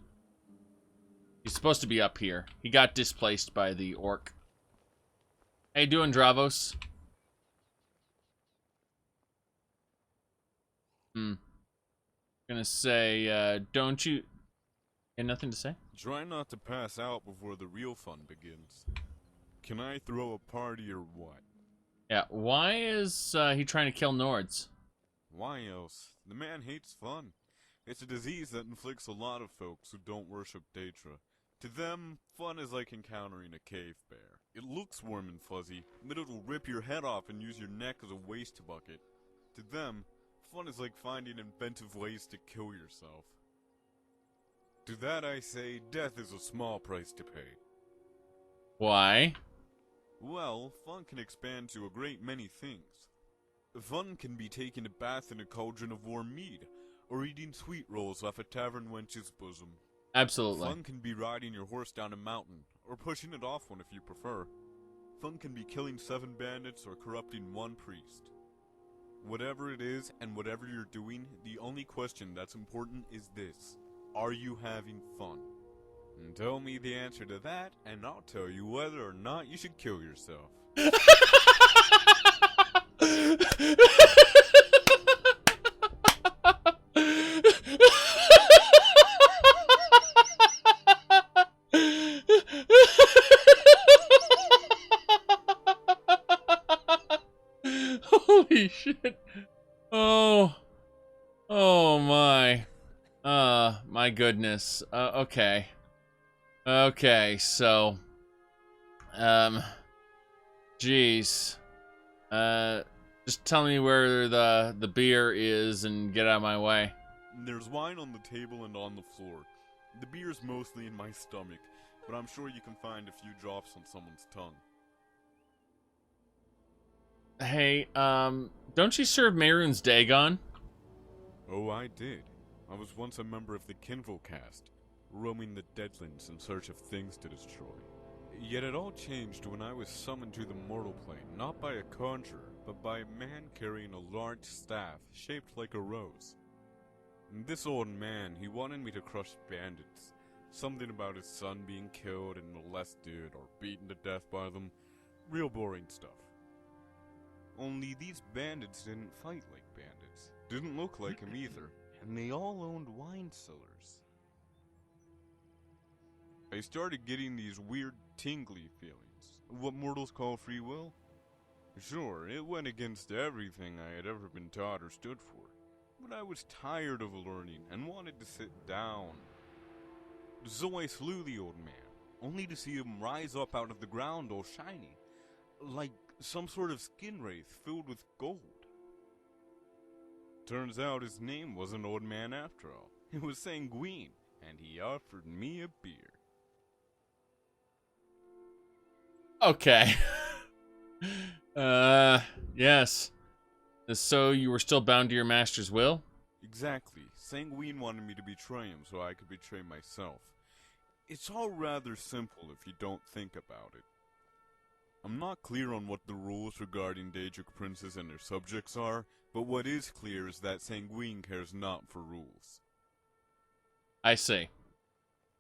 He's supposed to be up here. He got displaced by the orc. How you doing, Dravos? Gonna say, don't you... Got nothing to say? Try not to pass out before the real fun begins. Can I throw a party or what? Yeah, why is he trying to kill Nords? Why else? The man hates fun. It's a disease that inflicts a lot of folks who don't worship Daedra. To them, fun is like encountering a cave bear. It looks warm and fuzzy, but it'll rip your head off and use your neck as a waste bucket. To them, fun is like finding inventive ways to kill yourself. To that I say, death is a small price to pay. Why? Well, fun can expand to a great many things. Fun can be taking a bath in a cauldron of warm mead, or eating sweet rolls off a tavern wench's bosom. Absolutely. Fun can be riding your horse down a mountain, or pushing it off one if you prefer. Fun can be killing 7 bandits or corrupting 1 priest. Whatever it is, and whatever you're doing, the only question that's important is this. Are you having fun? And tell me the answer to that, and I'll tell you whether or not you should kill yourself. Holy shit. Oh my. My goodness. Okay. Okay, so jeez. Just tell me where the beer is and get out of my way. There's wine on the table and on the floor. The beer's mostly in my stomach, but I'm sure you can find a few drops on someone's tongue. Hey, don't you serve Mehrunes Dagon? Oh, I did. I was once a member of the Kindle caste, roaming the Deadlands in search of things to destroy. Yet it all changed when I was summoned to the mortal plane, not by a conjurer, but by a man carrying a large staff shaped like a rose. And this old man, he wanted me to crush bandits. Something about his son being killed and molested or beaten to death by them. Real boring stuff. Only these bandits didn't fight like bandits. Didn't look like him either. And they all owned wine cellars. I started getting these weird tingly feelings. What mortals call free will? Sure, it went against everything I had ever been taught or stood for. But I was tired of learning and wanted to sit down. So I slew the old man, only to see him rise up out of the ground all shiny. Like some sort of skin wraith filled with gold. Turns out his name wasn't Old Man after all. It was Sanguine, and he offered me a beer. Okay. Yes. So you were still bound to your master's will? Exactly. Sanguine wanted me to betray him so I could betray myself. It's all rather simple if you don't think about it. I'm not clear on what the rules regarding Daedric princes and their subjects are, but what is clear is that Sanguine cares not for rules. I see.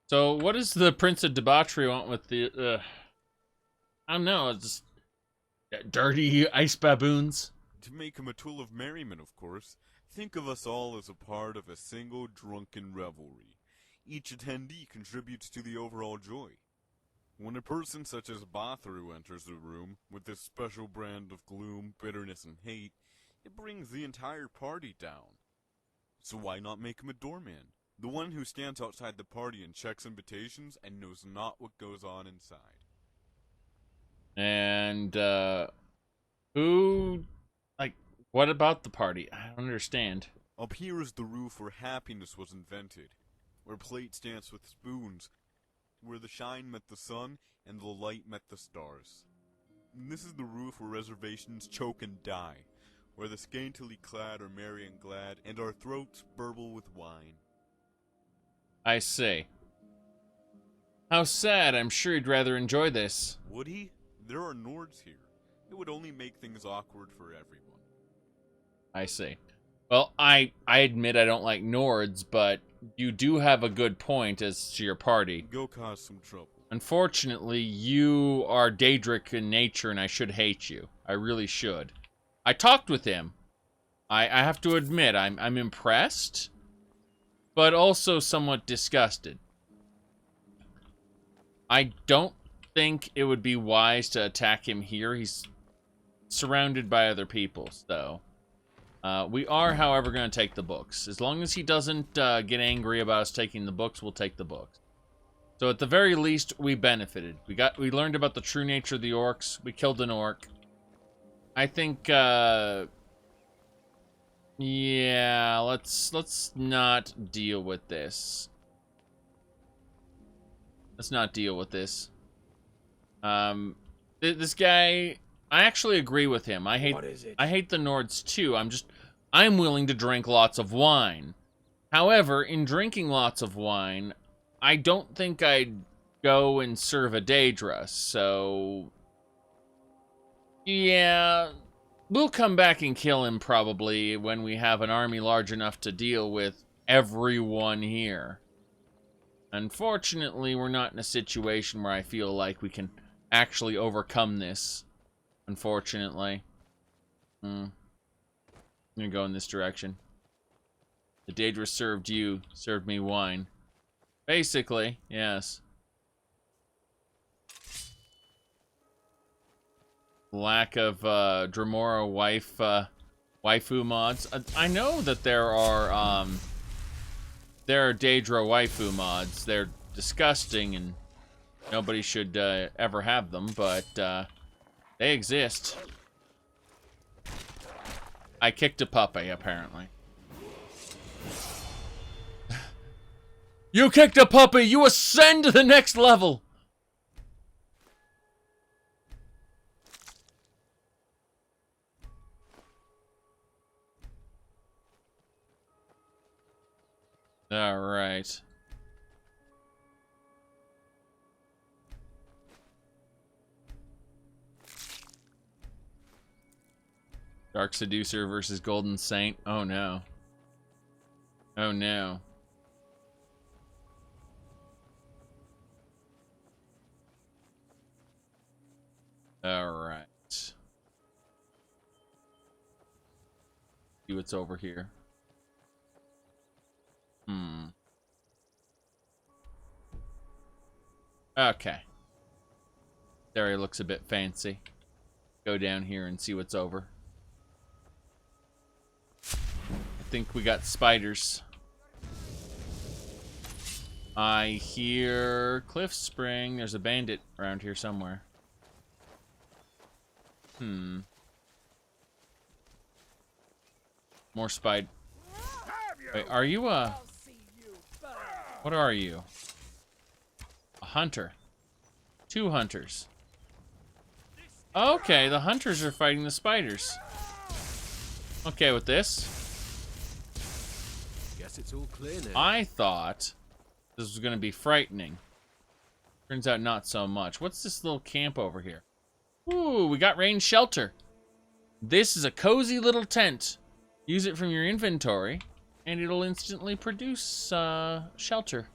So what does the Prince of Debauchery want with the, I don't know, it's just dirty ice baboons? To make him a tool of merriment, of course. Think of us all as a part of a single drunken revelry. Each attendee contributes to the overall joy. When a person such as Batharu enters the room with this special brand of gloom, bitterness, and hate, it brings the entire party down. So why not make him a doorman? The one who stands outside the party and checks invitations and knows not what goes on inside. And, who, like, what about the party? I don't understand. Up here is the roof where happiness was invented, where plates dance with spoons, where the shine met the sun and the light met the stars. And this is the roof where reservations choke and die, where the scantily clad are merry and glad, and our throats burble with wine. I see. How sad. I'm sure he'd rather enjoy this. Would he? There are Nords here. It would only make things awkward for everyone. I see. Well, I admit I don't like Nords, but you do have a good point as to your party. Go cause some trouble. Unfortunately, you are Daedric in nature, and I should hate you. I really should. I talked with him. I have to admit, I'm impressed, but also somewhat disgusted. I don't think it would be wise to attack him here. He's surrounded by other peoples, though. We are, however, going to take the books. As long as he doesn't get angry about us taking the books, we'll take the books. So at the very least, we benefited. We learned about the true nature of the orcs. We killed an orc. I think, yeah, let's not deal with this. Let's not deal with this. This guy, I actually agree with him. I hate the Nords too. I'm willing to drink lots of wine. However, in drinking lots of wine, I don't think I'd go and serve a Daedra, so yeah, we'll come back and kill him probably when we have an army large enough to deal with everyone here. Unfortunately, we're not in a situation where I feel like we can actually overcome this. Unfortunately. I'm gonna go in this direction. The Daedra served me wine. Basically, yes. Lack of Dremora waifu mods. I know that there are Daedra waifu mods. They're disgusting and nobody should ever have them, but they exist. I kicked a puppy, apparently. You kicked a puppy! You ascend to the next level! Alright. Dark Seducer versus Golden Saint. Oh no. Oh no. Alright. See what's over here. Okay. This area looks a bit fancy. Go down here and see what's over. I think we got spiders. I hear Cliff Spring. There's a bandit around here somewhere. More spider. Wait, are you a... What are you? A hunter. 2 hunters. Okay, the hunters are fighting the spiders. Okay with this. Guess it's all clear now. I thought this was going to be frightening. Turns out not so much. What's this little camp over here? Ooh, we got rain shelter. This is a cozy little tent. Use it from your inventory, and it'll instantly produce shelter.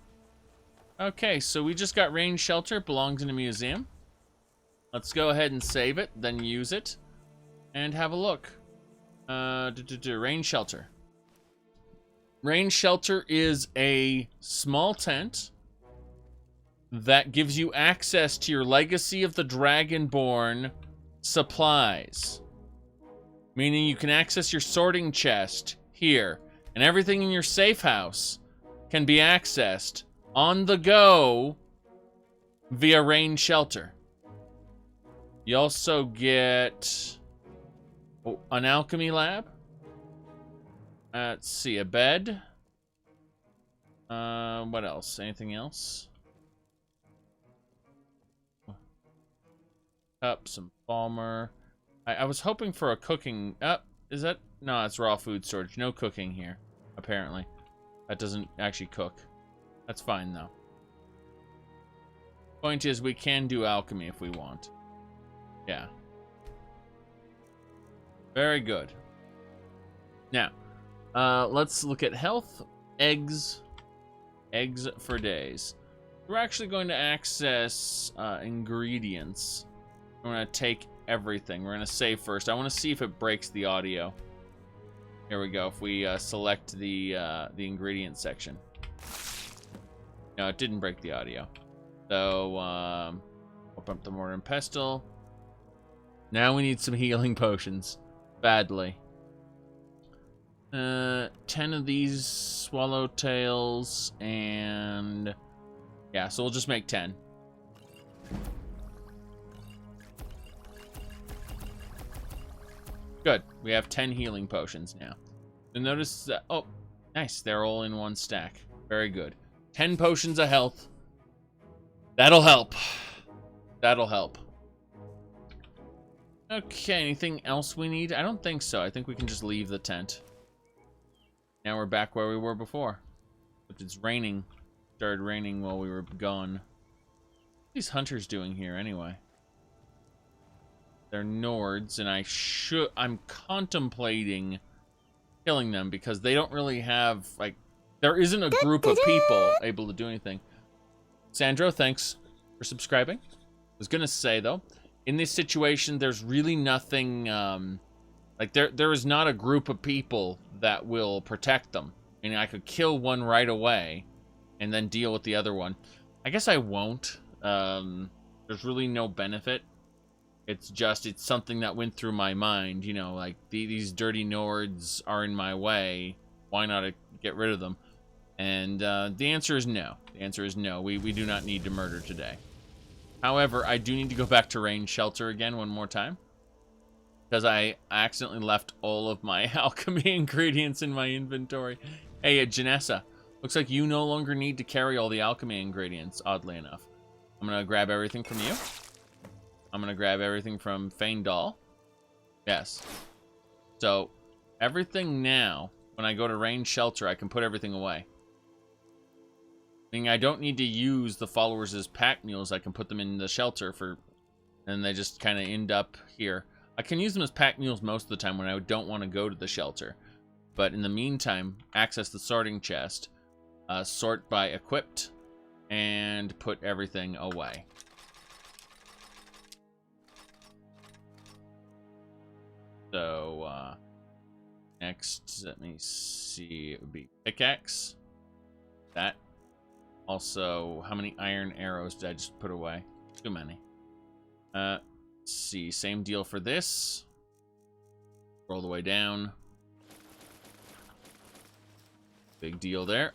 Okay, so we just got rain shelter. It belongs in a museum. Let's go ahead and save it, then use it, and have a look. Rain shelter. Rain shelter is a small tent that gives you access to your Legacy of the Dragonborn supplies. Meaning you can access your sorting chest here, and everything in your safe house can be accessed on the go via rain shelter. You also get an alchemy lab. Let's see, a bed. What else? Anything else? Up some Balmer. I was hoping for a cooking. Is that? No, it's raw food storage. No cooking here, apparently. That doesn't actually cook. That's fine, though. Point is, we can do alchemy if we want. Yeah. Very good. Now, let's look at health. Eggs. Eggs for days. We're actually going to access ingredients. We're going to take everything. We're going to save first. I want to see if it breaks the audio. Here we go. If we select the ingredient section. No, it didn't break the audio. So, open up the mortar and pestle. Now we need some healing potions. Badly. 10 of these swallowtails, and yeah, so we'll just make 10. Good. We have 10 healing potions now. You'll notice that, oh, nice. They're all in one stack. Very good. 10 potions of health. That'll help. That'll help. Okay, anything else we need? I don't think so. I think we can just leave the tent. Now we're back where we were before. But it's raining. Started raining while we were gone. What are these hunters doing here anyway? They're Nords, and I'm contemplating killing them because they don't really have, like, there isn't a group of people able to do anything. Sandro, thanks for subscribing. I was gonna say, though, in this situation, there's really nothing, like, there is not a group of people that will protect them. I mean, I could kill one right away and then deal with the other one. I guess I won't. There's really no benefit. It's just, it's something that went through my mind, you know, like, these dirty Nords are in my way. Why not get rid of them? And the answer is no. The answer is no. We do not need to murder today. However, I do need to go back to Rain Shelter again one more time. Because I accidentally left all of my alchemy ingredients in my inventory. Hey, Janessa. Looks like you no longer need to carry all the alchemy ingredients, oddly enough. I'm going to grab everything from you. I'm going to grab everything from Fandal. Yes. So, everything now, when I go to Rain Shelter, I can put everything away. Meaning I don't need to use the followers as pack mules. I can put them in the shelter for, and they just kind of end up here. I can use them as pack mules most of the time when I don't want to go to the shelter. But in the meantime, access the sorting chest, sort by equipped, and put everything away. So, next, let me see, it would be pickaxe. That. Also, how many iron arrows did I just put away? Too many. Let's see, same deal for this. Roll the way down. Big deal there.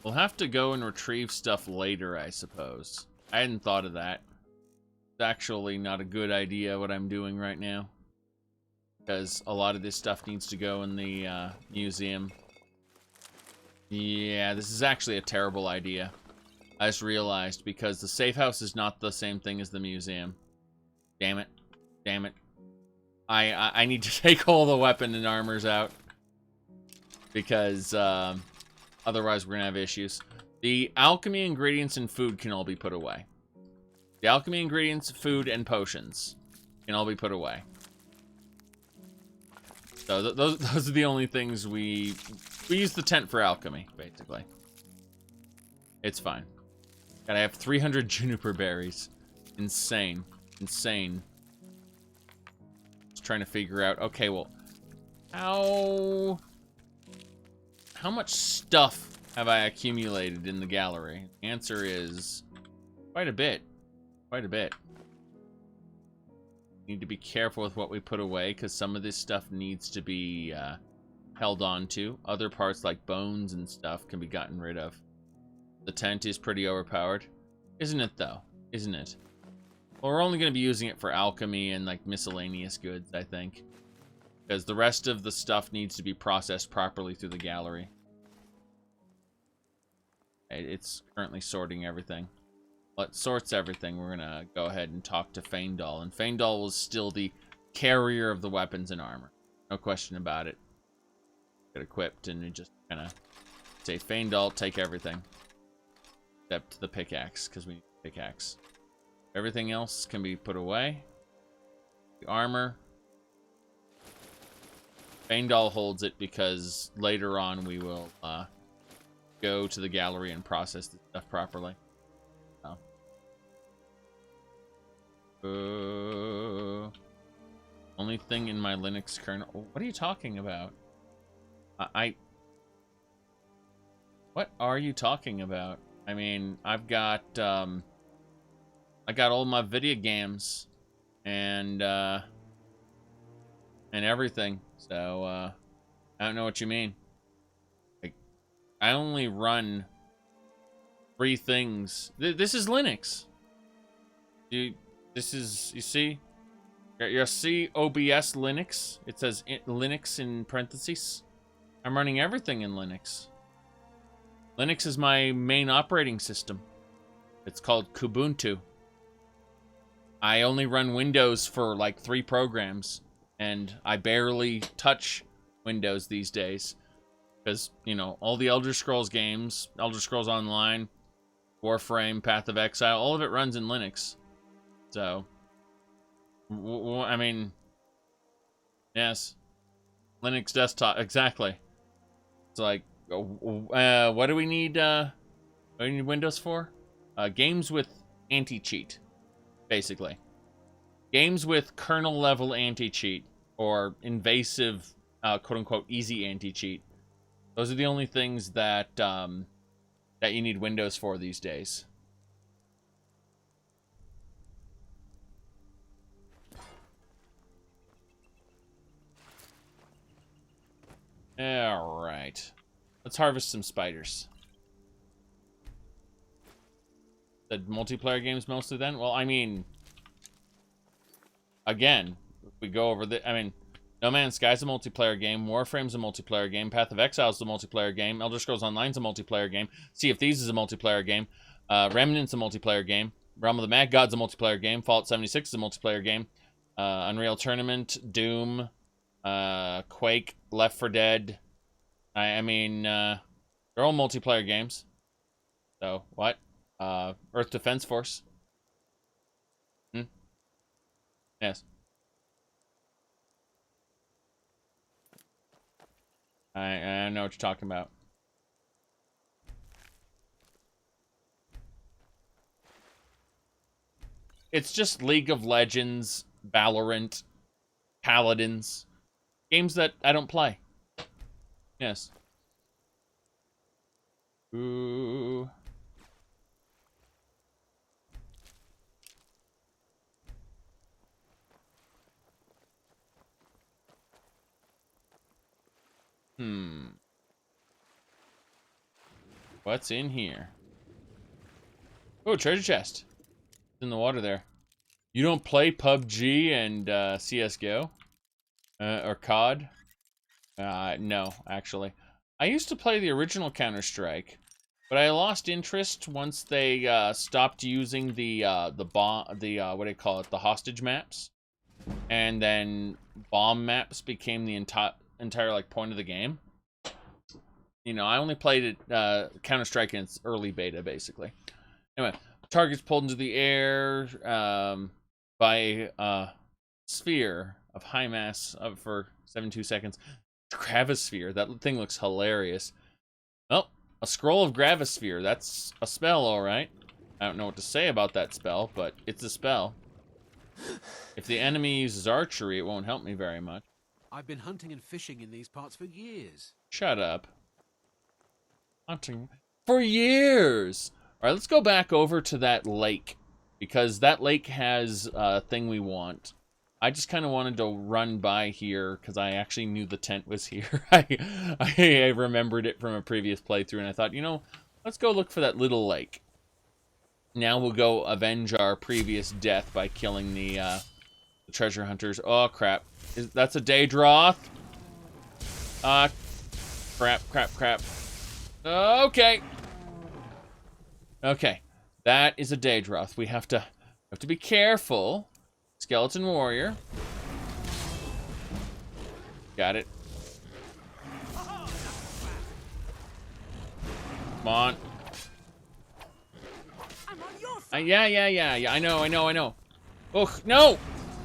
We'll have to go and retrieve stuff later, I suppose. I hadn't thought of that. It's actually not a good idea what I'm doing right now. Because a lot of this stuff needs to go in the museum. Yeah, this is actually a terrible idea. I just realized, because the safe house is not the same thing as the museum. Damn it. Damn it. I need to take all the weapon and armors out. Because otherwise we're going to have issues. The alchemy ingredients and food can all be put away. The alchemy ingredients, food, and potions can all be put away. So those are the only things we use the tent for alchemy, basically. It's fine. Gotta have 300 juniper berries. Insane. Insane. Just trying to figure out, okay, well, how much stuff have I accumulated in the gallery? The answer is quite a bit. Quite a bit. Need to be careful with what we put away, because some of this stuff needs to be held on to. Other parts, like bones and stuff, can be gotten rid of. The tent is pretty overpowered. Isn't it, though? isn't it? Well, we're only going to be using it for alchemy and, like, miscellaneous goods, I think. Because the rest of the stuff needs to be processed properly through the gallery. It's currently sorting everything. Well, it sorts everything. We're going to go ahead and talk to Fandal. And Fandal was still the carrier of the weapons and armor. No question about it. Get equipped and we just kind of say, Fandal, take everything. Except the pickaxe, because we need a pickaxe. Everything else can be put away. The armor. Fandal holds it because later on we will go to the gallery and process the stuff properly. Only thing in my Linux kernel. What are you talking about? What are you talking about? I mean, I've got I got all my video games and everything. So I don't know what you mean. Like, I only run 3 things. This is Linux. This is, you see? You see OBS Linux? It says Linux in parentheses. I'm running everything in Linux. Linux is my main operating system. It's called Kubuntu. I only run Windows for like 3 programs, and I barely touch Windows these days. Because, you know, all the Elder Scrolls games, Elder Scrolls Online, Warframe, Path of Exile, all of it runs in Linux. So, I mean, yes, Linux desktop, exactly. It's like, what do we need Windows for? Games with anti-cheat, basically. Games with kernel-level anti-cheat, or invasive, quote-unquote, easy anti-cheat. Those are the only things that, that you need Windows for these days. Alright. Let's harvest some spiders. The multiplayer games mostly then? Well, I mean, again, if we go over the, I mean, No Man's Sky's a multiplayer game, Warframe's a multiplayer game, Path of Exile's a multiplayer game, Elder Scrolls Online's a multiplayer game, Sea of Thieves is a multiplayer game, Remnant's a multiplayer game, Realm of the Mad God's a multiplayer game, Fallout 76 is a multiplayer game, Unreal Tournament, Doom, Quake, Left 4 Dead. I mean, they're all multiplayer games. So, what? Earth Defense Force. Yes. I know what you're talking about. It's just League of Legends, Valorant, Paladins. Games that I don't play. Yes. Ooh. What's in here? Oh, treasure chest. It's in the water there. You don't play PUBG and CSGO? Or COD? No, actually. I used to play the original Counter-Strike, but I lost interest once they stopped using the what do you call it, the hostage maps, and then bomb maps became the entire like point of the game. You know, I only played it Counter-Strike in its early beta, basically. Anyway, targets pulled into the air by a sphere of high mass for 72 seconds. Gravisphere. That thing looks hilarious. Oh, a scroll of Gravisphere. That's a spell, all right. I don't know what to say about that spell, but it's a spell. If the enemy uses archery, it won't help me very much. I've been hunting and fishing in these parts for years. Shut up. Hunting for years. All right, let's go back over to that lake, because that lake has a thing we want. I just kind of wanted to run by here because I actually knew the tent was here. I remembered it from a previous playthrough, and I thought, you know, let's go look for that little lake. Now we'll go avenge our previous death by killing the treasure hunters. Oh, crap. That's a Daedroth. Crap. Okay. Okay. That is a Daedroth. We have to be careful. Skeleton warrior. Got it. Come on. Yeah. I know. Oh, no!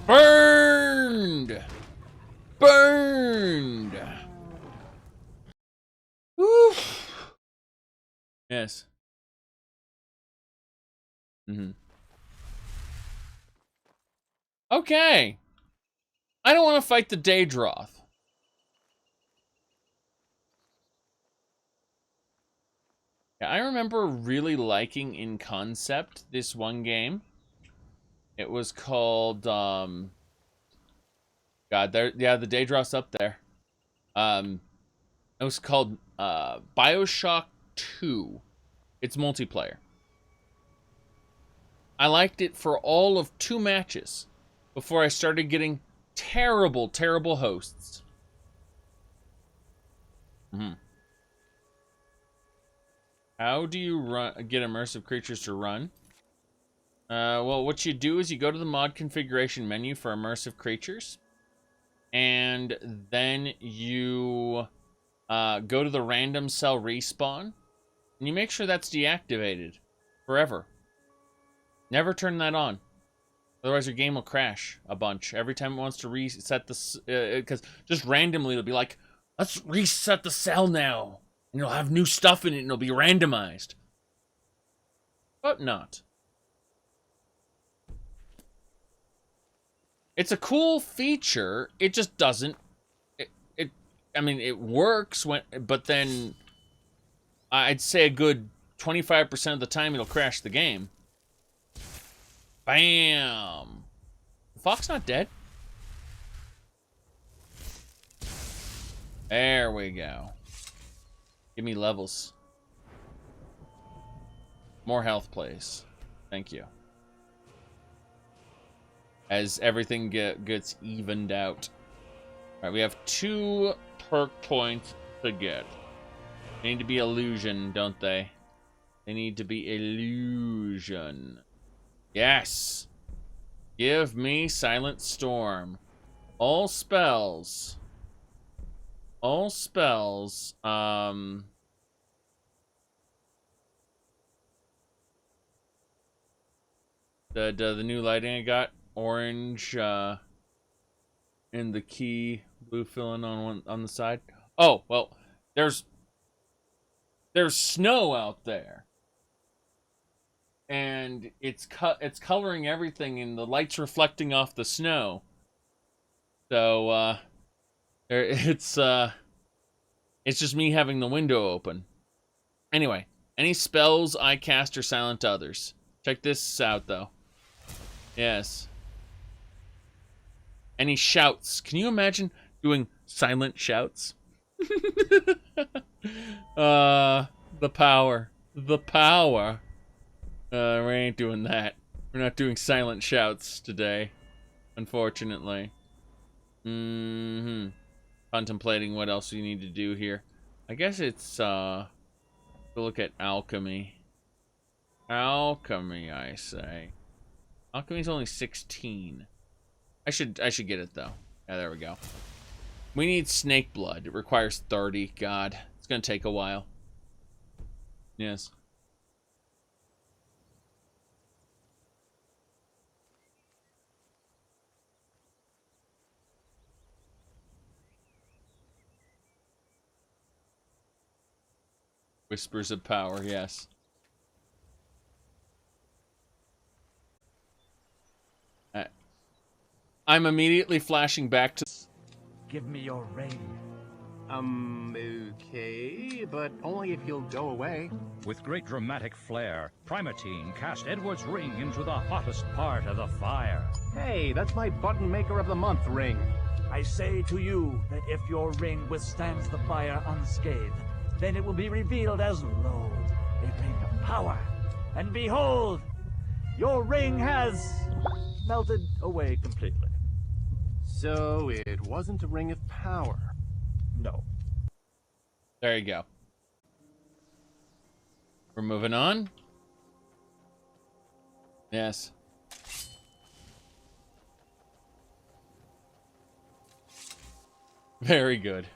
Burned! Oof. Yes. Okay. I don't want to fight the Daedroth. Yeah, I remember really liking in concept this one game. It was called, God, there, yeah, the Daedroth's up there. It was called, BioShock 2. It's multiplayer. I liked it for all of 2 matches before I started getting terrible hosts. How do you get immersive creatures to run? Well, what you do is you go to the mod configuration menu for immersive creatures, and then you go to the random cell respawn, and you make sure that's deactivated forever. Never turn that on. Otherwise, your game will crash a bunch every time it wants to reset the... Because just randomly, it'll be like, let's reset the cell now. And it'll have new stuff in it, and it'll be randomized. But not. It's a cool feature. It just doesn't... I mean, it works, but then... I'd say a good 25% of the time, it'll crash the game. Bam! The fox not dead. There we go. Give me levels. More health, please. Thank you. As everything gets evened out. Alright, we have 2 perk points to get. They need to be illusion, don't they? They need to be illusion. Yes! Give me Silent Storm. All spells. The new lighting I got, orange in the key, blue filling on the side. Oh, well, there's snow out there. And it's coloring everything, and the light's reflecting off the snow. So it's just me having the window open. Anyway, any spells I cast are silent to others. Check this out, though. Yes. Any shouts? Can you imagine doing silent shouts? The power. We ain't doing that. We're not doing silent shouts today, unfortunately. Contemplating what else we need to do here. I guess it's to look at alchemy. Alchemy, I say. Alchemy's only 16. I should get it though. Yeah, there we go. We need snake blood. It requires 30. God, it's gonna take a while. Yes. Whispers of power, yes. I'm immediately flashing back to... Give me your ring. Okay, but only if you'll go away. With great dramatic flair, Primatine cast Edward's ring into the hottest part of the fire. Hey, that's my Button Maker of the Month ring. I say to you that if your ring withstands the fire unscathed, then it will be revealed as lo, a ring of power. And behold, Your ring has melted away completely. So it wasn't a ring of power. No. There you go. We're moving on. Yes. Very good.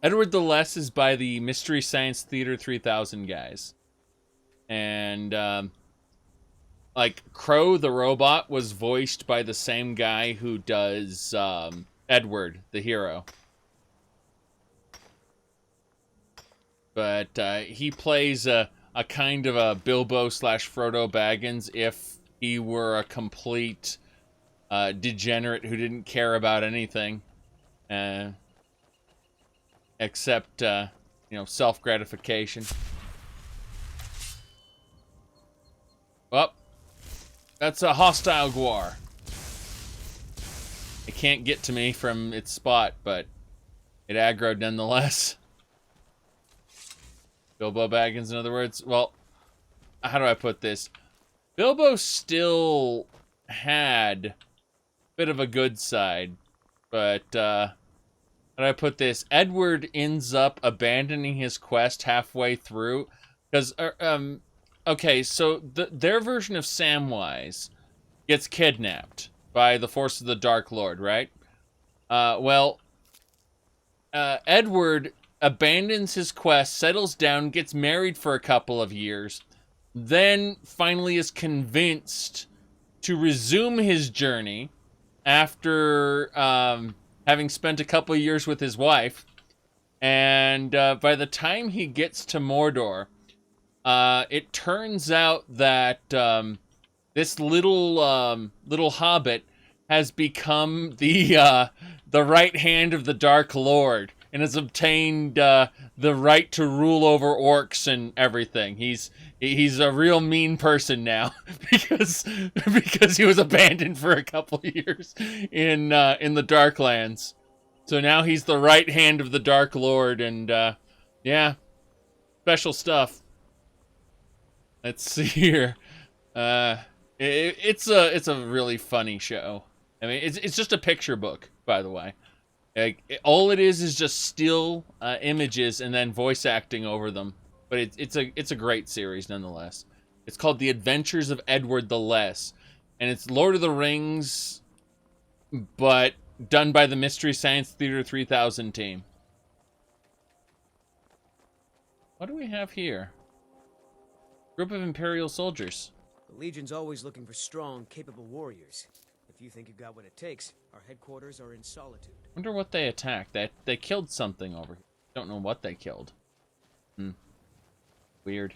Edward the Less is by the Mystery Science Theater 3000 guys. And, like, Crow the robot was voiced by the same guy who does Edward, the hero. But he plays a kind of a Bilbo / Frodo Baggins if he were a complete degenerate who didn't care about anything. Except, you know, self-gratification. Well, that's a hostile Gwar. It can't get to me from its spot, but it aggroed nonetheless. Bilbo Baggins, in other words. Well, how do I put this? Bilbo still had a bit of a good side, but, how do I put this? Edward ends up abandoning his quest halfway through, because, okay, so their version of Samwise gets kidnapped by the force of the Dark Lord, right? Edward abandons his quest, settles down, gets married for a couple of years, then finally is convinced to resume his journey after having spent a couple of years with his wife. And by the time he gets to Mordor, it turns out that this little hobbit has become the right hand of the Dark Lord and has obtained the right to rule over orcs and everything. He's a real mean person now because he was abandoned for a couple of years in the Darklands. So now he's the right hand of the Dark Lord, and yeah, special stuff. Let's see here. It's a really funny show. I mean, it's just a picture book, by the way. Like, all it is just still images and then voice acting over them. But it's a great series nonetheless. It's called The Adventures of Edward the Less, and it's Lord of the Rings, but done by the Mystery Science Theater 3000 team. What do we have here? Group of Imperial soldiers. The Legion's always looking for strong, capable warriors. If you think you've got what it takes, our headquarters are in Solitude. Wonder what they attacked. They killed something over here. Don't know what they killed. Weird.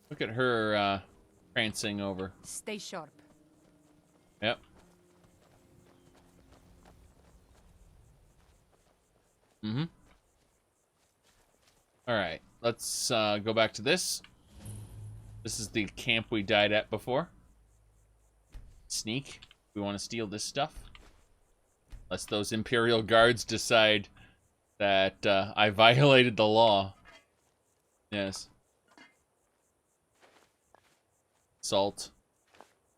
Look at her prancing over. Stay sharp. Yep. Alright, let's go back to this. This is the camp we died at before. Sneak. We want to steal this stuff. Unless those Imperial guards decide that I violated the law. Yes. Salt.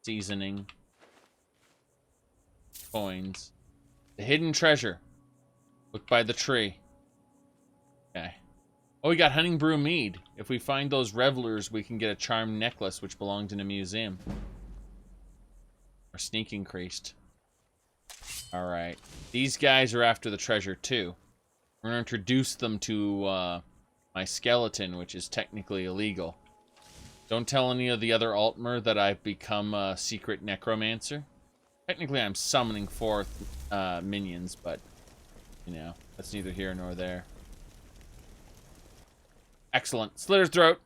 Seasoning. Coins. The hidden treasure. Look by the tree. Okay. Oh, we got Hunting Brew Mead. If we find those revelers, we can get a charmed necklace which belonged in a museum. Our sneak increased. Alright. These guys are after the treasure too. We're going to introduce them to my skeleton, which is technically illegal. Don't tell any of the other Altmer that I've become a secret necromancer. Technically, I'm summoning forth minions, but, you know, that's neither here nor there. Excellent. Slit her throat.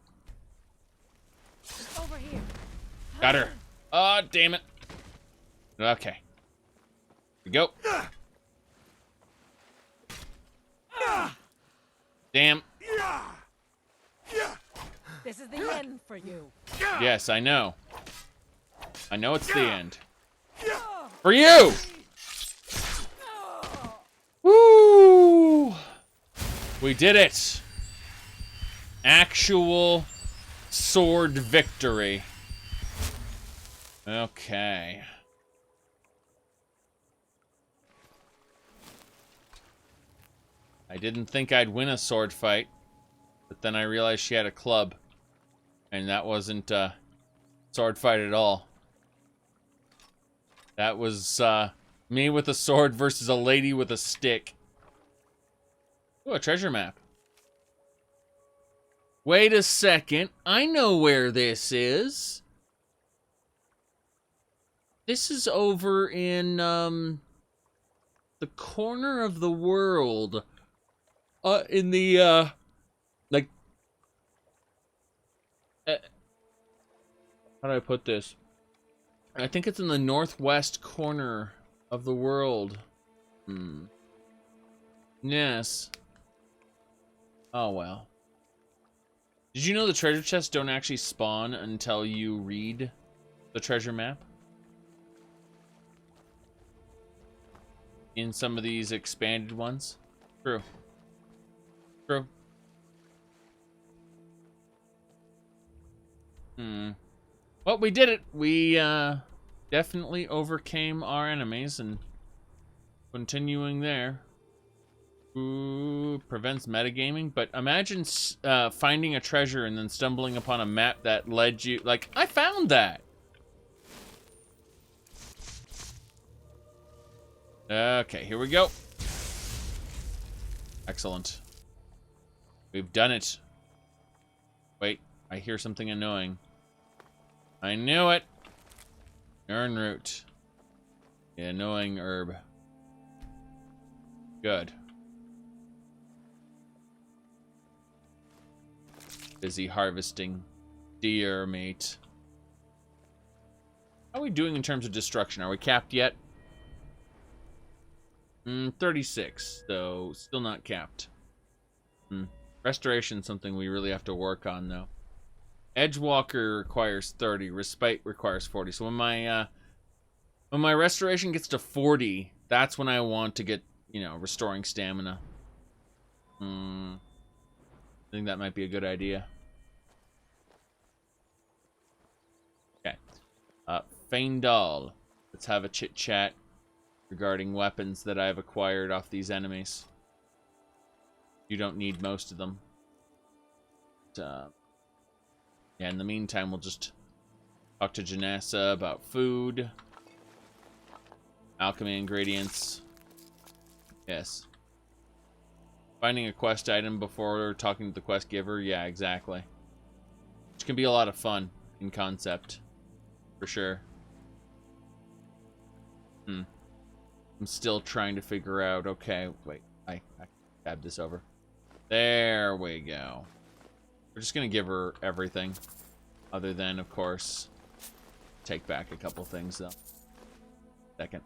Over here. Got her. Oh, damn it. Okay. Here we go. Damn. This is the end for you. Yes, I know. I know it's the end. For you! Woo! We did it! Actual sword victory. Okay. I didn't think I'd win a sword fight, but then I realized she had a club, and that wasn't a sword fight at all. That was me with a sword versus a lady with a stick. Oh, a treasure map. Wait a second. I know where this is. This is over in the corner of the world. In the like how do I put this? I think it's in the northwest corner of the world. Yes. Oh well. Did you know the treasure chests don't actually spawn until you read the treasure map? In some of these expanded ones? True. True. Well, we did it. We definitely overcame our enemies and continuing there. Ooh, prevents metagaming, but imagine finding a treasure and then stumbling upon a map that led you, like, I found that. Okay, here we go. Excellent. We've done it. Wait, I hear something annoying. I knew it. Earn root. The annoying herb. Good. Busy harvesting deer meat. How are we doing in terms of destruction? Are we capped yet? 36, though still not capped. Restoration is something we really have to work on, though. Edgewalker requires 30. Respite requires 40. So when my restoration gets to 40, that's when I want to get, you know, restoring stamina. I think that might be a good idea. Okay. Fandal. Let's have a chit-chat regarding weapons that I've acquired off these enemies. You don't need most of them. But, yeah, in the meantime, we'll just talk to Janessa about food. Alchemy ingredients. Yes. Finding a quest item before talking to the quest giver. Yeah, exactly. Which can be a lot of fun in concept. For sure. I'm still trying to figure out... Okay, wait. I tabbed this over. There we go. We're just going to give her everything. Other than, of course, take back a couple things, though. Second.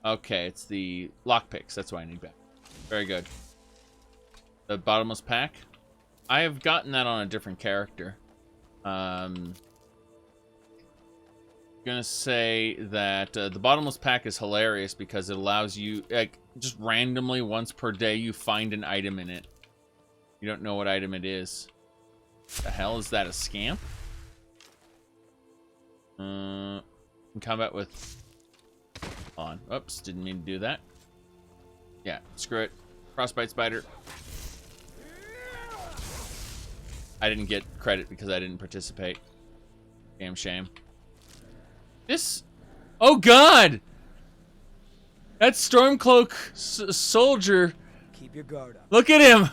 Okay, it's the lockpicks. That's what I need back. Very good. The bottomless pack. I have gotten that on a different character. Gonna say that the bottomless pack is hilarious because it allows you, like, just randomly once per day you find an item in it. You don't know what item it is. The hell is that? A scamp? In combat with on. Oops, didn't mean to do that. Yeah, screw it. Frostbite spider. I didn't get credit because I didn't participate. Damn shame. This... Oh, God! That Stormcloak soldier... Keep your guard up. Look at him!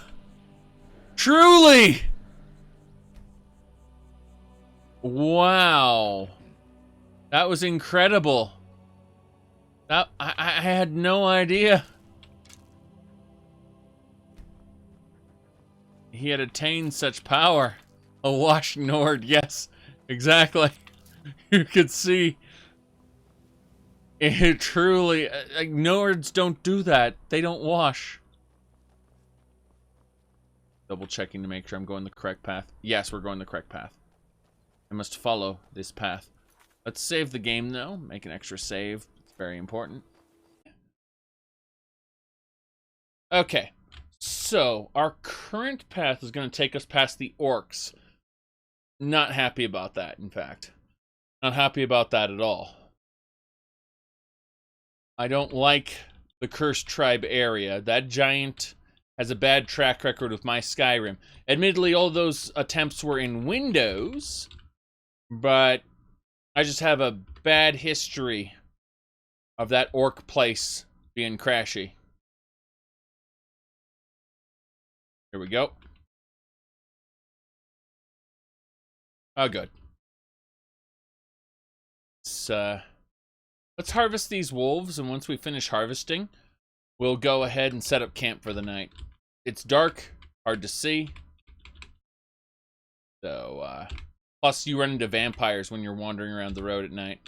Truly! Wow. That was incredible. That... I had no idea. He had attained such power. A wash Nord, yes. Exactly. You could see it truly, like, Nords don't do that. They don't wash. Double checking to make sure I'm going the correct path. Yes, we're going the correct path. I must follow this path. Let's save the game though. Make an extra save. It's very important. Okay. So, our current path is going to take us past the orcs. Not happy about that, in fact. Not happy about that at all. I don't like the Cursed Tribe area. That giant has a bad track record with my Skyrim. Admittedly, all those attempts were in Windows, but I just have a bad history of that orc place being crashy. Here we go. Oh, good. Let's harvest these wolves, and once we finish harvesting, we'll go ahead and set up camp for the night. It's dark, hard to see. So, plus you run into vampires when you're wandering around the road at night.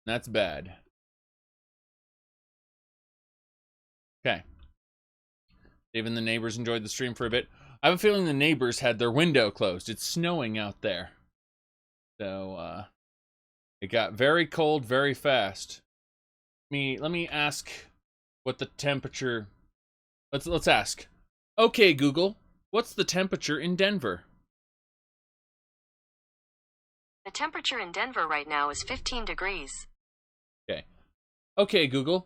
That's bad. Okay. Even the neighbors enjoyed the stream for a bit. I have a feeling the neighbors had their window closed. It's snowing out there. So, it got very cold very fast. Let me ask what the temperature... Let's ask. Okay, Google, what's the temperature in Denver? The temperature in Denver right now is 15 degrees. Okay. Okay, Google,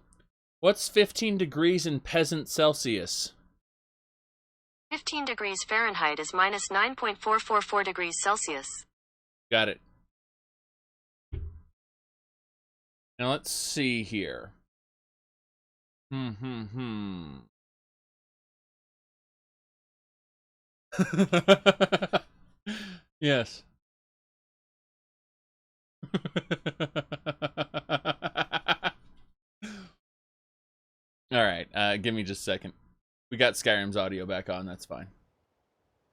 what's 15 degrees in peasant Celsius? 15 degrees Fahrenheit is minus 9.444 degrees Celsius. Got it. Now let's see here. Yes. All right, give me just a second. We got Skyrim's audio back on, that's fine.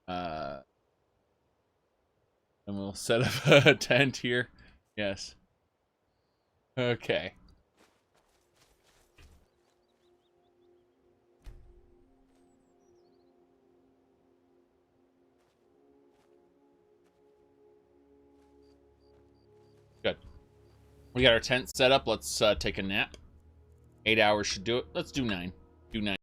And we'll set up a tent here. Yes. Okay. Good. We got our tent set up. Let's take a nap. 8 hours should do it. Let's do 9. Do 9.